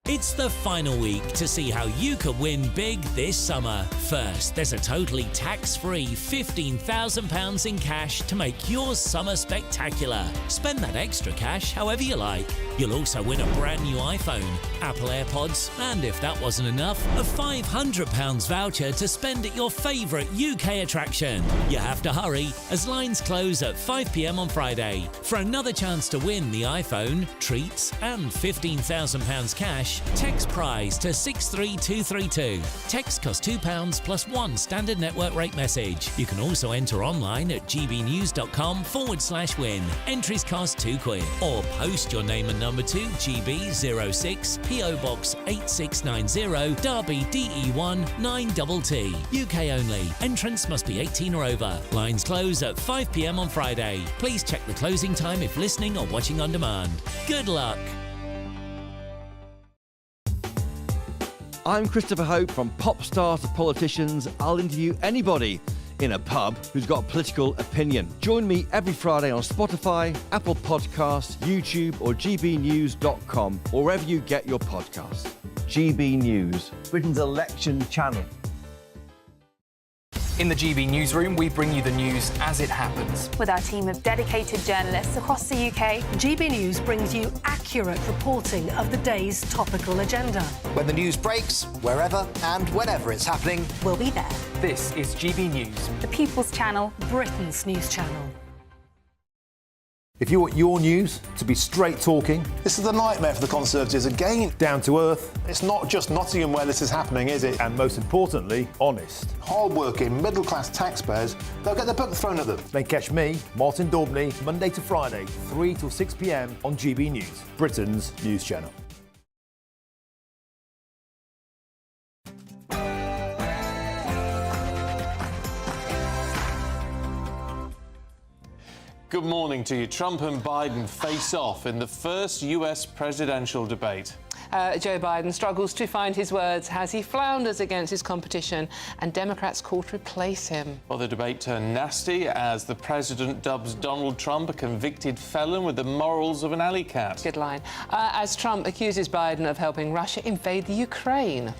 It's the final week to see how you could win big this summer. First, there's a totally tax-free £15,000 in cash to make your summer spectacular. Spend that extra cash however you like. You'll also win a brand new iPhone, Apple AirPods, and if that wasn't enough, a £500 voucher to spend at your favourite UK attraction. You have to hurry as lines close at 5 p.m. on Friday. For another chance to win the iPhone, treats, and £15,000 cash, cash. Text prize to 63232. Text costs £2 plus one standard network rate message. You can also enter online at gbnews.com/win. Entries cost £2 or post your name and number to GB06 PO Box 8690 Derby DE1 9TT. UK only. Entrance must be 18 or over. Lines close at 5 p.m. on Friday. Please check the closing time if listening or watching on demand. Good luck.
I'm Christopher Hope. From pop stars to politicians, I'll interview anybody in a pub who's got a political opinion. Join me every Friday on Spotify, Apple Podcasts, YouTube or gbnews.com, or wherever you get your podcasts. GB News, Britain's election channel.
In the GB Newsroom, we bring you the news as it happens.
With our team of dedicated journalists across the UK, GB News brings you accurate reporting of the day's topical agenda.
When the news breaks, wherever and whenever it's happening,
we'll be there.
This is GB News.
The People's Channel, Britain's news channel.
If you want your news to be straight talking...
This is the nightmare for the Conservatives again.
Down to earth.
It's not just Nottingham where this is happening, is it?
And most importantly, honest.
Hard-working, middle-class taxpayers, they'll get their book thrown at them.
Then catch me, Martin Daubney, Monday to Friday, 3 till 6 p.m. on GB News, Britain's news channel.
Good morning to you. Trump and Biden face off in the first US presidential debate.
Joe Biden struggles to find his words as he flounders against his competition, and Democrats call to replace him.
Well, the debate turned nasty as the president dubs Donald Trump a convicted felon with the morals of an alley cat.
Good line. As Trump accuses Biden of helping Russia invade the Ukraine.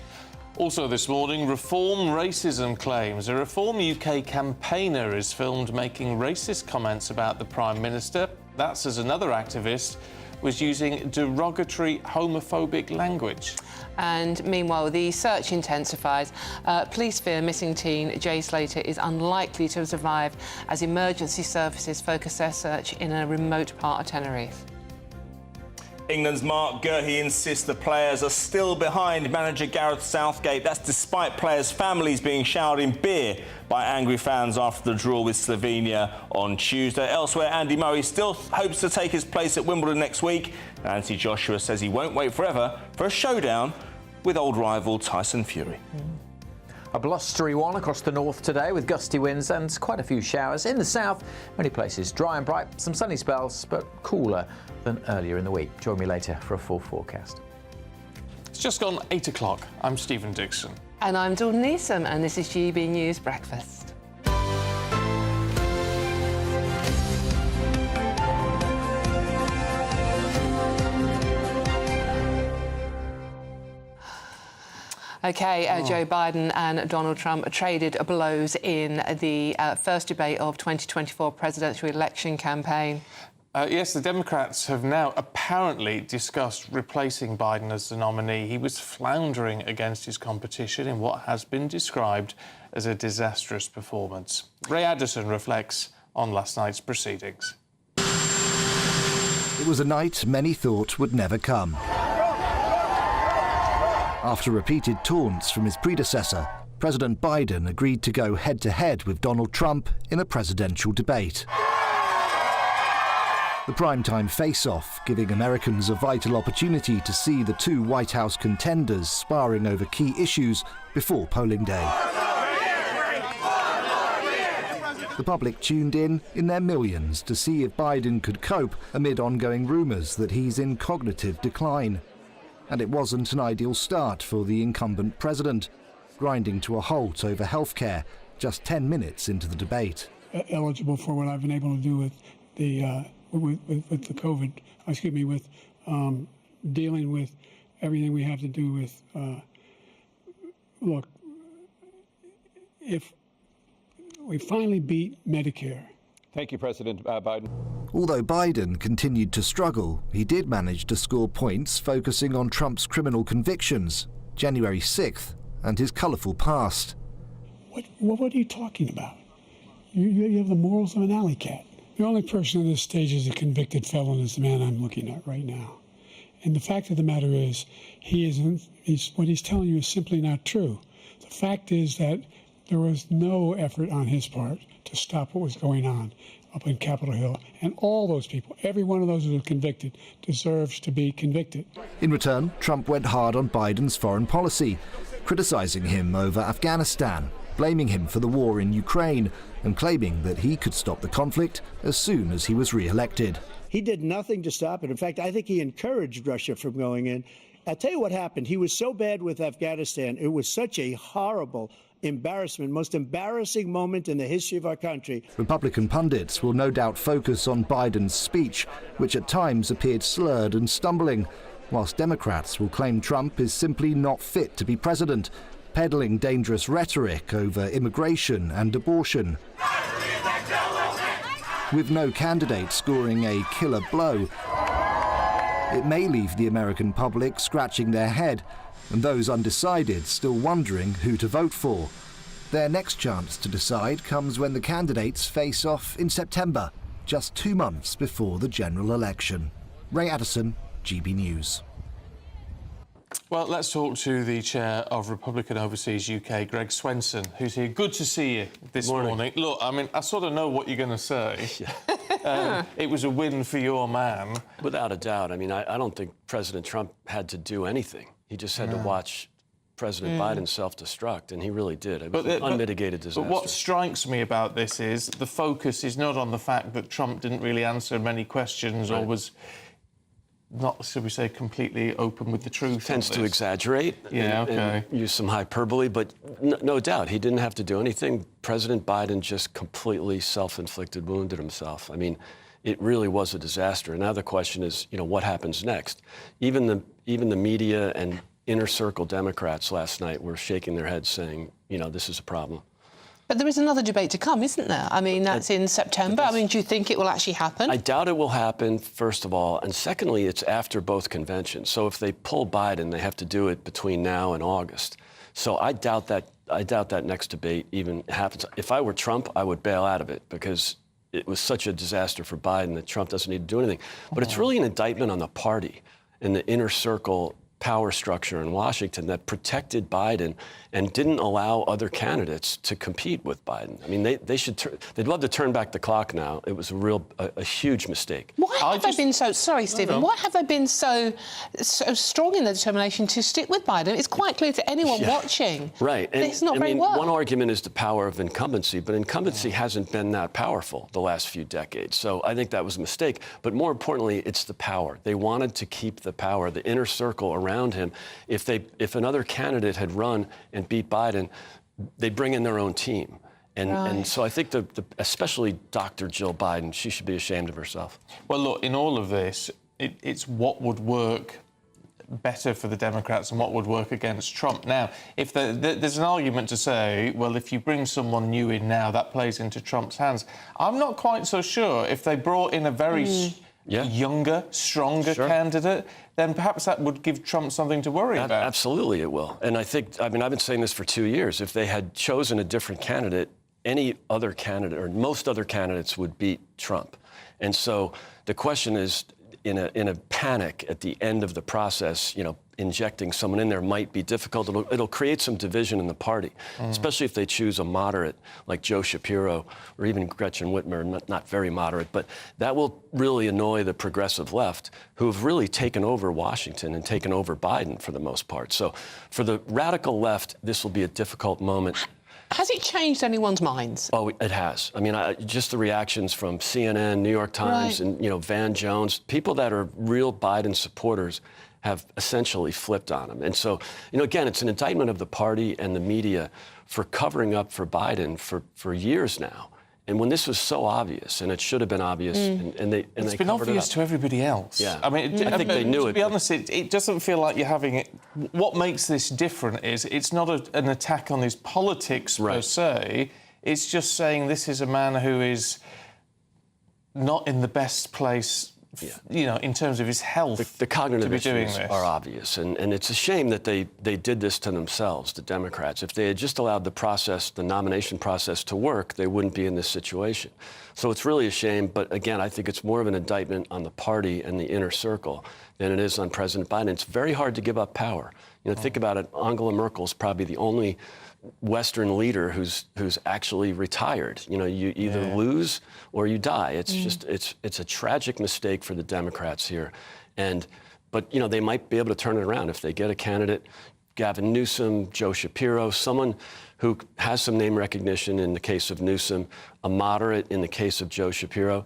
Also this morning, reform racism claims. A Reform UK campaigner is filmed making racist comments about the Prime Minister. That's as another activist was using derogatory homophobic language.
And meanwhile, the search intensifies. Police fear missing teen Jay Slater is unlikely to survive as emergency services focus their search in a remote part of Tenerife.
England's Mark Gurhey insists the players are still behind manager Gareth Southgate. That's despite players' families being showered in beer by angry fans after the draw with Slovenia on Tuesday. Elsewhere, Andy Murray still hopes to take his place at Wimbledon next week. Anthony Joshua says he won't wait forever for a showdown with old rival Tyson Fury.
A blustery one across the north today with gusty winds and quite a few showers. In the south, many places dry and bright, some sunny spells, but cooler than earlier in the week. Join me later for a full forecast.
It's just gone 8 o'clock. I'm Stephen Dixon.
And I'm Dawn Neeson, and this is GB News Breakfast. OK, Joe Biden and Donald Trump traded blows in the first debate of 2024 presidential election campaign.
Yes, the Democrats have now apparently discussed replacing Biden as the nominee. He was floundering against his competition in what has been described as a disastrous performance. Ray Addison reflects on last night's proceedings.
It was a night many thought would never come. After repeated taunts from his predecessor, President Biden agreed to go head-to-head with Donald Trump in a presidential debate. The primetime face-off, giving Americans a vital opportunity to see the two White House contenders sparring over key issues before polling day. The public tuned in their millions to see if Biden could cope amid ongoing rumours that he's in cognitive decline. And it wasn't an ideal start for the incumbent president, grinding to a halt over healthcare just 10 minutes into the debate.
Eligible for what I've been able to do with the with the COVID, with dealing with everything we have to do with. Look, if we finally beat Medicare.
Thank you, President Biden.
Although Biden continued to struggle, he did manage to score points focusing on Trump's criminal convictions, January 6th, and his colourful past.
What are you talking about? You have the morals of an alley cat. The only person on this stage is a convicted felon is the man I'm looking at right now. And the fact of the matter is, what he's telling you is simply not true. The fact is that there was no effort on his part to stop what was going on up in Capitol Hill. And all those people, every one of those who were convicted, deserves to be convicted.
In return, Trump went hard on Biden's foreign policy, criticising him over Afghanistan, blaming him for the war in Ukraine, and claiming that he could stop the conflict as soon as he was re-elected.
He did nothing to stop it. In fact, I think he encouraged Russia from going in. I'll tell you what happened. He was so bad with Afghanistan. It was such a horrible embarrassment, most embarrassing moment in the history of our country.
Republican pundits will no doubt focus on Biden's speech, which at times appeared slurred and stumbling, whilst Democrats will claim Trump is simply not fit to be president, peddling dangerous rhetoric over immigration and abortion. With no candidate scoring a killer blow, it may leave the American public scratching their head, and those undecided still wondering who to vote for. Their next chance to decide comes when the candidates face off in September, just 2 months before the general election. Ray Addison, GB News.
Well, let's talk to the chair of Republican Overseas UK, Greg Swenson, who's here. Good to see you this morning. Look, I mean, I sort of know what you're going to say. It was a win for your man.
Without a doubt. I mean, I don't think President Trump had to do anything. He just had to watch President Biden self-destruct, and he really did. It was an unmitigated disaster.
But what strikes me about this is the focus is not on the fact that Trump didn't really answer many questions or was not, should we say, completely open with the truth.
He tends to exaggerate
and
use some hyperbole, but no doubt he didn't have to do anything. President Biden just completely self-inflicted wounded himself. I mean, it really was a disaster. And now the question is, what happens next? Even the media and inner circle Democrats last night were shaking their heads saying, this is a problem.
But there is another debate to come, isn't there? I mean, that's in September. I mean, do you think it will actually happen?
I doubt it will happen, first of all. And secondly, it's after both conventions. So if they pull Biden, they have to do it between now and August. So I doubt that next debate even happens. If I were Trump, I would bail out of it because it was such a disaster for Biden that Trump doesn't need to do anything. But it's really an indictment on the party and the inner circle power structure in Washington that protected Biden and didn't allow other candidates to compete with Biden. I mean, they'd love to turn back the clock now. It was a huge mistake.
Why have they been so... Sorry, Stephen. Why have they been so strong in their determination to stick with Biden? It's quite clear to anyone watching.
Right.
And it's not very well.
One argument is the power of incumbency, but incumbency hasn't been that powerful the last few decades. So I think that was a mistake. But more importantly, it's the power. They wanted to keep the power, the inner circle around him. If another candidate had run and beat Biden, they'd bring in their own team. And so I think especially Dr. Jill Biden, she should be ashamed of herself.
Well, look, in all of this, it's what would work better for the Democrats and what would work against Trump. Now, if there's an argument to say, well, if you bring someone new in now, that plays into Trump's hands. I'm not quite so sure. If they brought in a very younger, stronger candidate, then perhaps that would give Trump something to worry about.
Absolutely it will. And I've been saying this for 2 years. If they had chosen a different candidate, any other candidate or most other candidates would beat Trump. And so the question is, in a panic at the end of the process, injecting someone in there might be difficult. It'll create some division in the party, especially if they choose a moderate like Joe Shapiro or even Gretchen Whitmer, not very moderate. But that will really annoy the progressive left, who have really taken over Washington and taken over Biden for the most part. So for the radical left, this will be a difficult moment.
Has it changed anyone's minds?
Oh, it has. I mean, just the reactions from CNN, New York Times, and, Van Jones, people that are real Biden supporters have essentially flipped on him. And so, again, it's an indictment of the party and the media for covering up for Biden for years now. And when this was so obvious, and it should have been obvious, it's
been obvious to everybody else.
Yeah,
I mean,
I think they knew it.
To be honest, it doesn't feel like you're having it. What makes this different is it's not an attack on his politics per se. It's just saying this is a man who is not in the best place you know, in terms of his health,
the cognitive
to be doing
issues
this
are obvious, and it's a shame that they did this to themselves, the Democrats. If they had just allowed the nomination process to work, they wouldn't be in this situation. So it's really a shame, but again, I think it's more of an indictment on the party and the inner circle than it is on President Biden. It's very hard to give up power. You know, think about it. Angela Merkel's probably the only Western leader who's actually retired. You know, you either lose or you die. It's just it's a tragic mistake for the Democrats here, but you know, they might be able to turn it around if they get a candidate, Gavin Newsom, Joe Shapiro, someone who has some name recognition in the case of Newsom, a moderate in the case of Joe Shapiro.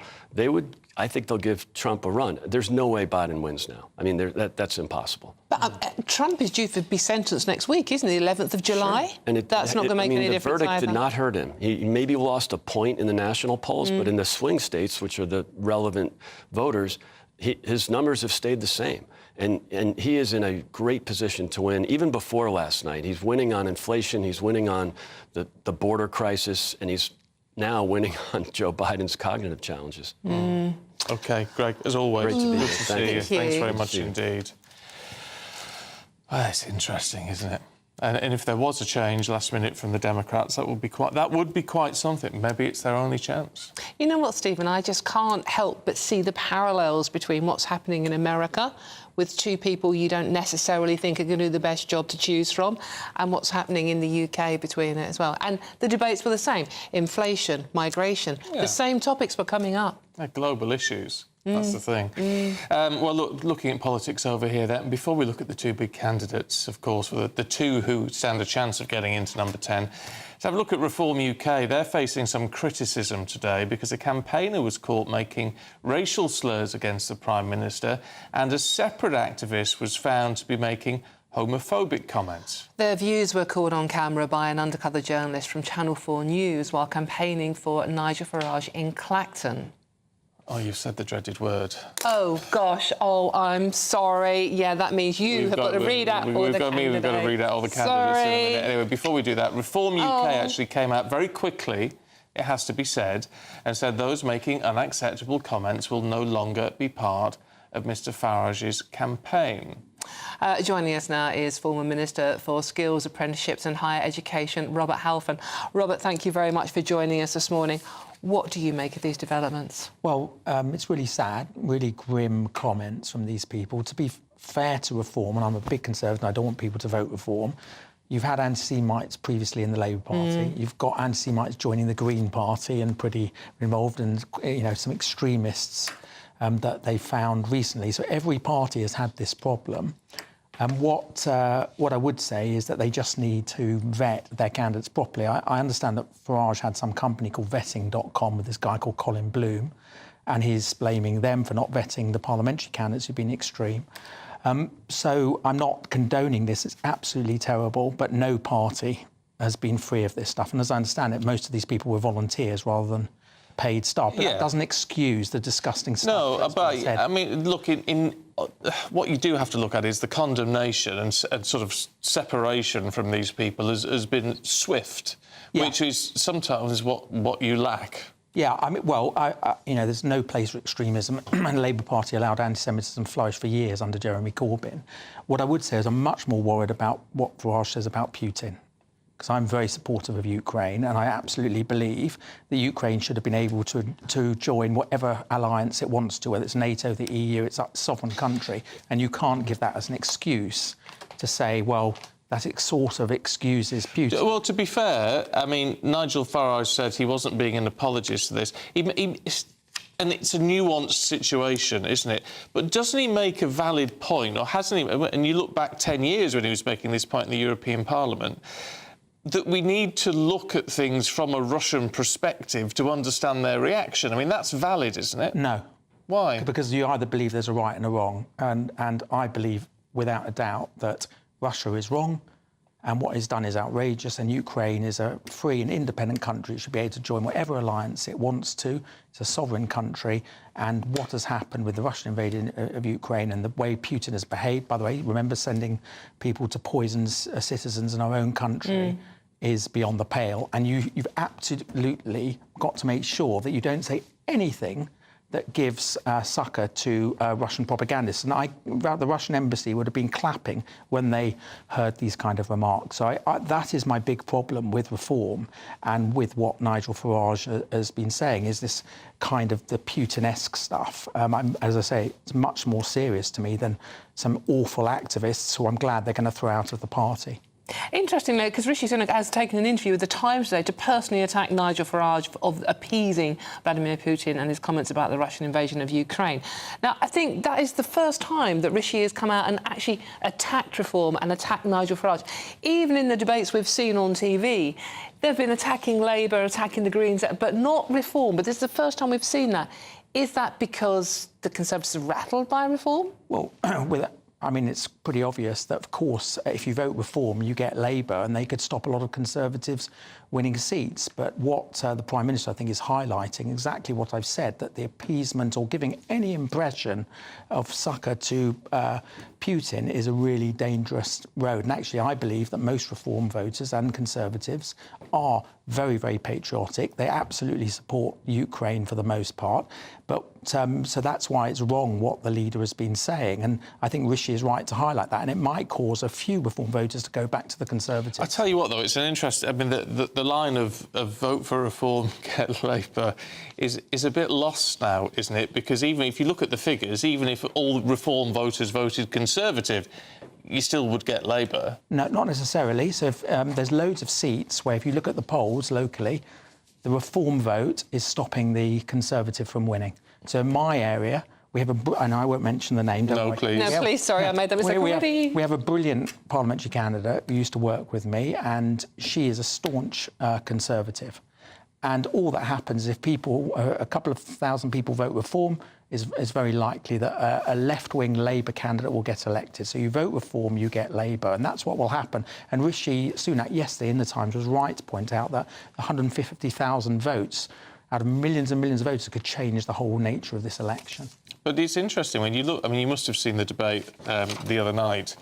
I think they'll give Trump a run. There's no way Biden wins now. I mean, that's impossible.
But Trump is due to be sentenced next week, isn't he? The 11th of July?
Sure. And
that's not going to make any difference.
The verdict
either.
did not hurt him. He maybe lost a point in the national polls, but in the swing states, which are the relevant voters, his numbers have stayed the same. And he is in a great position to win, even before last night. He's winning on inflation, he's winning on the border crisis, and he's now winning on Joe Biden's cognitive challenges.
OK, Greg, as always,
great to be here.
Good to see you. Thanks very much indeed. Well, it's interesting, isn't it? And if there was a change last minute from the Democrats, that would be quite something. Maybe it's their only chance.
You know what, Stephen? I just can't help but see the parallels between what's happening in America with two people you don't necessarily think are going to do the best job to choose from, and what's happening in the UK between it as well. And the debates were the same. Inflation, migration, the same topics were coming up.
They're global issues. That's the thing. Well, looking at politics over here, then, before we look at the two big candidates, of course, the two who stand a chance of getting into number 10, let's have a look at Reform UK. They're facing some criticism today because a campaigner was caught making racial slurs against the Prime Minister, and a separate activist was found to be making homophobic comments.
Their views were caught on camera by an undercover journalist from Channel 4 News while campaigning for Nigel Farage in Clacton.
Oh, you've said the dreaded word.
Oh, gosh. Oh, I'm sorry. Yeah, that means you have got to read out all the candidates.
We've got to read out all the candidates in a minute. Anyway, before we do that, Reform UK actually came out very quickly, it has to be said, and said those making unacceptable comments will no longer be part of Mr Farage's campaign.
Joining us now is former Minister for Skills, Apprenticeships and Higher Education, Robert Halfon. Robert, thank you very much for joining us this morning. What do you make of these developments?
Well, it's really sad, really grim comments from these people. To be fair to Reform, and I'm a big Conservative and I don't want people to vote Reform, you've had anti-Semites previously in the Labour Party. You've got anti-Semites joining the Green Party and pretty involved, and, you know, some extremists that they found recently. So every party has had this problem. And what I would say is that they just need to vet their candidates properly. I understand that Farage had some company called vetting.com with this guy called Colin Bloom, and he's blaming them for not vetting the parliamentary candidates who've been extreme. So I'm not condoning this. It's absolutely terrible, but no party has been free of this stuff. And as I understand it, most of these people were volunteers rather than paid staff. But that doesn't excuse the disgusting stuff.
No, but I mean, look, in what you do have to look at is the condemnation and sort of separation from these people has been swift, which is sometimes what you lack.
Yeah, I mean, well, you know, there's no place for extremism, and the Labour Party allowed anti-Semitism to flourish for years under Jeremy Corbyn. What I would say is I'm much more worried about what Farage says about Putin, because I'm very supportive of Ukraine, and I absolutely believe that Ukraine should have been able to join whatever alliance it wants to, whether it's NATO, the EU, it's a sovereign country, and you can't give that as an excuse to say, well, that it sort of excuses Putin.
Well, to be fair, I mean, Nigel Farage said he wasn't being an apologist for this. And it's a nuanced situation, isn't it? But doesn't he make a valid point, or hasn't he? And you look back 10 years when he was making this point in the European Parliament, that we need to look at things from a Russian perspective to understand their reaction. I mean, that's valid, isn't it?
No.
Why?
Because you either believe there's a right and a wrong, and I believe, without a doubt, that Russia is wrong, and what is done is outrageous, and Ukraine is a free and independent country. It should be able to join whatever alliance it wants to. It's a sovereign country, and what has happened with the Russian invasion of Ukraine and the way Putin has behaved, by the way, remember sending people to poison citizens in our own country, is beyond the pale. And you've absolutely got to make sure that you don't say anything that gives succour to Russian propagandists. And the Russian embassy would have been clapping when they heard these kind of remarks. So that is my big problem with reform and with what Nigel Farage has been saying, is this kind of the Putin-esque stuff. As I say, it's much more serious to me than some awful activists who I'm glad they're going to throw out of the party.
Interestingly, because Rishi Sunak has taken an interview with The Times today to personally attack Nigel Farage of appeasing Vladimir Putin and his comments about the Russian invasion of Ukraine. Now, I think that is the first time that Rishi has come out and actually attacked reform and attacked Nigel Farage. Even in the debates we've seen on TV, they've been attacking Labour, attacking the Greens, but not reform. But this is the first time we've seen that. Is that because the Conservatives are rattled by reform?
Well, I mean, it's pretty obvious that, of course, if you vote Reform, you get Labour, and they could stop a lot of Conservatives winning seats. But what the Prime Minister, I think, is highlighting exactly what I've said, that the appeasement or giving any impression of succour to Putin is a really dangerous road. And actually, I believe that most Reform voters and Conservatives are very, very patriotic. They absolutely support Ukraine for the most part. But so that's why it's wrong what the leader has been saying. And I think Rishi is right to highlight that. And it might cause a few Reform voters to go back to the Conservatives.
I tell you what, though, it's an interesting... I mean, the line of vote for Reform, get Labour is a bit lost now, isn't it? Because even if you look at the figures, even if all Reform voters voted Conservative, you still would get Labour.
No, not necessarily. So if, there's loads of seats where if you look at the polls locally, the Reform vote is stopping the Conservative from winning. So in my area, we have and I won't mention the name, don't
No,
I?
please.
No, please, sorry, I made that mistake already.
We have a brilliant parliamentary candidate who used to work with me, and she is a staunch Conservative. And all that happens if people, a couple of thousand people vote Reform, is very likely that a left-wing Labour candidate will get elected. So you vote Reform, you get Labour, and that's what will happen. And Rishi Sunak yesterday in The Times was right to point out that 150,000 votes out of millions and millions of voters could change the whole nature of this election.
But it's interesting when you look... I mean, you must have seen the debate the other night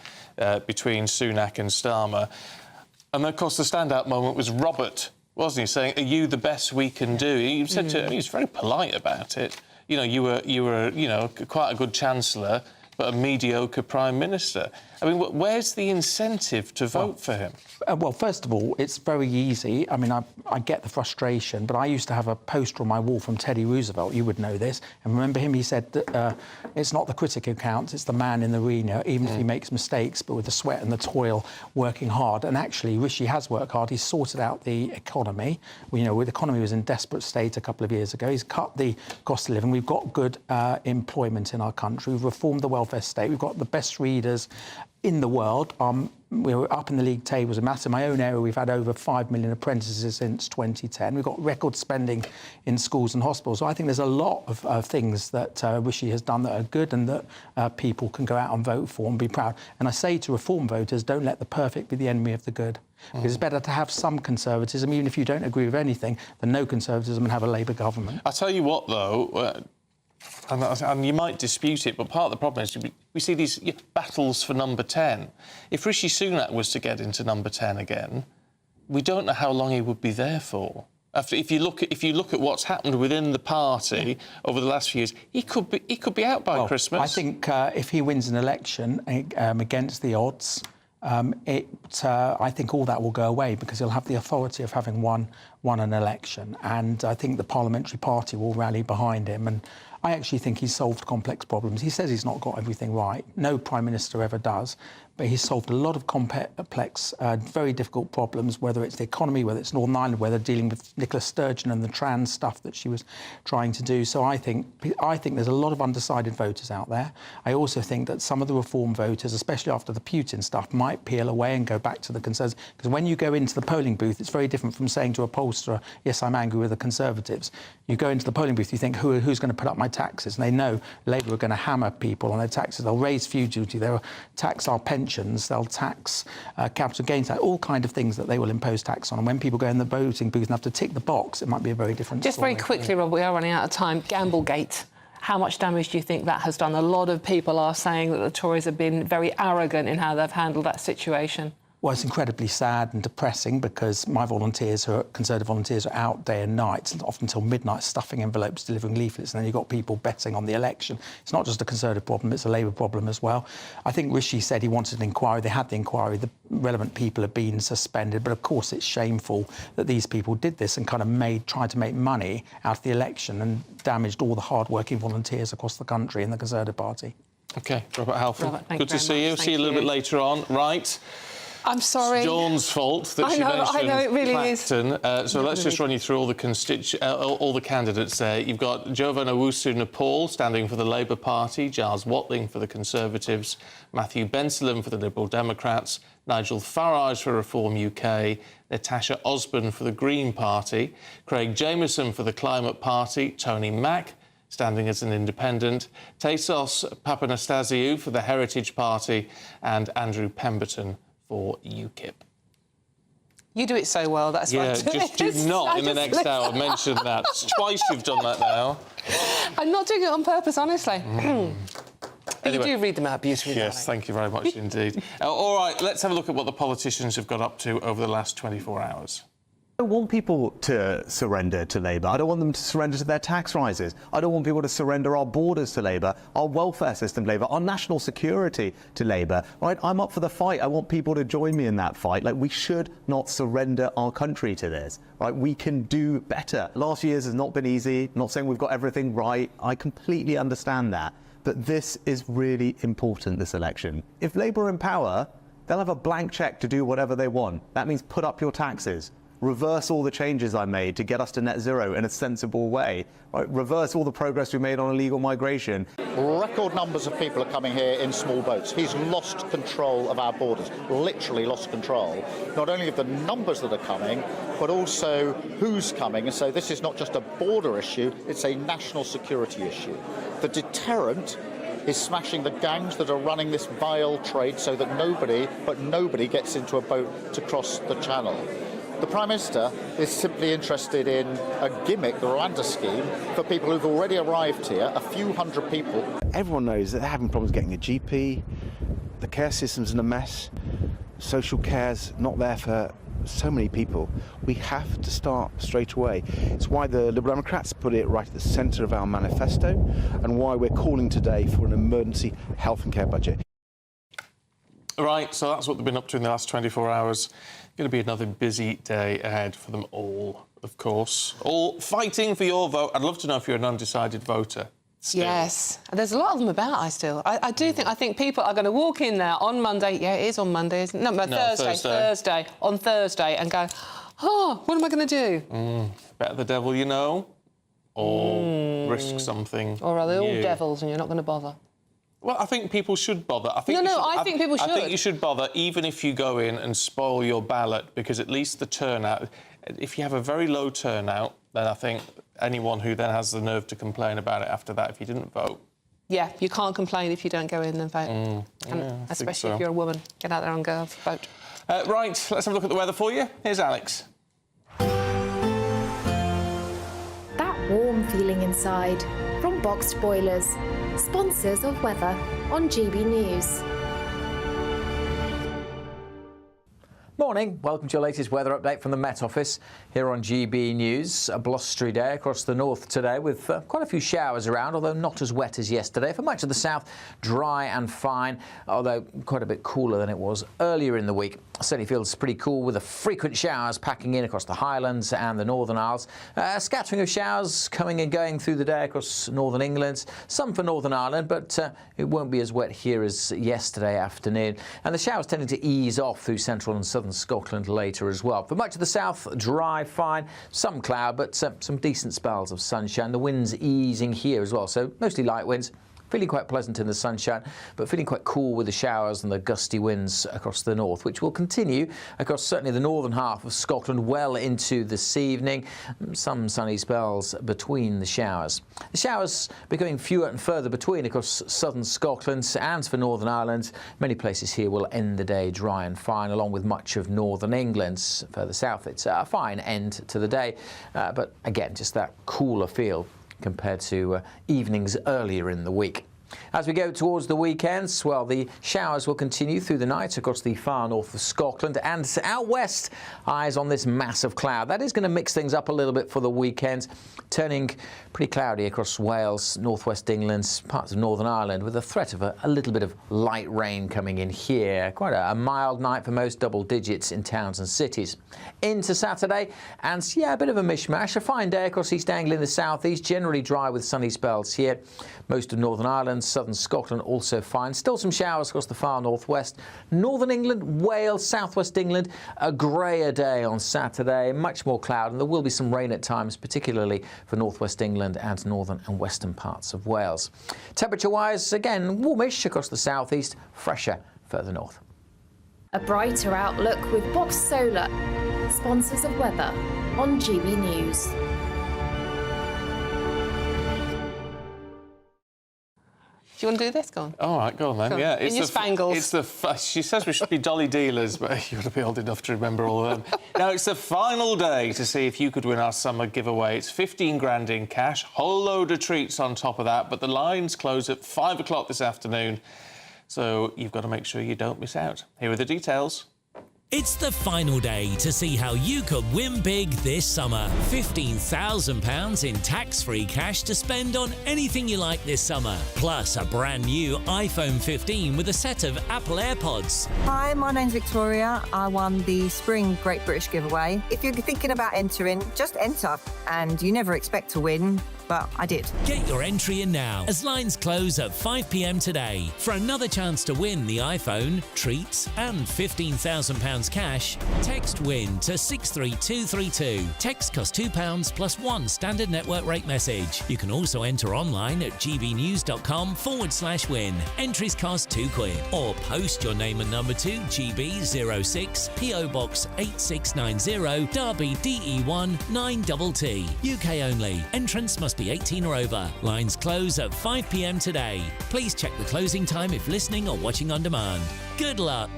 between Sunak and Starmer. And, of course, the standout moment was Robert, wasn't he, saying, "Are you the best we can do?" He said to... He was very polite about it. You know, you were, you know, quite a good Chancellor, but a mediocre Prime Minister. I mean, where's the incentive to vote for him?
Well, first of all, it's very easy. I mean, I get the frustration, but I used to have a poster on my wall from Teddy Roosevelt. You would know this. And remember him? He said that it's not the critic who counts, it's the man in the arena, even if he makes mistakes, but with the sweat and the toil, working hard. And actually, Rishi has worked hard. He's sorted out the economy. You know, the economy was in desperate state a couple of years ago. He's cut the cost of living. We've got good employment in our country. We've reformed the welfare state. We've got the best readers in the world. We were up in the league tables in maths. In my own area, we've had over 5 million apprentices since 2010. We've got record spending in schools and hospitals. So I think there's a lot of things that Rishi has done that are good and that people can go out and vote for and be proud. And I say to Reform voters, don't let the perfect be the enemy of the good. Because it's better to have some conservatism, even if you don't agree with anything, than no conservatism and have a Labour government.
I tell you what, though... And you might dispute it, but part of the problem is we see these battles for number 10. If Rishi Sunak was to get into number 10 again, we don't know how long he would be there for. If you look at what's happened within the party over the last few years, he could be out by Christmas.
I think if he wins an election against the odds, I think all that will go away because he'll have the authority of having won an election, and I think the parliamentary party will rally behind him. And I actually think he's solved complex problems. He says he's not got everything right. No Prime Minister ever does. But he's solved a lot of complex, very difficult problems, whether it's the economy, whether it's Northern Ireland, whether dealing with Nicola Sturgeon and the trans stuff that she was trying to do. So I think there's a lot of undecided voters out there. I also think that some of the Reform voters, especially after the Putin stuff, might peel away and go back to the Conservatives. Because when you go into the polling booth, it's very different from saying to a pollster, yes, I'm angry with the Conservatives. You go into the polling booth, you think, who's going to put up my taxes? And they know Labour are going to hammer people on their taxes. They'll raise fuel duty, they'll tax our pensions, they'll tax capital gains tax, all kind of things that they will impose tax on. And when people go in the voting booth and have to tick the box, it might be a very different
Just
story.
very quickly, Rob, we are running out of time. Gamblegate. How much damage do you think that has done? A lot of people are saying that the Tories have been very arrogant in how they've handled that situation.
Well, it's incredibly sad and depressing because my volunteers, Conservative volunteers, are out day and night, often until midnight, stuffing envelopes, delivering leaflets, and then you've got people betting on the election. It's not just a Conservative problem, it's a Labour problem as well. I think Rishi said he wanted an inquiry. They had the inquiry. The relevant people have been suspended, but of course it's shameful that these people did this and kind of tried to make money out of the election and damaged all the hard-working volunteers across the country in the Conservative Party.
OK, Robert Halford,
Robert, thank
good
you
to
very
see you.
much.
See you a little bit later on. Right.
I'm sorry.
It's Dawn's fault that she mentioned
I know, it really
Clacton.
is.
So let's just run you through all the candidates there. You've got Jovan Owusu-Nepal standing for the Labour Party, Giles Watling for the Conservatives, Matthew Bensalem for the Liberal Democrats, Nigel Farage for Reform UK, Natasha Osborne for the Green Party, Craig Jameson for the Climate Party, Tony Mack standing as an independent, Tassos Papanastasiou for the Heritage Party, and Andrew Pemberton for UKIP.
You do it so well, that's
yeah,
right.
just do not in the next hour mention that. Twice you've done that now.
I'm not doing it on purpose, honestly.
Anyway,
you do read them out beautifully.
Yes,
darling.
thank you very much indeed. All right, let's have a look at what the politicians have got up to over the last 24 hours.
I don't want people to surrender to Labour. I don't want them to surrender to their tax rises. I don't want people to surrender our borders to Labour, our welfare system to Labour, our national security to Labour. Right? I'm up for the fight. I want people to join me in that fight. Like, we should not surrender our country to this. Right? We can do better. Last year's has not been easy. I'm not saying we've got everything right. I completely understand that. But this is really important, this election. If Labour are in power, they'll have a blank cheque to do whatever they want. That means put up your taxes. Reverse all the changes I made to get us to net zero in a sensible way. Right? Reverse all the progress we made on illegal migration.
Record numbers of people are coming here in small boats. He's lost control of our borders, literally lost control, not only of the numbers that are coming, but also who's coming. And so this is not just a border issue, it's a national security issue. The deterrent is smashing the gangs that are running this vile trade so that nobody gets into a boat to cross the channel. The Prime Minister is simply interested in a gimmick, the Rwanda scheme, for people who've already arrived here, a few hundred people.
Everyone knows that they're having problems getting a GP, the care system's in a mess, social care's not there for so many people. We have to start straight away. It's why the Liberal Democrats put it right at the centre of our manifesto and why we're calling today for an emergency health and care budget.
Right, so that's what they've been up to in the last 24 hours. Going to be another busy day ahead for them all, of course. All fighting for your vote. I'd love to know if you're an undecided voter. Still.
Yes, there's a lot of them about. I think people are going to walk in there on Monday. Yeah, it is on Monday, isn't it? No, Thursday. On Thursday, and go, oh, what am I going to do?
Bet the devil you know, or risk something.
Or are they all devils and you're not going to bother?
Well, I think people should bother. I think
I think people should.
I think you should bother, even if you go in and spoil your ballot, because at least the turnout. If you have a very low turnout, then I think anyone who then has the nerve to complain about it after that, if you didn't vote.
Yeah, you can't complain if you don't go in and vote. Especially if you're a woman. Get out there and go vote.
Right, let's have a look at the weather for you. Here's Alex.
That warm feeling inside from Boxed Boilers, sponsors of weather on GB News.
Morning, welcome to your latest weather update from the Met Office here on GB News. A blustery day across the north today with quite a few showers around, although not as wet as yesterday. For much of the south, dry and fine, although quite a bit cooler than it was earlier in the week. Certainly feels pretty cool with the frequent showers packing in across the Highlands and the Northern Isles. A scattering of showers coming and going through the day across Northern England, some for Northern Ireland, but it won't be as wet here as yesterday afternoon. And the showers tending to ease off through central and southern Scotland later as well. For much of the south, dry, fine, some cloud, but some decent spells of sunshine. The winds easing here as well, so mostly light winds. Feeling quite pleasant in the sunshine, but feeling quite cool with the showers and the gusty winds across the north, which will continue across certainly the northern half of Scotland well into this evening. Some sunny spells between the showers. The showers becoming fewer and further between across southern Scotland and for Northern Ireland. Many places here will end the day dry and fine, along with much of northern England. Further south, it's a fine end to the day, but again, just that cooler feel compared to evenings earlier in the week. As we go towards the weekends, well, the showers will continue through the night across the far north of Scotland, and out west, eyes on this mass of cloud. That is going to mix things up a little bit for the weekend, turning pretty cloudy across Wales, northwest England, parts of Northern Ireland, with a threat of a little bit of light rain coming in here. Quite a mild night for most, double digits in towns and cities. Into Saturday, and yeah, a bit of a mishmash. A fine day across East Anglia in the southeast, generally dry with sunny spells here. Most of Northern Ireland, southern Scotland also fine. Still some showers across the far northwest. Northern England, Wales, southwest England, a greyer day on Saturday, much more cloud, and there will be some rain at times, particularly for northwest England and northern and western parts of Wales. Temperature-wise, again, warmish across the southeast, fresher further north.
A brighter outlook with Box Solar, sponsors of weather on GB News.
Do you want to do this? Go on.
All right, go on then.
Go on.
Yeah,
In your spangles.
She says we should be dolly dealers, but you ought to be old enough to remember all of them. Now, it's the final day to see if you could win our summer giveaway. It's 15 grand in cash, whole load of treats on top of that, but the lines close at 5 o'clock this afternoon, so you've got to make sure you don't miss out. Here are the details.
It's the final day to see how you could win big this summer. £15,000 in tax-free cash to spend on anything you like this summer. Plus a brand new iPhone 15 with a set of Apple AirPods.
Hi, my name's Victoria. I won the Spring Great British giveaway. If you're thinking about entering, just enter. And you never expect to win, but I did.
Get your entry in now, as lines close at 5 p.m. today. For another chance to win the iPhone, treats and £15,000 cash, text WIN to 63232. Text costs £2 plus one standard network rate message. You can also enter online at gbnews.com/win. Entries cost £2, or post your name and number to GB06 PO Box 8690 Derby DE1 9TT. UK only. Entrance must be 18 or over. Lines close at 5 p.m. today. Please check the closing time if listening or watching on demand. Good luck.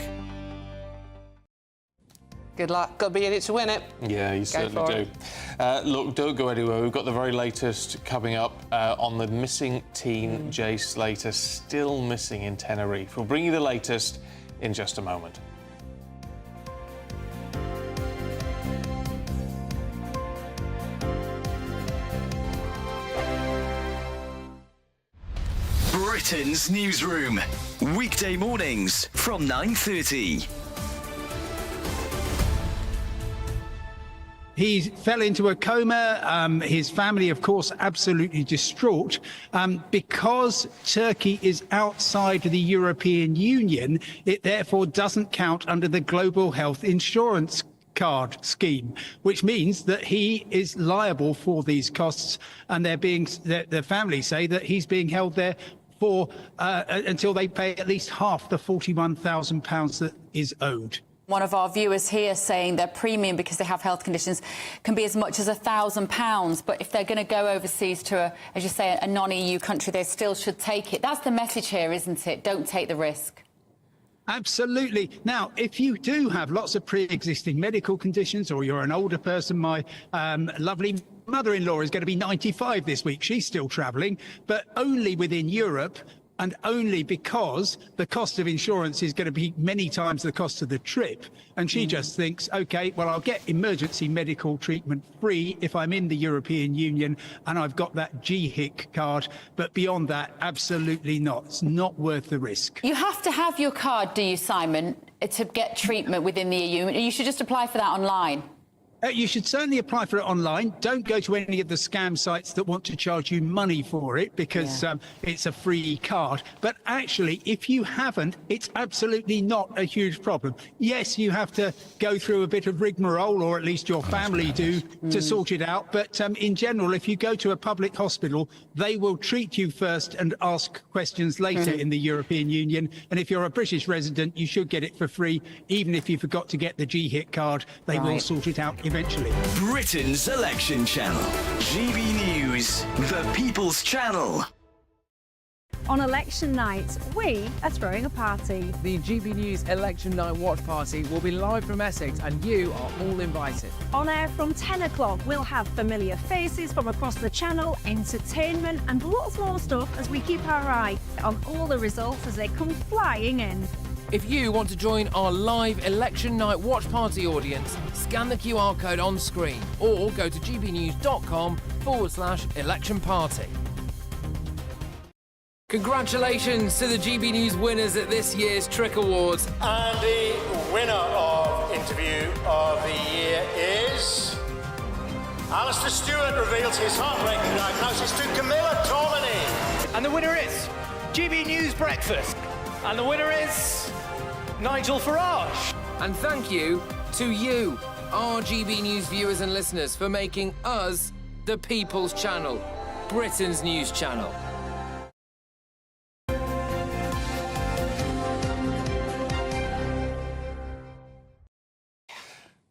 Good luck. Got to be in it to win it.
Yeah, you certainly do. Look, don't go anywhere. We've got the very latest coming up on the missing teen Jay Slater, still missing in Tenerife. We'll bring you the latest in just a moment.
Britain's newsroom, weekday mornings from 9:30.
He fell into a coma. His family, of course, absolutely distraught. Because Turkey is outside the European Union, it therefore doesn't count under the Global Health Insurance Card scheme, which means that he is liable for these costs, and the family say that he's being held there for until they pay at least half the £41,000 that is owed.
One of our viewers here saying their premium, because they have health conditions, can be as much as £1,000. But if they're going to go overseas to, as you say, a non-EU country, they still should take it. That's the message here, isn't it? Don't take the risk.
Absolutely. Now, if you do have lots of pre-existing medical conditions, or you're an older person, my lovely mother-in-law is going to be 95 this week. She's still travelling, but only within Europe, and only because the cost of insurance is going to be many times the cost of the trip. And she just thinks, OK, well, I'll get emergency medical treatment free if I'm in the European Union and I've got that GHIC card. But beyond that, absolutely not. It's not worth the risk.
You have to have your card, do you, Simon, to get treatment within the EU? You should just apply for that online.
You should certainly apply for it online. Don't go to any of the scam sites that want to charge you money for it, because it's a free card. But actually, if you haven't, it's absolutely not a huge problem. Yes, you have to go through a bit of rigmarole, or at least your family do, to sort it out. But in general, if you go to a public hospital, they will treat you first and ask questions later in the European Union. And if you're a British resident, you should get it for free. Even if you forgot to get the GHIC card, they will sort it out eventually.
Britain's election channel. GB News, the People's Channel.
On election night, we are throwing a party.
The GB News Election Night Watch Party will be live from Essex and you are all invited.
On air from 10 o'clock, we'll have familiar faces from across the channel, entertainment and lots more stuff as we keep our eye on all the results as they come flying in.
If you want to join our live Election Night Watch Party audience, scan the QR code on screen or go to gbnews.com/election party. Congratulations to the GB News winners at this year's Trick Awards.
And the winner of Interview of the Year is... Alistair Stewart reveals his heartbreaking diagnosis to Camilla Tominey.
And the winner is GB News Breakfast. And the winner is Nigel Farage.
And thank you to you, our GB News viewers and listeners, for making us the People's Channel, Britain's news channel.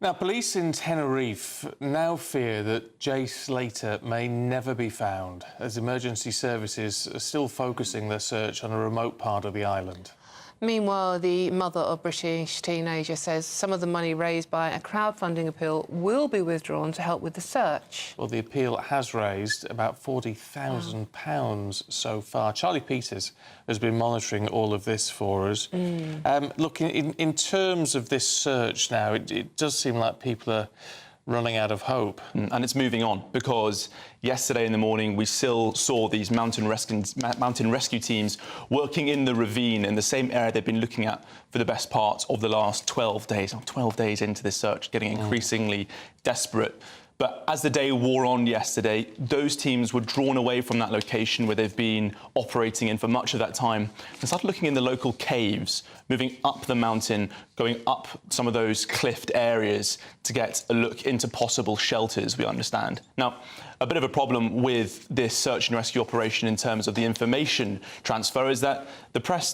Now, police in Tenerife now fear that Jay Slater may never be found, as emergency services are still focusing their search on a remote part of the island.
Meanwhile, the mother of British teenager says some of the money raised by a crowdfunding appeal will be withdrawn to help with the search.
Well, the appeal has raised about £40,000 so far. Charlie Peters has been monitoring all of this for us. Look, in terms of this search now, it does seem like people are running out of hope.
And it's moving on, because yesterday in the morning we still saw these mountain rescue teams working in the ravine in the same area they've been looking at for the best part of the last 12 days. 12 days into this search, getting increasingly desperate. But as the day wore on yesterday, those teams were drawn away from that location where they've been operating in for much of that time and started looking in the local caves, moving up the mountain, going up some of those cliffed areas to get a look into possible shelters, we understand. Now, a bit of a problem with this search and rescue operation in terms of the information transfer is that the police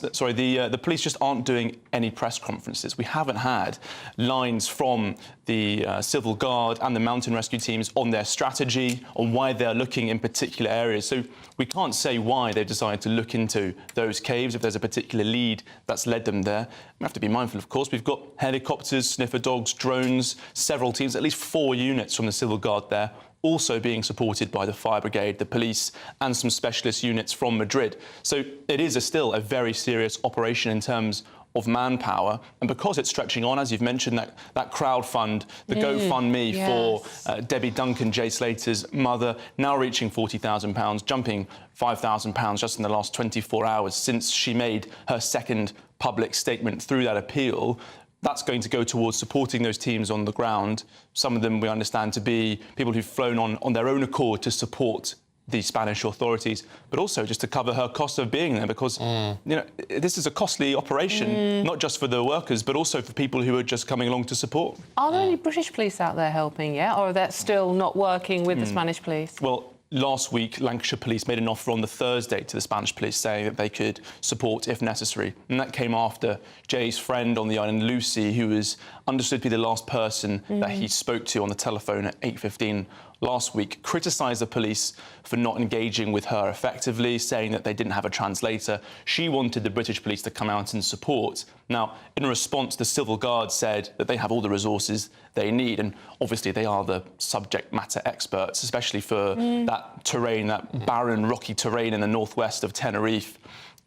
just aren't doing any press conferences. We haven't had lines from the Civil Guard and the mountain rescue teams on their strategy, on why they're looking in particular areas. So we can't say why they've decided to look into those caves, if there's a particular lead that's led them there. We have to be mindful, of course. We've got helicopters, sniffer dogs, drones, several teams, at least 4 units from the Civil Guard there, also being supported by the fire brigade, the police and some specialist units from Madrid. So it is still a very serious operation in terms of manpower, and because it's stretching on, as you've mentioned, that crowd fund, the GoFundMe for Debbie Duncan, Jay Slater's mother, now reaching £40,000, jumping £5,000 just in the last 24 hours since she made her second public statement through that appeal. That's going to go towards supporting those teams on the ground. Some of them we understand to be people who've flown on their own accord to support the Spanish authorities, but also just to cover her cost of being there, because you know, this is a costly operation, not just for the workers, but also for people who are just coming along to support.
Are there any British police out there helping yet, or are they still not working with the Spanish police?
Well, last week, Lancashire Police made an offer on the Thursday to the Spanish police saying that they could support if necessary. And that came after Jay's friend on the island, Lucy, who was understood to be the last person that he spoke to on the telephone at 8:15 last week, criticised the police for not engaging with her effectively, saying that they didn't have a translator. She wanted the British police to come out and support. Now, in response, the Civil Guard said that they have all the resources they need, and obviously they are the subject matter experts, especially for that terrain, that barren, rocky terrain in the northwest of Tenerife.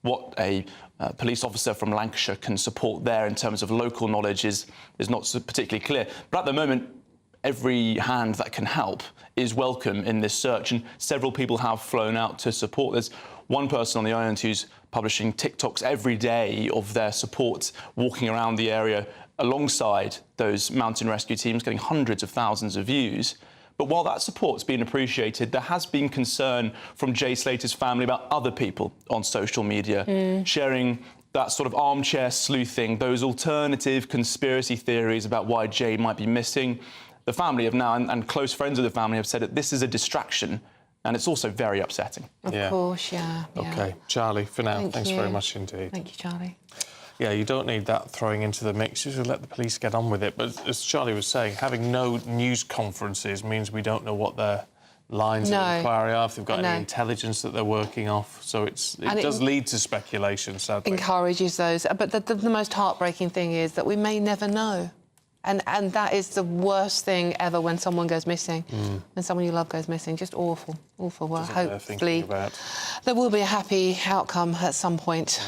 What a police officer from Lancashire can support there in terms of local knowledge is not so particularly clear. But at the moment, every hand that can help is welcome in this search, and several people have flown out to support. There's one person on the island who's publishing TikToks every day of their support, walking around the area alongside those mountain rescue teams, getting hundreds of thousands of views. But while that support's been appreciated, there has been concern from Jay Slater's family about other people on social media sharing that sort of armchair sleuthing, those alternative conspiracy theories about why Jay might be missing. The family have now, and close friends of the family have said that this is a distraction, and it's also very upsetting.
Of course, yeah.
OK, Charlie, for now, thanks very much indeed.
Thank you, Charlie.
Yeah, you don't need that throwing into the mix. You should let the police get on with it. But as Charlie was saying, having no news conferences means we don't know what they're lines
No.
of inquiry are, if they've got
No.
any intelligence that they're working off. So it
And
does lead to speculation, sadly.
Encourages those. But the most heartbreaking thing is that we may never know. And that is the worst thing ever when someone goes missing, when someone you love goes missing. Just awful, awful. Well,
Doesn't bear
hopefully
thinking about.
there will be a happy outcome at some point.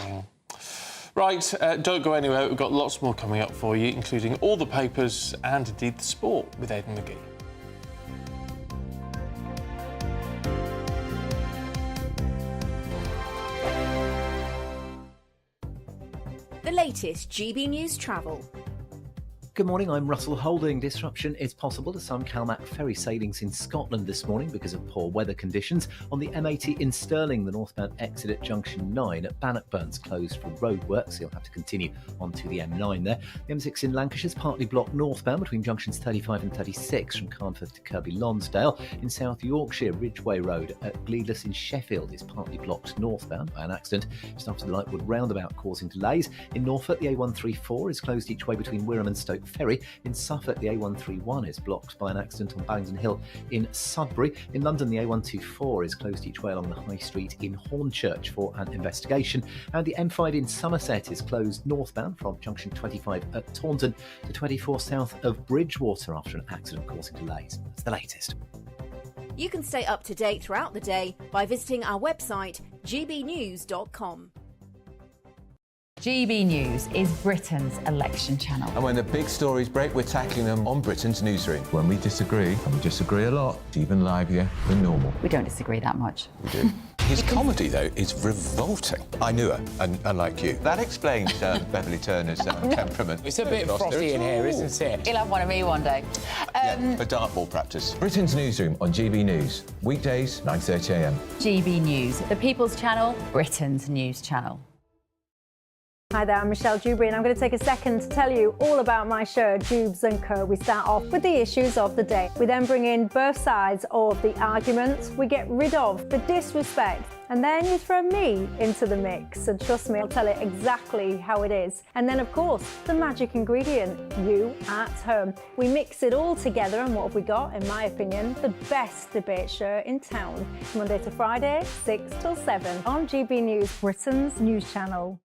Right, don't go anywhere. We've got lots more coming up for you, including all the papers and indeed the sport with Aidan McGee.
The latest GB News travel.
Good morning, I'm Russell Holding. Disruption is possible to some CalMac ferry sailings in Scotland this morning because of poor weather conditions. On the M80 in Stirling, the northbound exit at junction 9 at Bannockburn's closed for roadworks, so you'll have to continue onto the M9 there. The M6 in Lancashire is partly blocked northbound between junctions 35 and 36 from Carnforth to Kirkby Lonsdale. In South Yorkshire, Ridgeway Road at Gleadless in Sheffield is partly blocked northbound by an accident just after the Lightwood roundabout, causing delays. In Norfolk, the A134 is closed each way between Wirham and Stoke Ferry. In Suffolk, the A131 is blocked by an accident on Ballington Hill in Sudbury. In London, the A124 is closed each way along the High Street in Hornchurch for an investigation. And the M5 in Somerset is closed northbound from junction 25 at Taunton to 24 south of Bridgewater after an accident causing delays. That's the latest.
You can stay up to date throughout the day by visiting our website, gbnews.com.
GB News is Britain's election channel.
And when the big stories break, we're tackling them on Britain's newsroom. When we disagree, and we disagree a lot, it's even livelier than normal.
We don't disagree that much.
We do.
His comedy, though, is revolting. I knew her, and unlike you. That explains Beverly Turner's temperament.
It's a bit frothy in here, isn't it? He'll have one of me one day.
For dartball practice.
Britain's newsroom on GB News. Weekdays, 9:30 a.m.
GB News, the People's Channel, Britain's news channel.
Hi there, I'm Michelle Dewberry and I'm going to take a second to tell you all about my show, Dubes & Co. We start off with the issues of the day. We then bring in both sides of the arguments. We get rid of the disrespect. And then you throw me into the mix. And trust me, I'll tell it exactly how it is. And then, of course, the magic ingredient, you at home. We mix it all together and what have we got, in my opinion, the best debate show in town. Monday to Friday, 6 till 7 on GB News, Britain's news channel.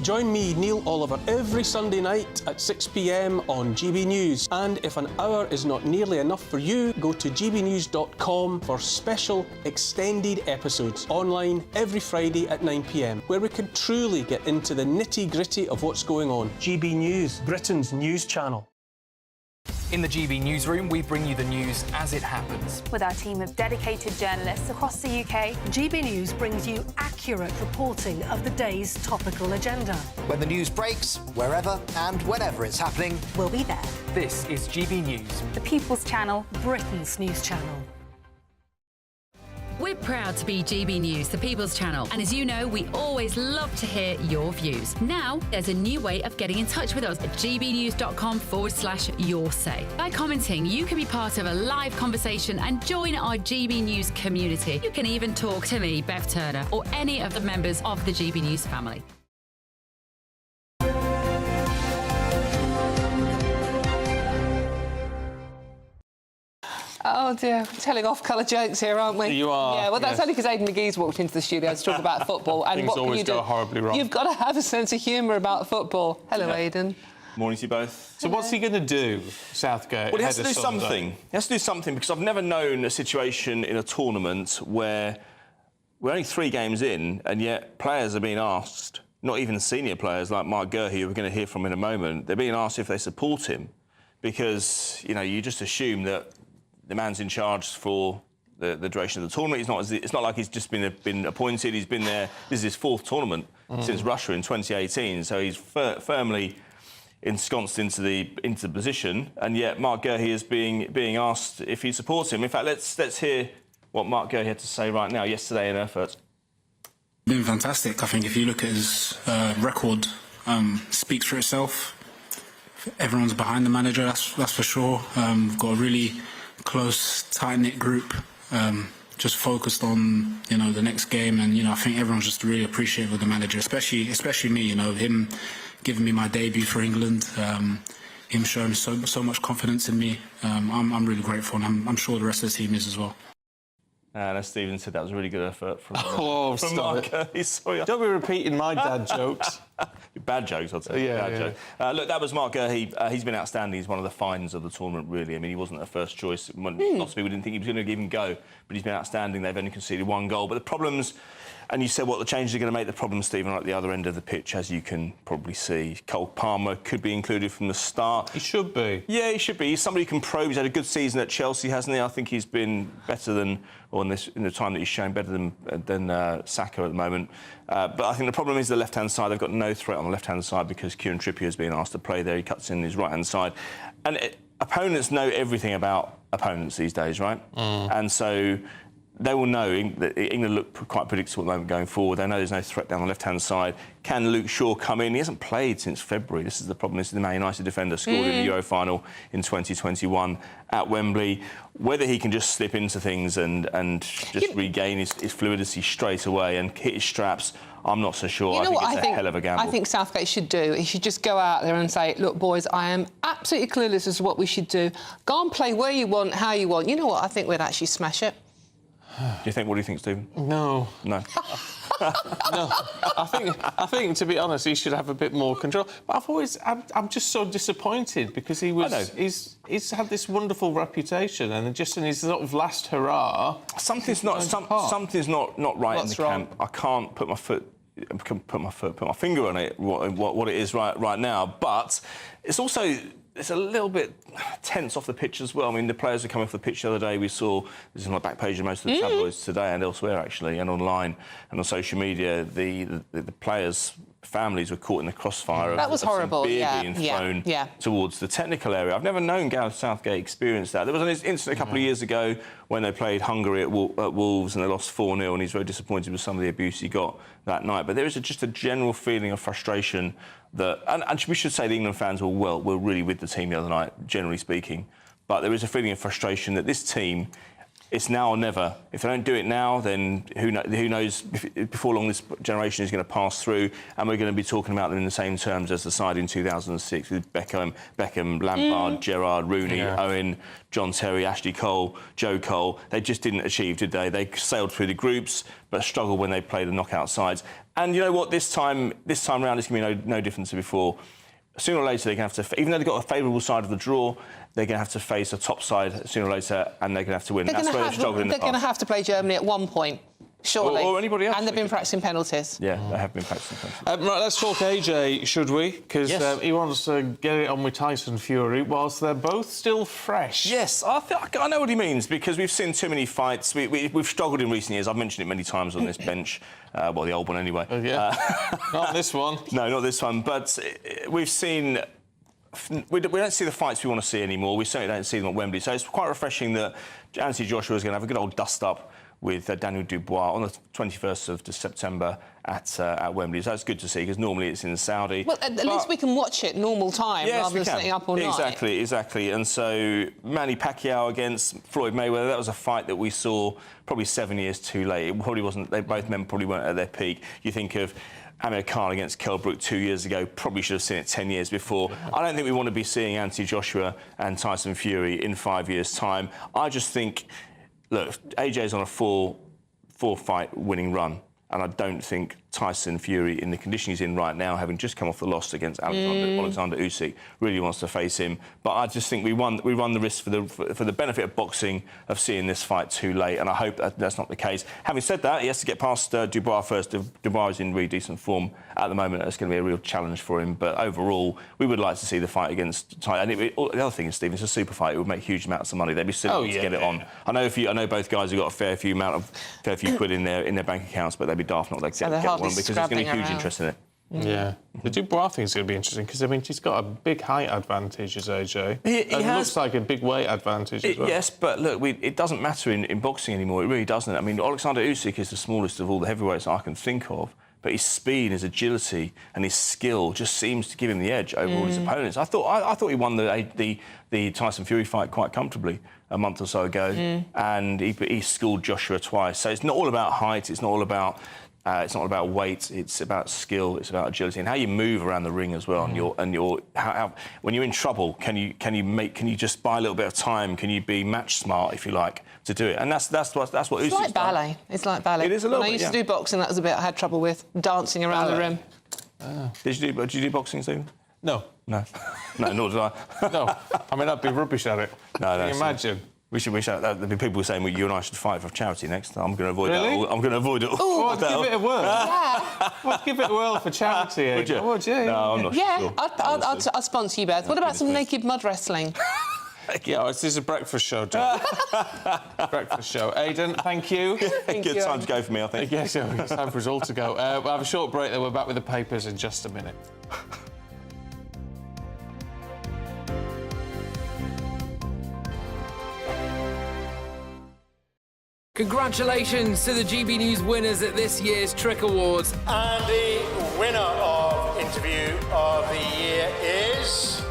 Join me, Neil Oliver, every Sunday night at 6 p.m. on GB News. And if an hour is not nearly enough for you, go to gbnews.com for special extended episodes online every Friday at 9 p.m, where we can truly get into the nitty-gritty of what's going on. GB News, Britain's news channel.
In the GB Newsroom, we bring you the news as it happens.
With our team of dedicated journalists across the UK,
GB News brings you accurate reporting of the day's topical agenda.
When the news breaks, wherever and whenever it's happening,
we'll be there.
This is GB News,
the People's Channel,
Britain's news channel.
We're proud to be GB News, the People's Channel. And as you know, we always love to hear your views. Now, there's a new way of getting in touch with us at gbnews.com/your say. By commenting, you can be part of a live conversation and join our GB News community. You can even talk to me, Bev Turner, or any of the members of the GB News family.
Oh dear, telling off-colour jokes here, aren't we?
You are.
Yeah, well, that's
yes.
only because Aidan McGee's walked into the studio to talk about football. And
Things
what can
always
you do?
go horribly wrong.
You've got to have a sense of humour about football. Hello, Aidan.
Morning to you both.
So what's he going to do, Southgate?
Well, he has to
ahead
do
of Sunday?
something. He has to do something because I've never known a situation in a tournament where we're only 3 games in and yet players are being asked, not even senior players like Mark Gurhey, who we're going to hear from in a moment, they're being asked if they support him because, you know, you just assume that the man's in charge for the duration of the tournament. It's not like he's just been appointed. He's been there. This is his 4th tournament since Russia in 2018. So he's firmly ensconced into the position. And yet Mark Gurhey is being asked if he supports him. In fact, let's hear what Mark Gurhey had to say right now. Yesterday in Erfurt.
Been fantastic. I think if you look at his record, speaks for itself. Everyone's behind the manager. That's for sure. We've got a really close, tight-knit group, just focused on, you know, the next game, and, you know, I think everyone's just really appreciative of the manager, especially me, you know, him giving me my debut for England. him showing so much confidence in me. I'm really grateful, and I'm sure the rest of the team is as well.
And as Stephen said, that was a really good effort from,
from
Mark.
Sorry. Don't be repeating my dad jokes.
Bad jokes, I'd say.
Yeah,
Bad jokes. Look, that was Mark Gurhey. He's been outstanding. He's one of the finds of the tournament, really. I mean, he wasn't a first choice. Lots of people didn't think he was going to even go, but he's been outstanding. They've only conceded 1 goal. But the problems, and you said what the changes are going to make, the problems, Stephen, are at the other end of the pitch, as you can probably see. Cole Palmer could be included from the start.
He should be.
Yeah, he should be. He's somebody who can probe. He's had a good season at Chelsea, hasn't he? I think he's been better than, or in the time that he's shown, better than Saka at the moment. But I think the problem is the left-hand side. They've got no threat on the left-hand side because Kieran Trippier has been asked to play there. He cuts in his right-hand side. And opponents know everything about opponents these days, right? And so they will know that England look quite predictable at the moment going forward. They know there's no threat down the left-hand side. Can Luke Shaw come in? He hasn't played since February. This is the problem. This is the Man United defender, scored in the Euro final in 2021 at Wembley. Whether he can just slip into things and just regain his fluidity straight away and hit his straps, I'm not so sure.
You know
I think it's a hell of a gamble.
I think Southgate should do? He should just go out there and say, look, boys, I am absolutely clueless as to what we should do. Go and play where you want, how you want. You know what? I think we'd actually smash it.
What do you think, Stephen?
No.
No.
No. I think, to be honest, he should have a bit more control. But I'm just so disappointed because he's had this wonderful reputation, and just in his sort of last hurrah,
something's not right
What's
in the camp. I can't put my finger on it. What it is right now, but it's also. It's a little bit tense off the pitch as well. I mean, the players are coming off the pitch the other day. We saw, this is on the back page of most of the tabloids today and elsewhere, actually, and online and on social media, the players' families were caught in the crossfire
that was horrible.
Some beer being thrown towards the technical area. I've never known Gareth Southgate experience that. There was an incident a couple of years ago when they played Hungary at Wolves and they lost 4-0, and he's very disappointed with some of the abuse he got that night. But there is just a general feeling of frustration that, and we should say the England fans were really with the team the other night, generally speaking. But there is a feeling of frustration that this team, it's now or never. If they don't do it now, then who knows? Before long, this generation is going to pass through, and we're going to be talking about them in the same terms as the side in 2006 with Beckham, Lampard, Gerrard, Rooney, Owen, John Terry, Ashley Cole, Joe Cole. They just didn't achieve, did they? They sailed through the groups, but struggled when they played the knockout sides. And you know what? This time round, it's going to be no different to before. Sooner or later, they're going to have to, even though they've got a favourable side of the draw, they're going to have to face a top side sooner or later, and they're going to have to win. That's where they've struggled in the past.
They're going to have to play Germany at one point, surely.
Or anybody else.
And they've been practicing penalties.
Yeah, they have been practicing penalties.
Right, let's talk AJ, should we? Because he wants to get it on with Tyson Fury whilst they're both still fresh.
Yes, I know what he means, because we've seen too many fights. We've struggled in recent years. I've mentioned it many times on this bench. Well, the old one anyway.
Not this one.
No, not this one. But we've seen... We don't see the fights we want to see anymore. We certainly don't see them at Wembley. So it's quite refreshing that Anthony Joshua is going to have a good old dust-up with Daniel Dubois on the 21st of September at Wembley. So that's good to see, because normally it's in Saudi.
Well, at least we can watch it normal time rather than sitting up all night.
Exactly. And so Manny Pacquiao against Floyd Mayweather, that was a fight that we saw probably 7 years too late. It probably wasn't. Both men probably weren't at their peak. You think of Amir Khan against Kell Brook 2 years ago, probably should have seen it 10 years before. I don't think we want to be seeing Anthony Joshua and Tyson Fury in 5 years' time. I just think, look, AJ's on a four-fight winning run, and I don't think Tyson Fury, in the condition he's in right now, having just come off the loss against Alexander Usyk, really wants to face him. But I just think we run the risk for the benefit of boxing of seeing this fight too late, and I hope that's not the case. Having said that, he has to get past Dubois first. Dubois is in really decent form at the moment. It's going to be a real challenge for him. But overall, we would like to see the fight against Tyson. And the other thing is, Stephen, it's a super fight. It would make huge amounts of money. They'd be silly to get it on. I know both guys have got a fair few quid in their bank accounts, but they'd be daft not to get one, because there's going to be huge interest in it.
Yeah. The Dubois thing is going to be interesting, because, I mean, he's got a big height advantage as AJ. It looks like a big weight advantage as well.
Yes, but look, it doesn't matter in boxing anymore. It really doesn't. I mean, Alexander Usyk is the smallest of all the heavyweights I can think of, but his speed, his agility and his skill just seems to give him the edge over all his opponents. I thought he won the Tyson Fury fight quite comfortably a month or so ago, and he schooled Joshua twice. So it's not all about height, it's not all about It's not about weight. It's about skill. It's about agility and how you move around the ring as well. How when you're in trouble, can you just buy a little bit of time? Can you be match smart, if you like, to do it? And that's what Usyk's
It's like ballet. It's like ballet.
It is a little
when
bit,
I used to do boxing, that was a bit I had trouble with, dancing around the rim.
Did you do boxing, Stephen?
No.
No. No, nor did I.
No. I mean, I'd be rubbish at it.
No,
Can you imagine?
There'd be people saying, well, you and I should fight for charity next. I'm going to avoid
Really?
that. I'm going to avoid it.
Oh, I'd give it a whirl. I'd give it a whirl for charity.
Would you?
Would you?
No, I'm not sure.
I'd sponsor you, Beth. What about some naked mud wrestling?
Yeah, this is a breakfast show, John. Breakfast show. Aidan, thank you.
Good time to go for me, I think.
Yes, it's time for us all to go. We'll have a short break, then we're back with the papers in just a minute.
Congratulations to the GB News winners at this year's Trick Awards.
And the winner of Interview of the Year is...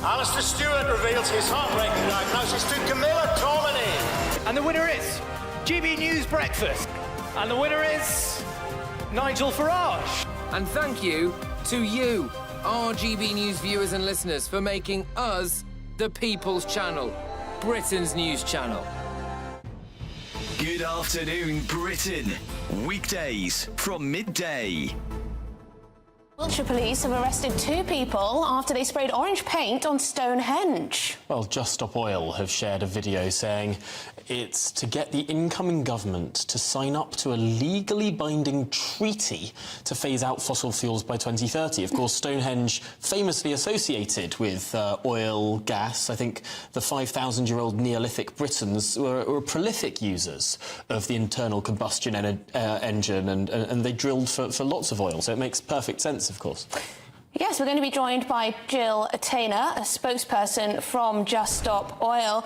Alistair Stewart reveals his heartbreaking diagnosis to Camilla Tominey.
And the winner is GB News Breakfast. And the winner is Nigel Farage.
And thank you to you, our GB News viewers and listeners, for making us the People's Channel, Britain's news channel.
Good afternoon, Britain. Weekdays from midday.
Wiltshire police have arrested 2 people after they sprayed orange paint on Stonehenge.
Well, Just Stop Oil have shared a video saying it's to get the incoming government to sign up to a legally binding treaty to phase out fossil fuels by 2030. Of course, Stonehenge famously associated with oil, gas. I think the 5,000-year-old Neolithic Britons were prolific users of the internal combustion engine, and they drilled for lots of oil, so it makes perfect sense, of course.
Yes, we're going to be joined by Jill Taylor, a spokesperson from Just Stop Oil.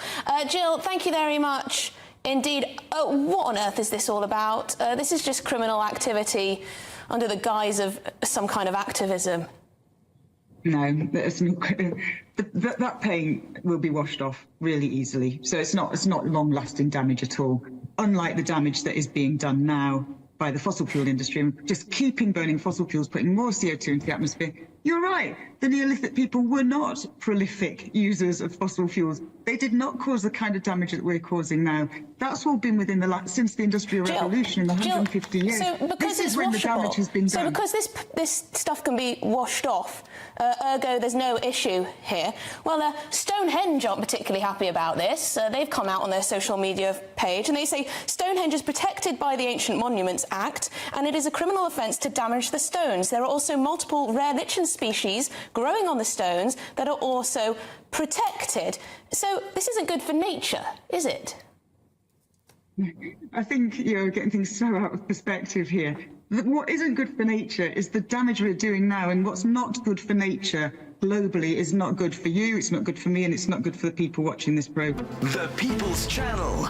Jill, thank you very much indeed. What on earth is this all about? This is just criminal activity under the guise of some kind of activism.
No, that paint will be washed off really easily. So it's not long-lasting damage at all, unlike the damage that is being done now by the fossil fuel industry and just keeping burning fossil fuels, putting more CO2 into the atmosphere. You're right, the Neolithic people were not prolific users of fossil fuels. They did not cause the kind of damage that we're causing now. That's all been within since the Industrial Revolution in the 150 years.
So because
this is when the damage has been done.
So because this stuff can be washed off, ergo there's no issue here. Well, Stonehenge aren't particularly happy about this. They've come out on their social media page and they say Stonehenge is protected by the Ancient Monuments Act and it is a criminal offence to damage the stones. There are also multiple rare lichen species growing on the stones that are also protected. So this isn't good for nature, is it?
I think you're getting things so out of perspective here. What isn't good for nature is the damage we're doing now, and what's not good for nature globally is not good for you, it's not good for me, and it's not good for the people watching this programme.
The People's Channel.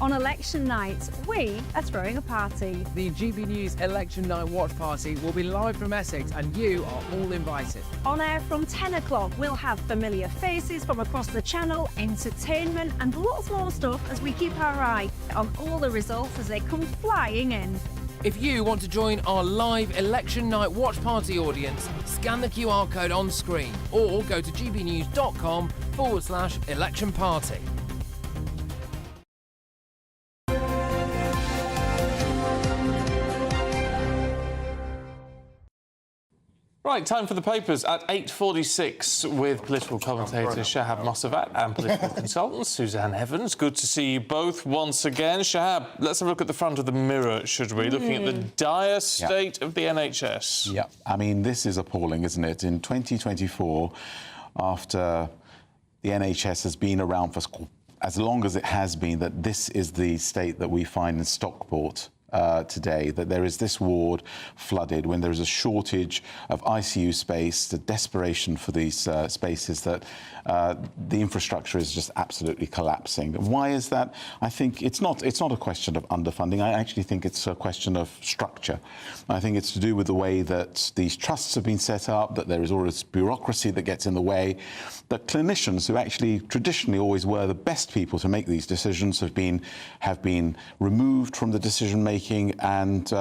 On election night, we are throwing a party.
The GB News Election Night Watch Party will be live from Essex and you are all invited.
On air from 10 o'clock, we'll have familiar faces from across the channel, entertainment and lots more stuff as we keep our eye on all the results as they come flying in.
If you want to join our live Election Night Watch Party audience, scan the QR code on screen or go to gbnews.com/election party.
Right, time for the papers at 8:46 with political commentator Shahab Mossavat and political consultant Suzanne Evans. Good to see you both once again. Shahab, let's have a look at the front of the mirror, should we? Looking at the dire state of the NHS.
Yeah, I mean, this is appalling, isn't it? In 2024, after the NHS has been around for as long as it has been, that this is the state that we find in Stockport today, that there is this ward flooded, when there is a shortage of ICU space, the desperation for these spaces, that the infrastructure is just absolutely collapsing. Why is that? I think it's not a question of underfunding. I actually think it's a question of structure. I think it's to do with the way that these trusts have been set up, that there is all this bureaucracy that gets in the way, that clinicians who actually traditionally always were the best people to make these decisions have been removed from the decision making. making, and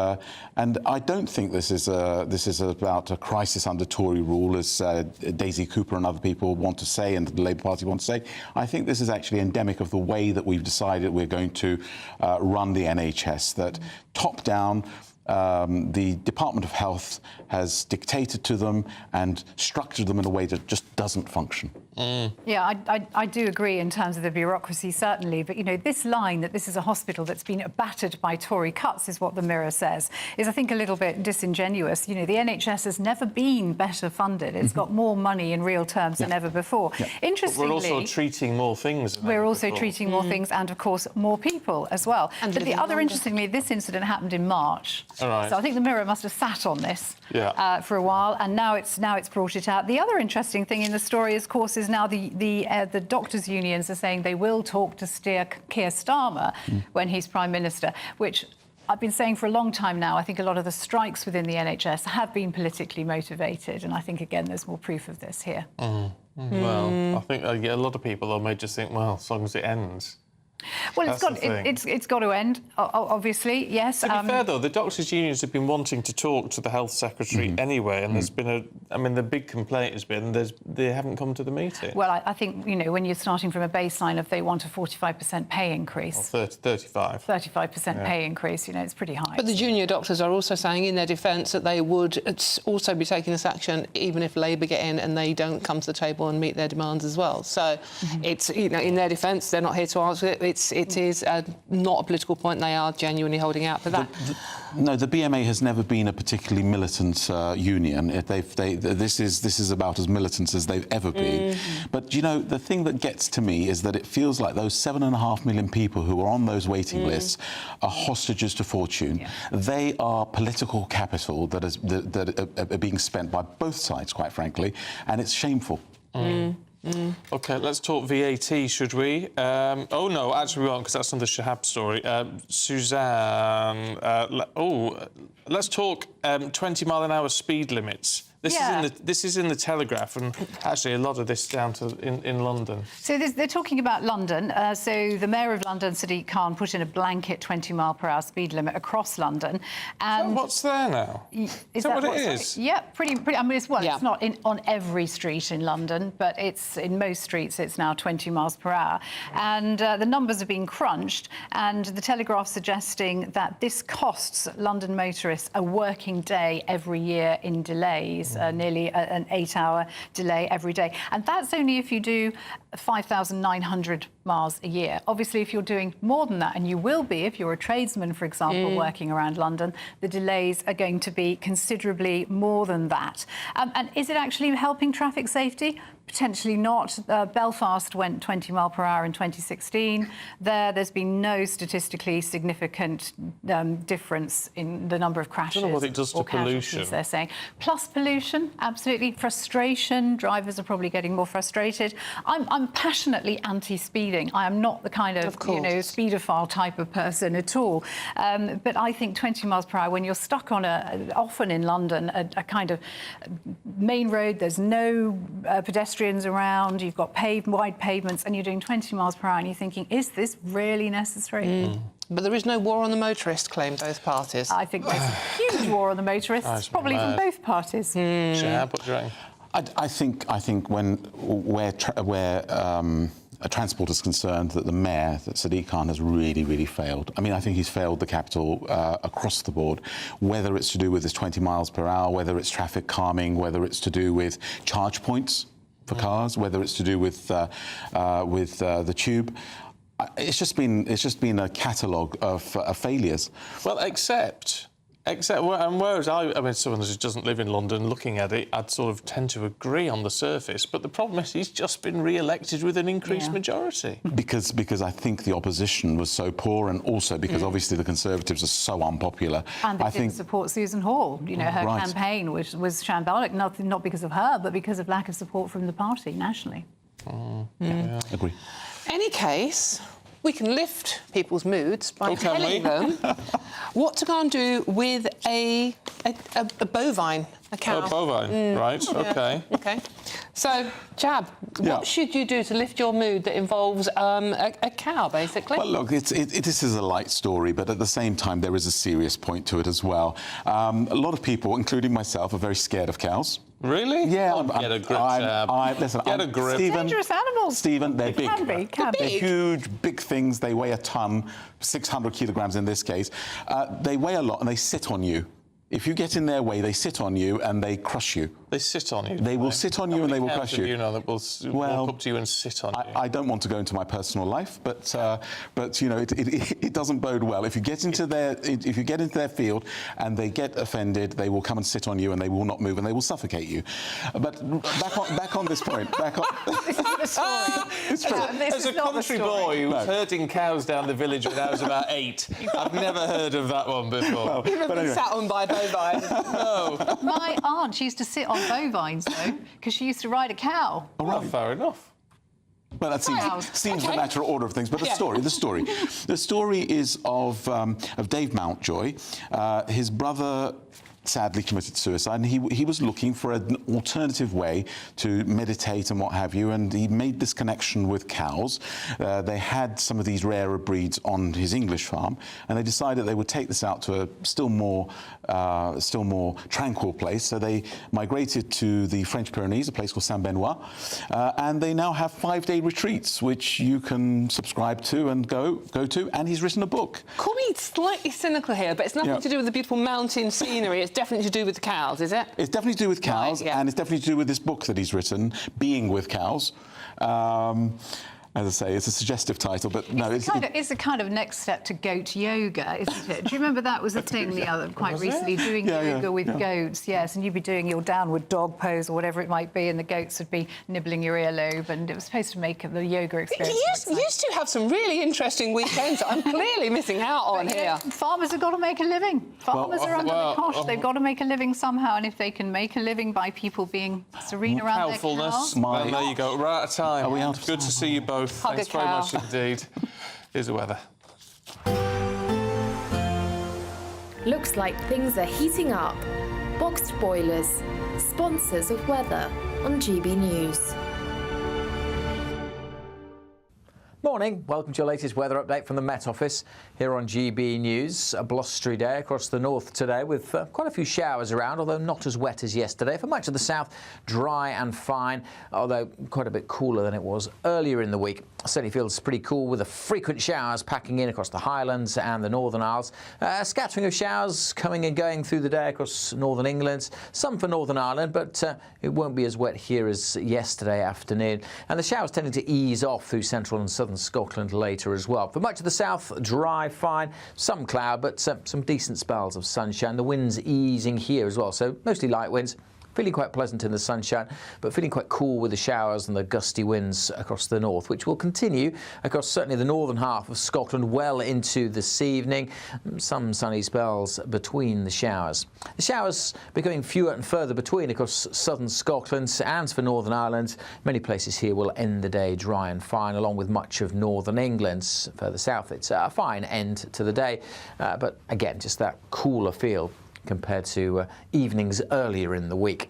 I don't think this is about a crisis under Tory rule, as Daisy Cooper and other people want to say, and the Labour Party want to say. I think this is actually endemic of the way that we've decided we're going to run the NHS. That top down. The Department of Health has dictated to them and structured them in a way that just doesn't function.
Yeah, I do agree in terms of the bureaucracy, certainly. But, you know, this line that this is a hospital that's been battered by Tory cuts is what the Mirror says, is, I think, a little bit disingenuous. You know, the NHS has never been better funded. It's got more money in real terms than ever before. Interestingly...
But we're also treating more things.
We're also treating more things and, of course, more people as well.
And
but the other, interestingly, this incident happened in March.
All right.
So I think the Mirror must have sat on this for a while, and now it's brought it out. The other interesting thing in the story, of course, is now the doctors' unions are saying they will talk to Keir Starmer when he's Prime Minister, which I've been saying for a long time now. I think a lot of the strikes within the NHS have been politically motivated, and I think, again, there's more proof of this here.
Well, I think a lot of people, though, may just think, well, as long as it ends.
Well, it's got to end, obviously, yes.
To be fair, though, the doctors' unions have been wanting to talk to the Health Secretary anyway, and there's been the big complaint has been they haven't come to the meeting.
Well, I think, you know, when you're starting from a baseline of they want a 45% pay increase...
Or 35.
35% pay increase, you know, it's pretty high.
But the junior doctors are also saying in their defence that they would also be taking this action even if Labour get in and they don't come to the table and meet their demands as well. So it's, you know, in their defence, they're not here to answer it. It is not a political point. They are genuinely holding out for that.
No, the BMA has never been a particularly militant union. This is about as militant as they've ever been. But, you know, the thing that gets to me is that it feels like those 7.5 million people who are on those waiting lists are hostages to fortune. They are political capital that are being spent by both sides, quite frankly, and it's shameful.
OK, let's talk VAT, should we? Oh, no, actually we won't, because that's another Shahab story. Suzanne... let's talk 20-mile-an-hour speed limits. This is in the Telegraph, and actually a lot of this down to in London. So
they're talking about London. So the Mayor of London, Sadiq Khan, put in a blanket 20-mile-per-hour speed limit across London. And
what's there now? Is that what it is?
Yeah, pretty. I mean, it's not on every street in London, but it's in most streets. It's now 20 miles per hour, and the numbers have been crunched. And the Telegraph suggesting that this costs London motorists a working day every year in delays. Nearly an 8-hour delay every day. And that's only if you do 5,900 miles a year. Obviously, if you're doing more than that, and you will be if you're a tradesman, for example, working around London, the delays are going to be considerably more than that. And is it actually helping traffic safety? Potentially not. Belfast went 20 mile per hour in 2016. There's been no statistically significant difference in the number of crashes.
I don't know what it does to pollution.
They're saying. Plus pollution, absolutely. Frustration. Drivers are probably getting more frustrated. I'm passionately anti-speeding. I am not the kind of you know, speedophile type of person at all. But I think 20 miles per hour, when you're stuck on often in London, a kind of main road, there's no pedestrians around, you've got wide pavements, and you're doing 20 miles per hour, and you're thinking, is this really necessary?
But there is no war on the motorist, claim both parties.
I think there's a huge war on the motorists, probably from both parties.
Shahab, what do you reckon?
I think where transport is concerned, that the mayor, that Sadiq Khan, has really failed. I mean, I think he's failed the capital across the board, whether it's to do with his 20 miles per hour, whether it's traffic calming, whether it's to do with charge points for cars, whether it's to do with the tube. It's just been a catalogue of failures.
Well, except, and whereas I mean, someone who doesn't live in London, looking at it, I'd sort of tend to agree on the surface. But the problem is he's just been re-elected with an increased majority.
Because I think the opposition was so poor, and also because obviously the Conservatives are so unpopular.
And they didn't support Susan Hall. You know, her campaign was shambolic, not because of her, but because of lack of support from the party nationally.
Agree.
Any case, we can lift people's moods by
Oh, can
telling
we?
them what to go and do with a bovine, a cow.
Oh, bovine, right,
Yeah.
OK.
OK. So, Chab,
Yeah.
what should you do to lift your mood that involves a cow, basically?
Well, look, this is a light story, but at the same time, there is a serious point to it as well. A lot of people, including myself, are very scared of cows.
Really?
Yeah.
Get a grip, Chab.
Listen,
Get a grip.
Stephen,
Dangerous animals.
Stephen, they're big.
Can be.
They're huge, big things. They weigh a ton, 600 kilograms in this case. They weigh a lot and they sit on you. If you get in their way, they sit on you and they crush you.
They sit on you.
They will sit on you and they will crush you.
You know that will walk up to you and sit on you.
I don't want to go into my personal life, but you know it doesn't bode well. If you get into their field and they get offended, they will come and sit on you and they will not move and they will suffocate you. But back on this point.
This is the story.
It's true.
As a country boy who was herding cows down the village when I was about 8, I've never heard of that one before.
You've never been sat on by bovine.
No.
My aunt, she used to sit on bovines, though, because she used to ride a cow.
Well, fair enough.
Well, that seems the natural order of things. But the story is of Dave Mountjoy. His brother sadly committed suicide, and he was looking for an alternative way to meditate and what have you, and he made this connection with cows. They had some of these rarer breeds on his English farm, and they decided they would take this out to a still more tranquil place. So they migrated to the French Pyrenees, a place called Saint-Benoît, and they now have 5-day retreats, which you can subscribe to and go to. And he's written a book.
Call me slightly cynical here, but it's nothing to do with the beautiful mountain scenery. It's definitely to do with the cows, is it?
It's definitely to do with cows, and it's definitely to do with this book that he's written, Being with Cows. As I say, it's a suggestive title, but no,
It's a kind of next step to goat yoga, isn't it? Do you remember that was a thing quite recently, doing yoga with goats? Yes, and you'd be doing your downward dog pose or whatever it might be, and the goats would be nibbling your earlobe, and it was supposed to make the yoga experience.
You used to have some really interesting weekends. I'm clearly missing out on here.
Farmers have got to make a living. Farmers are under the cosh. They've got to make a living somehow, and if they can make a living by people being serene around their cows...
Well, there you go. We're out of time.
Are we out of
Good to see you both.
Hug
Thanks
a
very
cow.
much indeed. Here's the weather.
Looks like things are heating up. Boxed Boilers, sponsors of weather on GB News.
Morning, welcome to your latest weather update from the Met Office here on GB News. A blustery day across the north today with quite a few showers around, although not as wet as yesterday. For much of the south, dry and fine, although quite a bit cooler than it was earlier in the week. Certainly feels pretty cool with the frequent showers packing in across the Highlands and the Northern Isles. A scattering of showers coming and going through the day across Northern England, some for Northern Ireland, but it won't be as wet here as yesterday afternoon. And the showers tending to ease off through central and southern Scotland later as well. For much of the south, dry, fine, some cloud, but some decent spells of sunshine. The winds easing here as well, so mostly light winds. Feeling quite pleasant in the sunshine, but feeling quite cool with the showers and the gusty winds across the north, which will continue across certainly the northern half of Scotland well into this evening. Some sunny spells between the showers. The showers becoming fewer and further between across southern Scotland and for Northern Ireland. Many places here will end the day dry and fine, along with much of northern England. Further south, it's a fine end to the day, but again, just that cooler feel compared to evenings earlier in the week.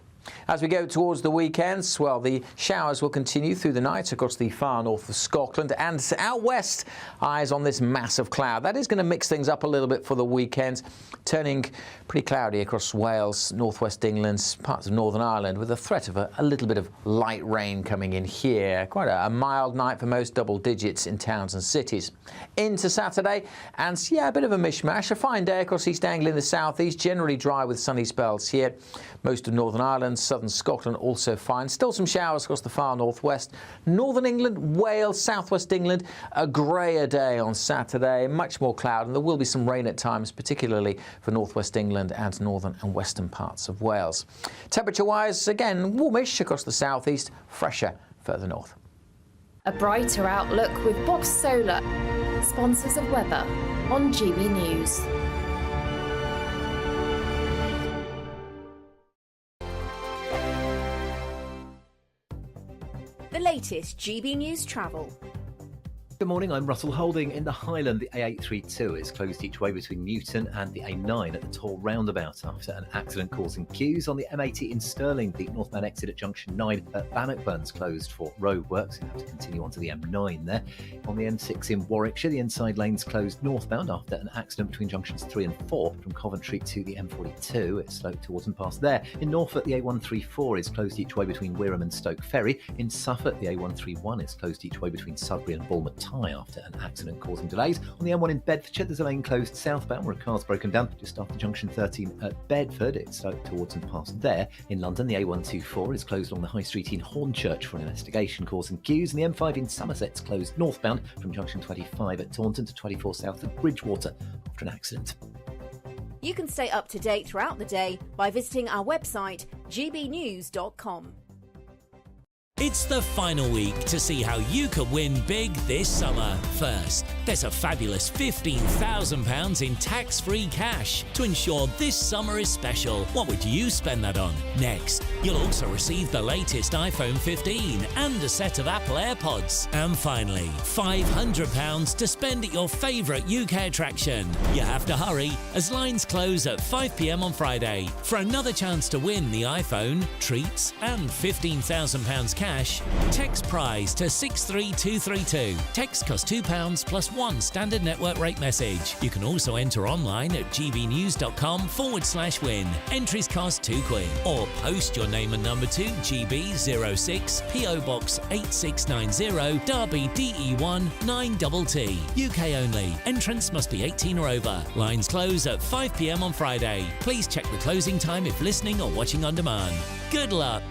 As we go towards the weekends, well, the showers will continue through the night across the far north of Scotland, and out west, eyes on this mass of cloud. That is going to mix things up a little bit for the weekend, turning pretty cloudy across Wales, northwest England, parts of Northern Ireland, with a threat of a little bit of light rain coming in here. Quite a mild night for most, double digits in towns and cities. Into Saturday, and yeah, a bit of a mishmash. A fine day across East Anglia in the southeast, generally dry with sunny spells here. Most of Northern Ireland, southern Scotland also fine. Still some showers across the far northwest. Northern England, Wales, southwest England, a greyer day on Saturday. Much more cloud, and there will be some rain at times, particularly for northwest England and northern and western parts of Wales. Temperature-wise, again, warmish across the southeast, fresher further north.
A brighter outlook with Box Solar, sponsors of weather on GB News.
The latest GB News travel. Good morning, I'm Russell Holding. In the Highland, the A832 is closed each way between Newton and the A9 at the Toll roundabout after an accident causing queues. On the M80 in Stirling, the northbound exit at junction 9 at Bannockburn's closed for road works. You have to continue onto the M9 there. On the M6 in Warwickshire, the inside lane's closed northbound after an accident between junctions 3 and 4 from Coventry to the M42. It's slowed towards and past there. In Norfolk, the A134 is closed each way between Wirham and Stoke Ferry. In Suffolk, the A131 is closed each way between Sudbury and Bournemouth after an accident causing delays. On the M1 in Bedfordshire, there's a lane closed southbound where a car's broken down just after junction 13 at Bedford. It's slowed towards and past there. In London, the A124 is closed along the High Street in Hornchurch for an investigation causing queues, and the M5 in Somerset's closed northbound from junction 25 at Taunton to 24 south at Bridgewater after an accident.
You can stay up to date throughout the day by visiting our website gbnews.com.
It's the final week to see how you could win big this summer. First, there's a fabulous £15,000 in tax-free cash to ensure this summer is special. What would you spend that on? Next, you'll also receive the latest iPhone 15 and a set of Apple AirPods. And finally, £500 to spend at your favourite UK attraction. You have to hurry as lines close at 5 p.m. on Friday. For another chance to win the iPhone, treats and £15,000 cash, text prize to 63232. Text costs £2 plus one standard network rate message. You can also enter online at gbnews.com/win. Entries cost £2 or post your name and number to GB06 PO Box 8690 Derby DE1 9TT. UK only. Entrance must be 18 or over. Lines close at 5 p.m. on Friday. Please check the closing time if listening or watching on demand. Good luck.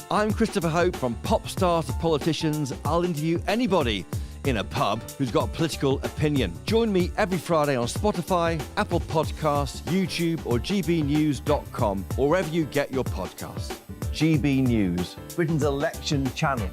I'm Christopher Hope. From pop stars to politicians, I'll interview anybody in a pub who's got a political opinion. Join me every Friday on Spotify, Apple Podcasts, YouTube or gbnews.com, or wherever you get your podcasts. GB News, Britain's election channel.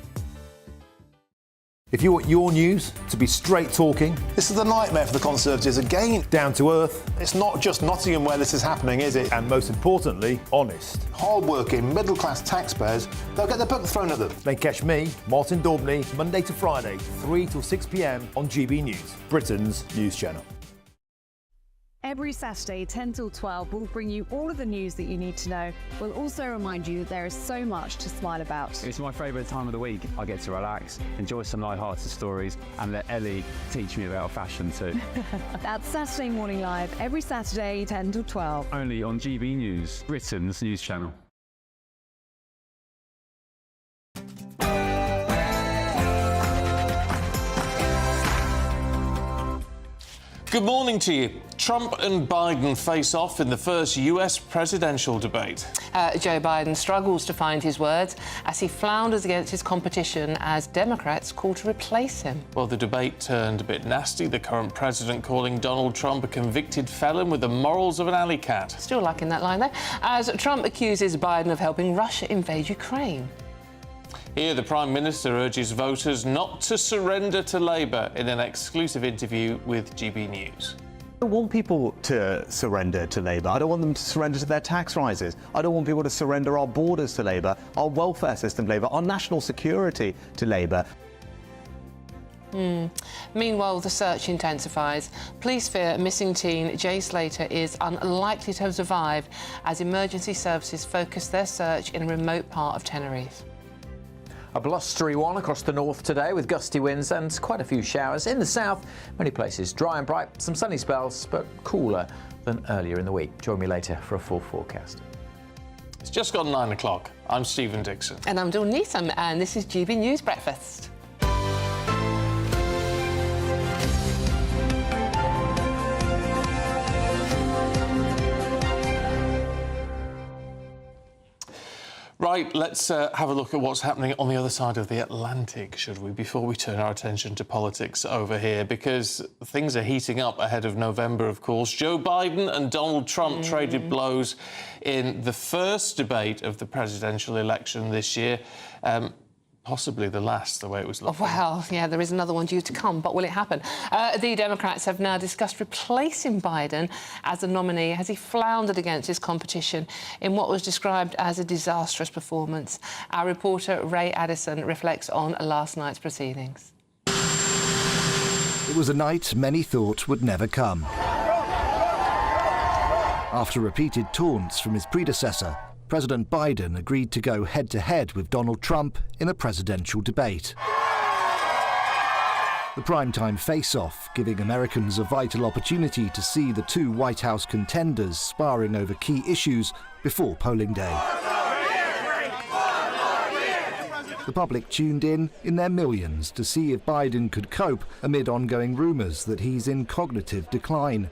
If you want your news to be straight talking, this is a nightmare for the Conservatives again. Down to earth. It's not just Nottingham where this is happening, is it? And most importantly, honest. Hard-working, middle-class taxpayers, they'll get their book thrown at them. Then catch me, Martin Daubney, Monday to Friday, 3 till 6 p.m. on GB News, Britain's news channel.
Every Saturday, 10 till 12, we'll bring you all of the news that you need to know. We'll also remind you that there is so much to smile about.
It's my favourite time of the week. I get to relax, enjoy some light-hearted stories, and let Ellie teach me about fashion too.
That's Saturday Morning Live, every Saturday, 10 till 12.
Only on GB News, Britain's news channel.
Good morning to you. Trump and Biden face off in the first US presidential debate.
Joe Biden struggles to find his words as he flounders against his competition as Democrats call to replace him.
Well, the debate turned a bit nasty, the current president calling Donald Trump a convicted felon with the morals of an alley cat.
Still liking that line, though, as Trump accuses Biden of helping Russia invade Ukraine.
Here, the Prime Minister urges voters not to surrender to Labour in an exclusive interview with GB News.
I don't want people to surrender to Labour. I don't want them to surrender to their tax rises. I don't want people to surrender our borders to Labour, our welfare system to Labour, our national security to Labour.
Meanwhile, the search intensifies. Police fear missing teen Jay Slater is unlikely to have survived as emergency services focus their search in a remote part of Tenerife.
A blustery one across the north today with gusty winds and quite a few showers. In the south, many places dry and bright, some sunny spells, but cooler than earlier in the week. Join me later for a full forecast.
It's just gone 9 o'clock. I'm Stephen Dixon.
And I'm Dawn Neeson, and this is GB News Breakfast.
Right, let's have a look at what's happening on the other side of the Atlantic, should we, before we turn our attention to politics over here, because things are heating up ahead of November, of course. Joe Biden and Donald Trump traded blows in the first debate of the presidential election this year. possibly the last, the way it was looking.
Well, yeah, there is another one due to come, but will it happen? The Democrats have now discussed replacing Biden as a nominee as he floundered against his competition in what was described as a disastrous performance. Our reporter Ray Addison reflects on last night's proceedings.
It was a night many thought would never come. After repeated taunts from his predecessor, President Biden agreed to go head-to-head with Donald Trump in a presidential debate. The primetime face-off, giving Americans a vital opportunity to see the two White House contenders sparring over key issues before polling day. The public tuned in their millions to see if Biden could cope amid ongoing rumours that he's in cognitive decline.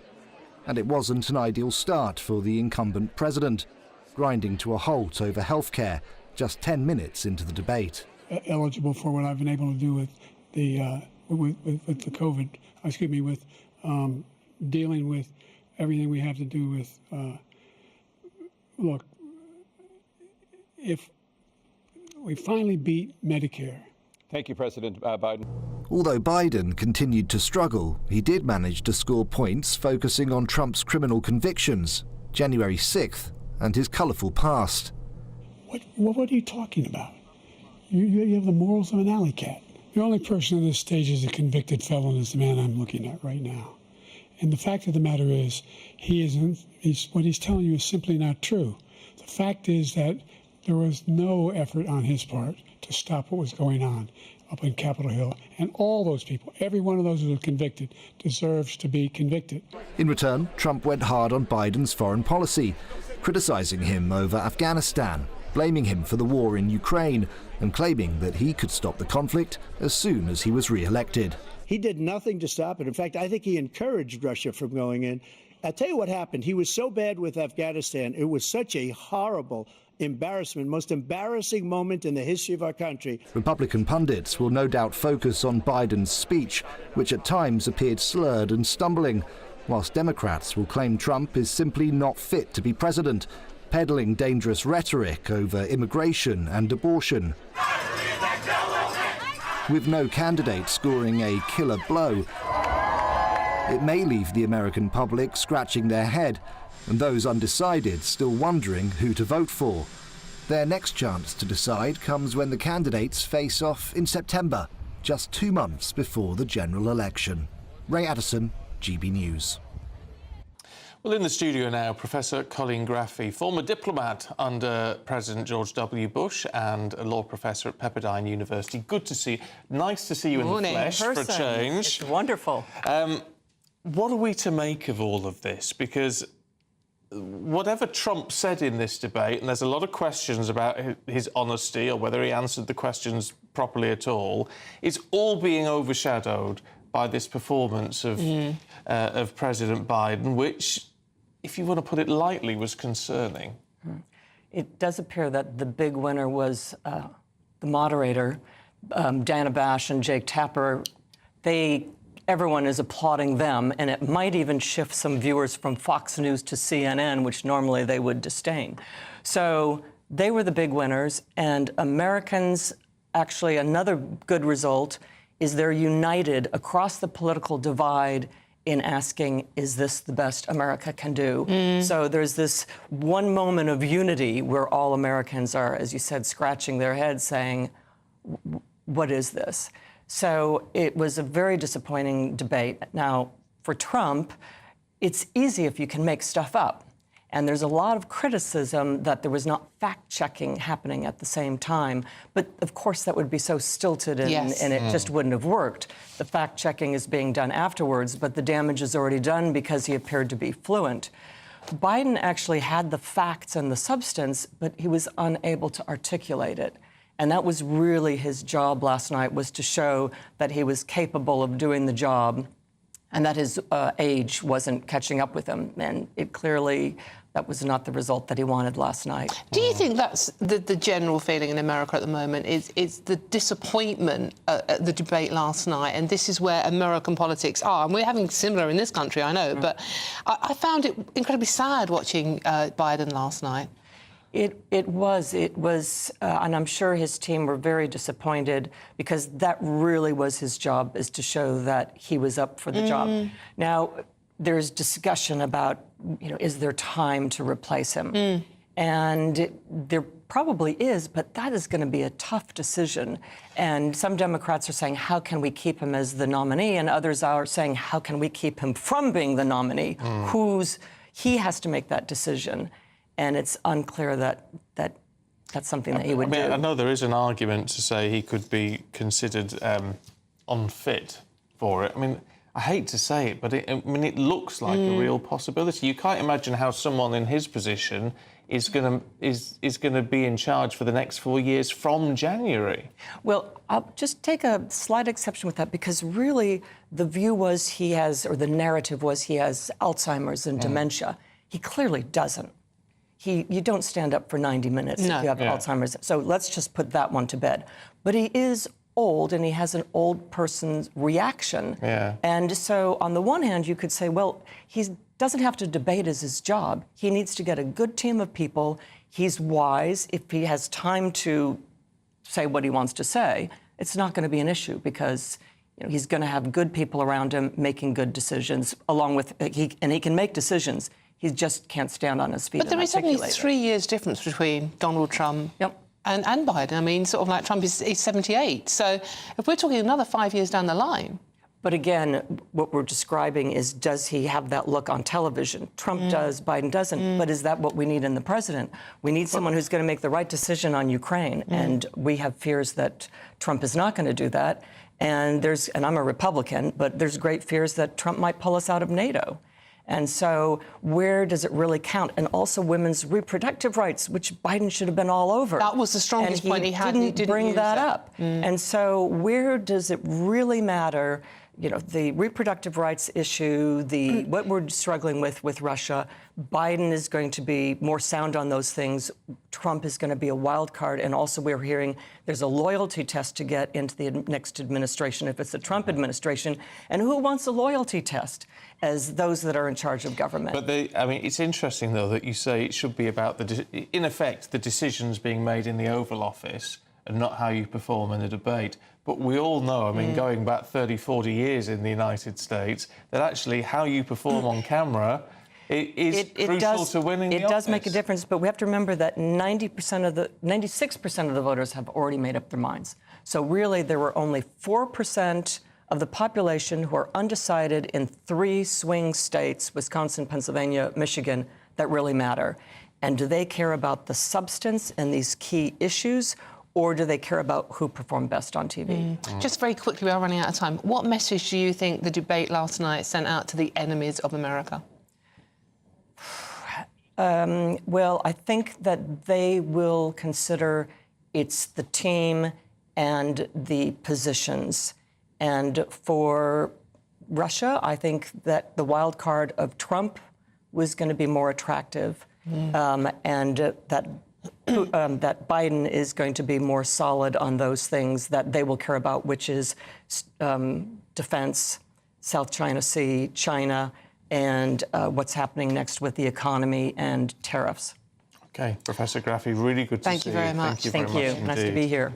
And it wasn't an ideal start for the incumbent president, grinding to a halt over healthcare just 10 minutes into the debate.
Eligible for what I've been able to do with the with the COVID, with dealing with everything we have to do with. Look, if we finally beat Medicare.
Thank you, President Biden.
Although Biden continued to struggle, he did manage to score points focusing on Trump's criminal convictions, January 6th, and his colourful past.
What are you talking about? You have the morals of an alley cat. The only person on this stage is a convicted felon is the man I'm looking at right now. And the fact of the matter is, what he's telling you is simply not true. The fact is that there was no effort on his part to stop what was going on up in Capitol Hill. And all those people, every one of those who were convicted, deserves to be convicted.
In return, Trump went hard on Biden's foreign policy, criticising him over Afghanistan, blaming him for the war in Ukraine, and claiming that he could stop the conflict as soon as he was re-elected.
He did nothing to stop it. In fact, I think he encouraged Russia from going in. I'll tell you what happened. He was so bad with Afghanistan. It was such a horrible embarrassment, most embarrassing moment in the history of our country.
Republican pundits will no doubt focus on Biden's speech, which at times appeared slurred and stumbling, whilst Democrats will claim Trump is simply not fit to be president, peddling dangerous rhetoric over immigration and abortion. With no candidate scoring a killer blow, it may leave the American public scratching their head, and those undecided still wondering who to vote for. Their next chance to decide comes when the candidates face off in September, just 2 months before the general election. Ray Addison, GB News.
Well, in the studio now, Professor Colleen Graffy, former diplomat under President George W. Bush and a law professor at Pepperdine University. Good to see you. Nice to see you in the flesh for a change.
It's wonderful.
What are we to make of all of this? Because whatever Trump said in this debate, and there's a lot of questions about his honesty or whether he answered the questions properly at all, it's all being overshadowed by this performance of President Biden, which, if you want to put it lightly, was concerning.
It does appear that the big winner was the moderator, Dana Bash and Jake Tapper. Everyone is applauding them, and it might even shift some viewers from Fox News to CNN, which normally they would disdain. So they were the big winners, and Americans, actually another good result is they're united across the political divide in asking, is this the best America can do? So there's this one moment of unity where all Americans are, as you said, scratching their heads saying, what is this? So it was a very disappointing debate. Now, for Trump, it's easy if you can make stuff up. And there's a lot of criticism that there was not fact-checking happening at the same time. But, of course, that would be so stilted and it just wouldn't have worked. The fact-checking is being done afterwards, but the damage is already done because he appeared to be fluent. Biden actually had the facts and the substance, but he was unable to articulate it. And that was really his job last night, was to show that he was capable of doing the job and that his age wasn't catching up with him. And it clearly, that was not the result that he wanted last night.
Do you think that's the general feeling in America at the moment, is the disappointment at the debate last night, and this is where American politics are? And we're having similar in this country, I know, but I found it incredibly sad watching Biden last night.
It was, and I'm sure his team were very disappointed because that really was his job, is to show that he was up for the job. Now, there's discussion about, is there time to replace him? And there probably is, but that is going to be a tough decision. And some Democrats are saying, how can we keep him as the nominee? And others are saying, how can we keep him from being the nominee? He has to make that decision. And it's unclear that that's something that he would do.
I know there is an argument to say he could be considered unfit for it. I mean, I hate to say it, but it looks like a real possibility. You can't imagine how someone in his position is going to be in charge for the next 4 years from January.
Well, I'll just take a slight exception with that, because really the view was the narrative was he has Alzheimer's and dementia. He clearly doesn't. You don't stand up for 90 minutes if you have Alzheimer's. So let's just put that one to bed. But he is old, and he has an old person's reaction. And so on the one hand, you could say, well, he doesn't have to debate as his job. He needs to get a good team of people. He's wise. If he has time to say what he wants to say, it's not going to be an issue, because he's going to have good people around him making good decisions, along with he can make decisions. He just can't stand on his feet.
But there is only 3 years difference between Donald Trump and Biden. I mean, sort of like Trump is 78. So if we're talking another 5 years down the line.
But again, what we're describing is, does he have that look on television? Trump does, Biden doesn't. But is that what we need in the president? We need someone who's going to make the right decision on Ukraine. And we have fears that Trump is not going to do that. And I'm a Republican, but there's great fears that Trump might pull us out of NATO. And so where does it really count? And also women's reproductive rights, which Biden should have been all over.
That was the strongest point he had.
He didn't bring that up. And so where does it really matter? The reproductive rights issue, what we're struggling with Russia, Biden is going to be more sound on those things. Trump is going to be a wild card. And also we're hearing there's a loyalty test to get into the next administration if it's the Trump administration. And who wants a loyalty test as those that are in charge of government?
But it's interesting, though, that you say it should be about, in effect, the decisions being made in the Oval Office and not how you perform in a debate. But we all know, going back 30, 40 years in the United States, that actually how you perform on camera is crucial to winning the office.
It does make a difference, but we have to remember that 96% of the voters have already made up their minds. So really, there were only 4% of the population who are undecided in 3 swing states, Wisconsin, Pennsylvania, Michigan, that really matter. And do they care about the substance and these key issues, or do they care about who performed best on TV?
Just very quickly, we are running out of time. What message do you think the debate last night sent out to the enemies of America?
Well, I think that they will consider it's the team and the positions. And for Russia, I think that the wild card of Trump was going to be more attractive, and that Biden is going to be more solid on those things that they will care about, which is defense, South China Sea, China, and what's happening next with the economy and tariffs.
OK, Professor Graffi, really good to see you.
Thank you very much.
Thank you very much
Nice to be here.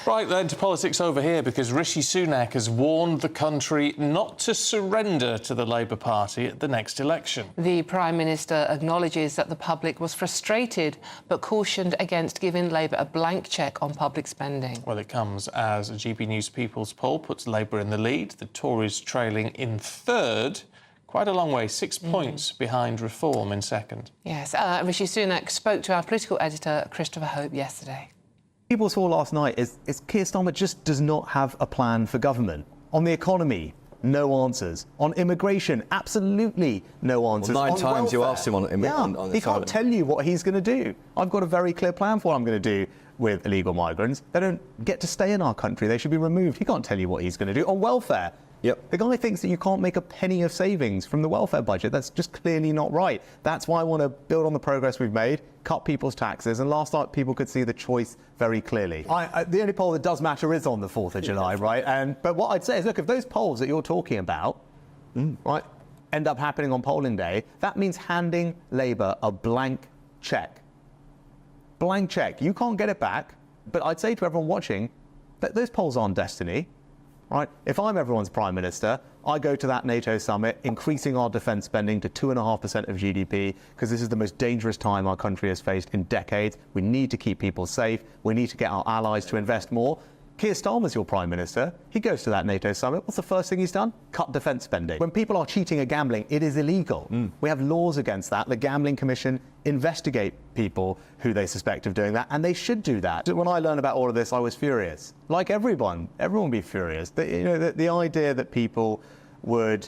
Right then, to politics over here, because Rishi Sunak has warned the country not to surrender to the Labour Party at the next election.
The Prime Minister acknowledges that the public was frustrated, but cautioned against giving Labour a blank cheque on public spending.
Well, it comes as a GB News People's poll puts Labour in the lead, the Tories trailing in third, quite a long way, 6 points behind Reform in second.
Yes, Rishi Sunak spoke to our political editor, Christopher Hope, yesterday.
People saw last night is Keir Starmer just does not have a plan for government. On the economy, no answers. On immigration, absolutely no answers.
Well, 9 times
welfare,
you asked him on
he
this
can't tell you what he's going to do. I've got a very clear plan for what I'm going to do with illegal migrants. They don't get to stay in our country. They should be removed. He can't tell you what he's going to do. On welfare, the guy thinks that you can't make a penny of savings from the welfare budget. That's just clearly not right. That's why I want to build on the progress we've made, cut people's taxes, and last night people could see the choice very clearly. The only poll that does matter is on the 4th of July, right? But what I'd say is, look, if those polls that you're talking about, right, end up happening on polling day, that means handing Labour a blank cheque. blank check. You can't get it back. But I'd say to everyone watching that those polls aren't destiny. Right? If I'm everyone's Prime Minister, I go to that NATO summit, increasing our defence spending to 2.5% of GDP, because this is the most dangerous time our country has faced in decades. We need to keep people safe. We need to get our allies to invest more. Keir Starmer's your Prime Minister. He goes to that NATO summit. What's the first thing he's done? Cut defence spending. When people are cheating at gambling, it is illegal. We have laws against that. The Gambling Commission investigate people who they suspect of doing that, and they should do that. When I learned about all of this, I was furious. Like everyone would be furious. The idea that people would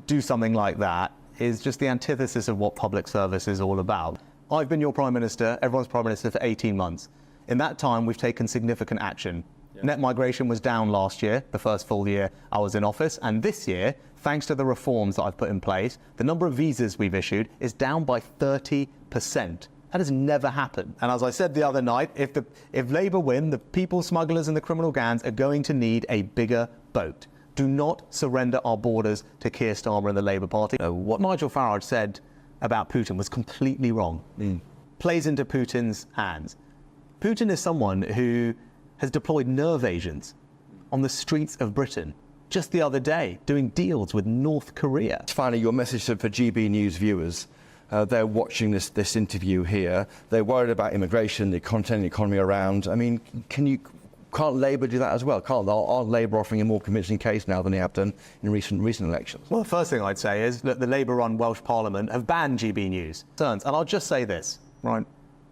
do something like that is just the antithesis of what public service is all about. I've been your Prime Minister, everyone's Prime Minister, for 18 months. In that time, we've taken significant action. Net migration was down last year, the first full year I was in office, and this year, thanks to the reforms that I've put in place, the number of visas we've issued is down by 30%. That has never happened. And as I said the other night, if Labour win, the people smugglers and the criminal gangs are going to need a bigger boat. Do not surrender our borders to Keir Starmer and the Labour Party. What Nigel Farage said about Putin was completely wrong. Plays into Putin's hands. Putin is someone who has deployed nerve agents on the streets of Britain just the other day, doing deals with North Korea.
Finally, your message for GB News viewers. They're watching this interview here. They're worried about immigration, the content, the economy around. I mean, can't Labour do that as well? Are Labour offering a more convincing case now than they have done in recent elections?
Well, the first thing I'd say is that the Labour-run Welsh Parliament have banned GB News. And I'll just say this, right?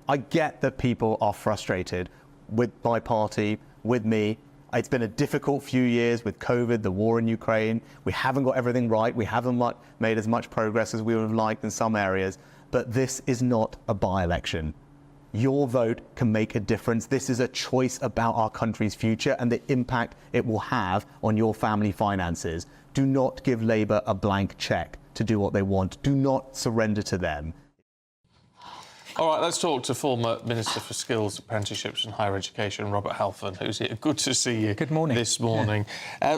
I get that people are frustrated with my party, with me. It's been a difficult few years with COVID, the war in Ukraine. We haven't got everything right. We haven't made as much progress as we would have liked in some areas. But this is not a by-election. Your vote can make a difference. This is a choice about our country's future and the impact it will have on your family finances. Do not give Labour a blank cheque to do what they want. Do not surrender to them.
All right, let's talk to former Minister for Skills, Apprenticeships and Higher Education, Robert Halfon, who's here. Good to see you.
Good morning.
This morning.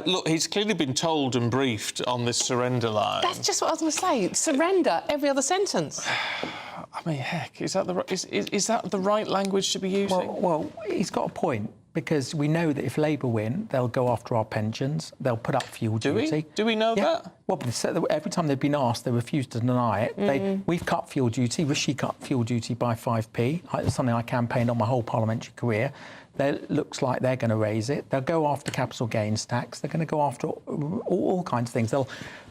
Look, he's clearly been told and briefed on this surrender line.
That's just what I was going to say. Surrender every other sentence.
I mean, heck, is that the right language to be using?
Well, he's got a point, because we know that if Labour win, they'll go after our pensions, they'll put up fuel duty.
Do we know that?
Well, every time they've been asked, they refuse to deny it. We've cut fuel duty. Rishi cut fuel duty by 5p. It's something I campaigned on my whole parliamentary career. It looks like they're going to raise it. They'll go after capital gains tax. They're going to go after all kinds of things.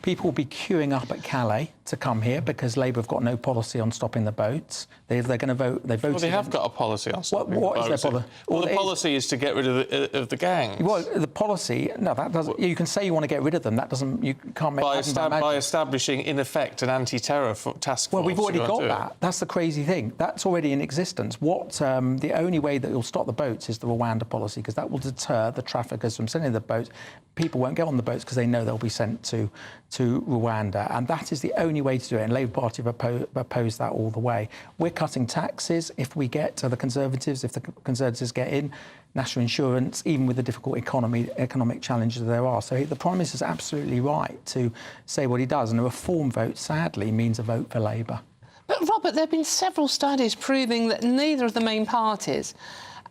People will be queuing up at Calais to come here because Labour have got no policy on stopping the boats. They're going to vote. Well,
they have got a policy on stopping the boats.
What is their policy?
Well, the policy is to get rid of the gangs.
Well, the policy, no, that doesn't. You can say you want to get rid of them. That doesn't. You can't make
by establishing, in effect, an anti-terror task force.
Well, we've already got that. That's the crazy thing. That's already in existence. The only way that you'll stop the boats is the Rwanda policy, because that will deter the traffickers from sending the boats. People won't get on the boats because they know they'll be sent to Rwanda, and that is the only way to do it. And Labour Party have opposed that all the way. We're cutting taxes if we get to the Conservatives, if the Conservatives get in, national insurance, even with the difficult economic challenges there are. So the Prime Minister's absolutely right to say what he does, and a reform vote, sadly, means a vote for Labour.
But, Robert, there have been several studies proving that neither of the main parties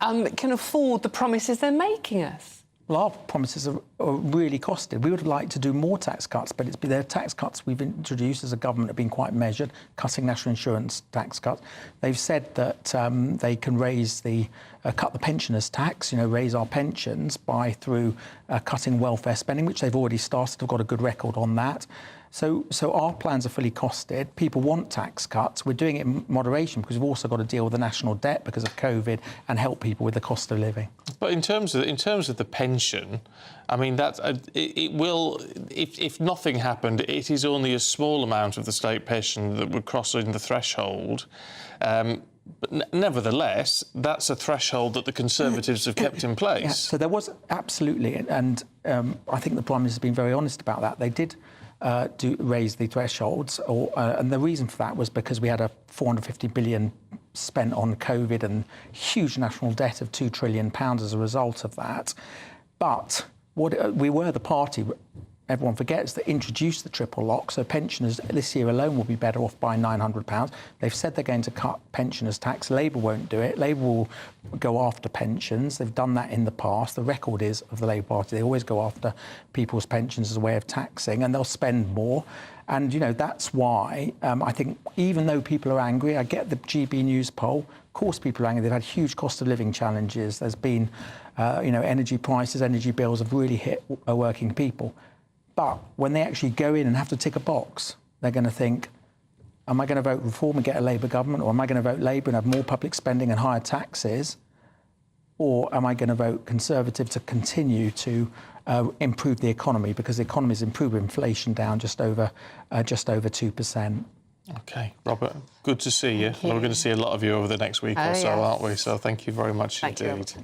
can afford the promises they're making us.
Well, our promises are really costed. We would have liked to do more tax cuts, but their tax cuts we've introduced as a government have been quite measured, cutting national insurance tax cuts. They've said that they can cut the pensioners' tax, raise our pensions through cutting welfare spending, which they've already started. They've got a good record on that. So our plans are fully costed. People want tax cuts. We're doing it in moderation because we've also got to deal with the national debt because of COVID and help people with the cost of living.
But in terms of the pension, I mean, that it will. If nothing happened, it is only a small amount of the state pension that would cross in the threshold. But nevertheless, that's a threshold that the Conservatives have kept in place.
Yeah, so there was absolutely, and I think the Prime Minister has been very honest about that. They did raise the thresholds, and the reason for that was because we had a 450 billion spent on COVID and huge national debt of £2 trillion as a result of that. But we were the party everyone forgets, that introduced the triple lock. So pensioners this year alone will be better off by £900. They've said they're going to cut pensioners' tax. Labour won't do it. Labour will go after pensions. They've done that in the past. The record is of the Labour Party, they always go after people's pensions as a way of taxing, and they'll spend more. And, you know, that's why I think even though people are angry, I get the GB News poll, of course people are angry. They've had huge cost of living challenges. There's been, you know, energy prices, energy bills have really hit working people. But when they actually go in and have to tick a box, they're going to think, am I going to vote Reform and get a Labour government, or am I going to vote Labour and have more public spending and higher taxes, or am I going to vote Conservative to continue to improve the economy, because the economy is improved with inflation down just over 2%.
OK, Robert, good to see you. We're going to see a lot of you over the next week or so, aren't we? So thank you very much indeed.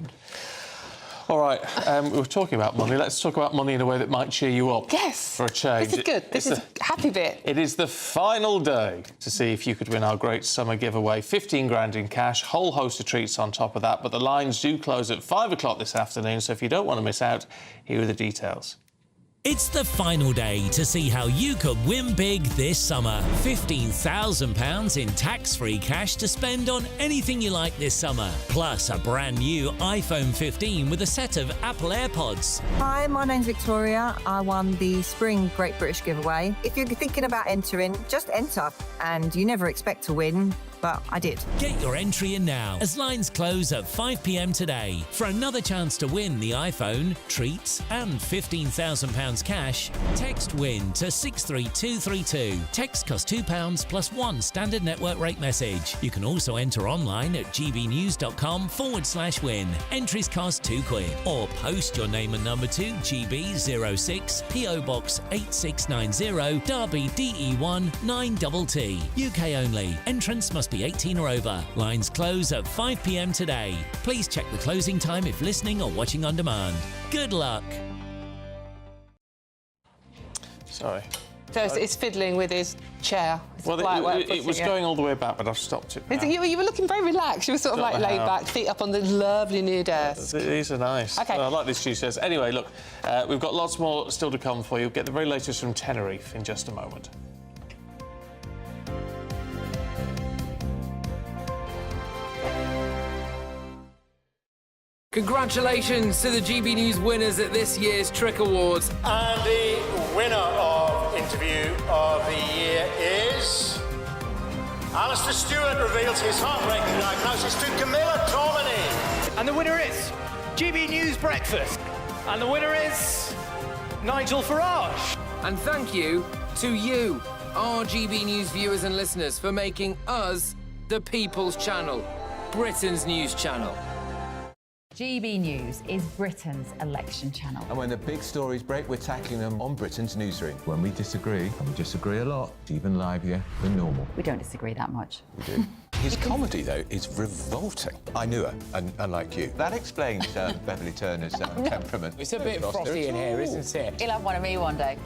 All right, we were talking about money. Let's talk about money in a way that might cheer you up.
Yes.
For a change.
This is good. This is a happy bit.
It is the final day to see if you could win our great summer giveaway. 15 grand in cash, whole host of treats on top of that. But the lines do close at 5 o'clock this afternoon, so if you don't want to miss out, here are the details.
It's the final day to see how you could win big this summer. £15,000 in tax-free cash to spend on anything you like this summer. Plus a brand new iPhone 15 with a set of Apple AirPods.
Hi, my name's Victoria. I won the Spring Great British Giveaway. If you're thinking about entering, just enter. And you never expect to win, but I did.
Get your entry in now, as lines close at 5 p.m. today. For another chance to win the iPhone, treats and £15,000 cash, text WIN to 63232. Text costs £2 plus 1 standard network rate message. You can also enter online at gbnews.com/win. Entries cost £2, or post your name and number to GB06 PO Box 8690 Derby DE1 9TT. UK only. Entrance must be 18 or over. Lines close at 5 p.m. today. Please check the closing time if listening or watching on demand. Good luck.
Sorry.
So it's fiddling with his chair.
Well, it was going all the way back, but I've stopped it now.
You were looking very relaxed. You were sort of like laid back, feet up on the lovely new desk.
These are nice.
OK.
I like these Tuesdays. Anyway, look, we've got lots more still to come for you. Get the very latest from Tenerife in just a moment.
Congratulations to the GB News winners at this year's Trick Awards.
And the winner of Interview of the Year is... Alistair Stewart reveals his heartbreaking diagnosis to Camilla Tominey.
And the winner is GB News Breakfast. And the winner is Nigel Farage.
And thank you to you, our GB News viewers and listeners, for making us the People's Channel, Britain's news channel.
GB News is Britain's election channel.
And when the big stories break, we're tackling them on Britain's newsroom. When we disagree, and we disagree a lot, it's even livelier than normal.
We don't disagree that much.
We do.
His comedy, though, is revolting. I knew her, unlike you. That explains Beverly Turner's temperament.
It's a bit frosty in here, isn't it?
He'll have one of me one day.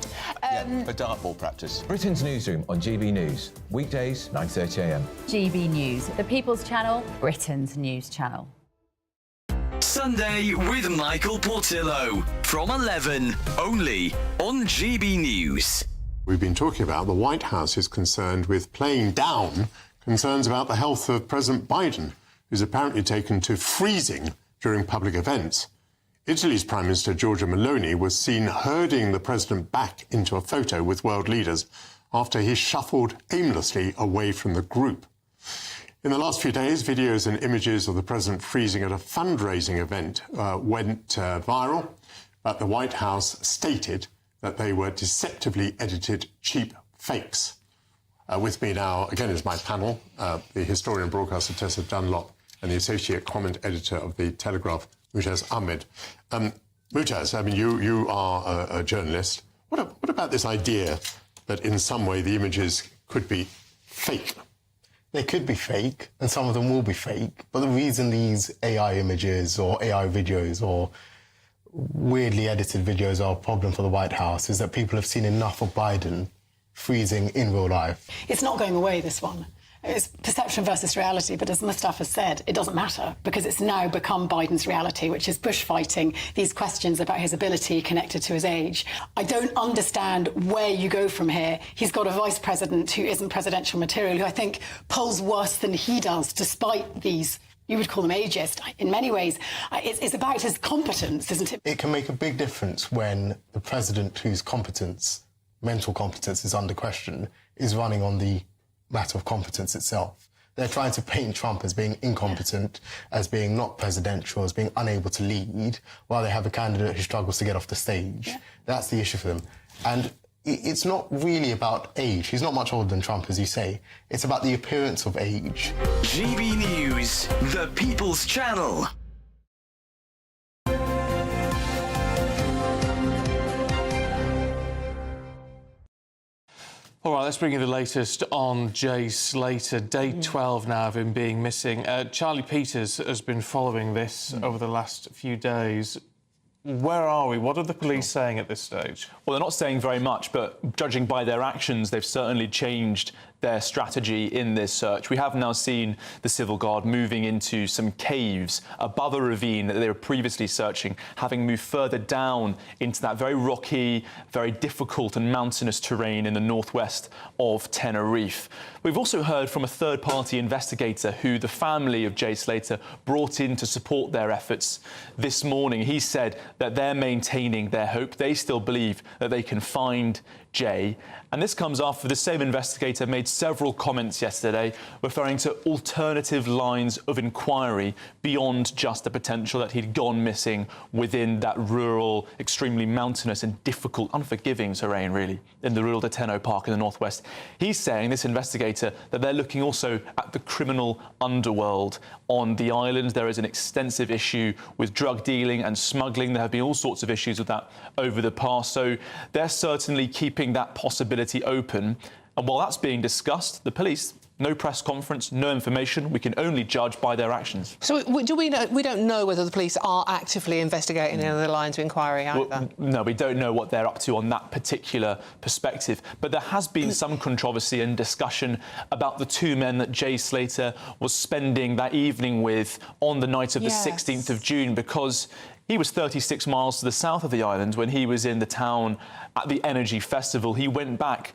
For dartball practice.
Britain's newsroom on GB News. Weekdays, 9:30 a.m.
GB News, the People's Channel, Britain's news channel.
Sunday with Michael Portillo from 11, only on GB News.
We've been talking about the White House is concerned with playing down concerns about the health of President Biden, who's apparently taken to freezing during public events. Italy's Prime Minister Giorgia Meloni was seen herding the president back into a photo with world leaders after he shuffled aimlessly away from the group. In the last few days, videos and images of the president freezing at a fundraising event went viral, but the White House stated that they were deceptively edited cheap fakes. With me now, again, is my panel, the historian and broadcaster Tessa Dunlop and the associate comment editor of The Telegraph, Mujaz Ahmed. Mujaz, I mean, you are a journalist. What about this idea that in some way the images could be fake?
They could be fake, and some of them will be fake. But the reason these AI images or AI videos or weirdly edited videos are a problem for the White House is that people have seen enough of Biden freezing in real life.
It's not going away, this one.
It's perception versus reality, but as Mustafa said, it doesn't matter because it's now become Biden's reality, which is bushfighting these questions about his ability connected to his age. I don't understand where you go from here. He's got a vice president who isn't presidential material, who I think polls worse than he does, despite these, you would call them ageist. In many ways, it's about his competence, isn't it?
It can make a big difference when the president whose competence, mental competence, is under question, is running on the matter of competence itself. They're trying to paint Trump as being incompetent, as being not presidential, as being unable to lead, while they have a candidate who struggles to get off the stage. Yeah. That's the issue for them. And it's not really about age. He's not much older than Trump, as you say. It's about the appearance of age.
GB News, the People's Channel.
All right, let's bring you the latest on Jay Slater. Day 12 now of him being missing. Charlie Peters has been following this over the last few days. Where are we? What are the police saying at this stage?
Well, they're not saying very much, but judging by their actions, they've certainly changed their strategy in this search. We have now seen the Civil Guard moving into some caves above a ravine that they were previously searching, having moved further down into that very rocky, very difficult and mountainous terrain in the northwest of Tenerife. We've also heard from a third-party investigator who the family of Jay Slater brought in to support their efforts this morning. He said that they're maintaining their hope. They still believe that they can find Jay. And this comes after the same investigator made several comments yesterday referring to alternative lines of inquiry beyond just the potential that he'd gone missing within that rural, extremely mountainous and difficult, unforgiving terrain, really, in the rural de Tenno Park in the northwest. He's saying, this investigator, that they're looking also at the criminal underworld on the island. There is an extensive issue with drug dealing and smuggling. There have been all sorts of issues with that over the past. So they're certainly keeping that possibility open. And while that's being discussed, the police, no press conference, no information. We can only judge by their actions.
So do we know? We don't know whether the police are actively investigating any of the lines of inquiry either.
Well, no, we don't know what they're up to on that particular perspective. But there has been some controversy and discussion about the two men that Jay Slater was spending that evening with on the night of the 16th of June, because he was 36 miles to the south of the island when he was in the town at the Energy Festival. He went back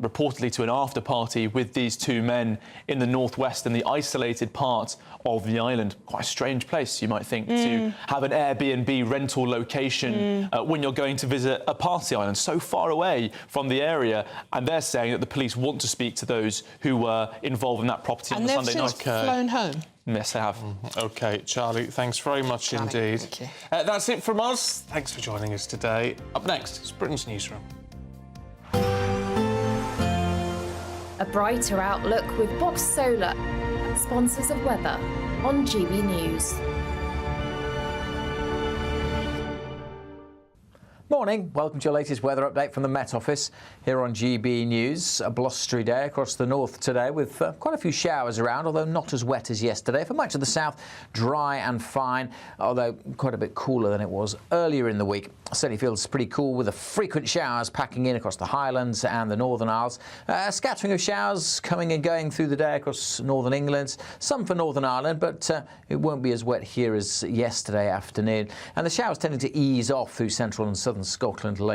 reportedly to an after party with these two men in the northwest in the isolated part of the island. Quite a strange place, you might think, to have an Airbnb rental location when you're going to visit a party island so far away from the area. And they're saying that the police want to speak to those who were involved in that property on the Sunday night.
And they've since flown home?
Yes, they have.
OK, Charlie, thanks very much indeed.
Thank you.
That's it from us. Thanks for joining us today. Up next, it's Britain's Newsroom.
A brighter outlook with Box Solar, sponsors of weather on GB News.
Morning, welcome to your latest weather update from the Met Office here on GB News. A blustery day across the north today with quite a few showers around, although not as wet as yesterday. For much of the south, dry and fine, although quite a bit cooler than it was earlier in the week. Certainly feels pretty cool with the frequent showers packing in across the Highlands and the Northern Isles. A scattering of showers coming and going through the day across Northern England, some for Northern Ireland, but it won't be as wet here as yesterday afternoon. And the showers tending to ease off through central and southern Scotland later.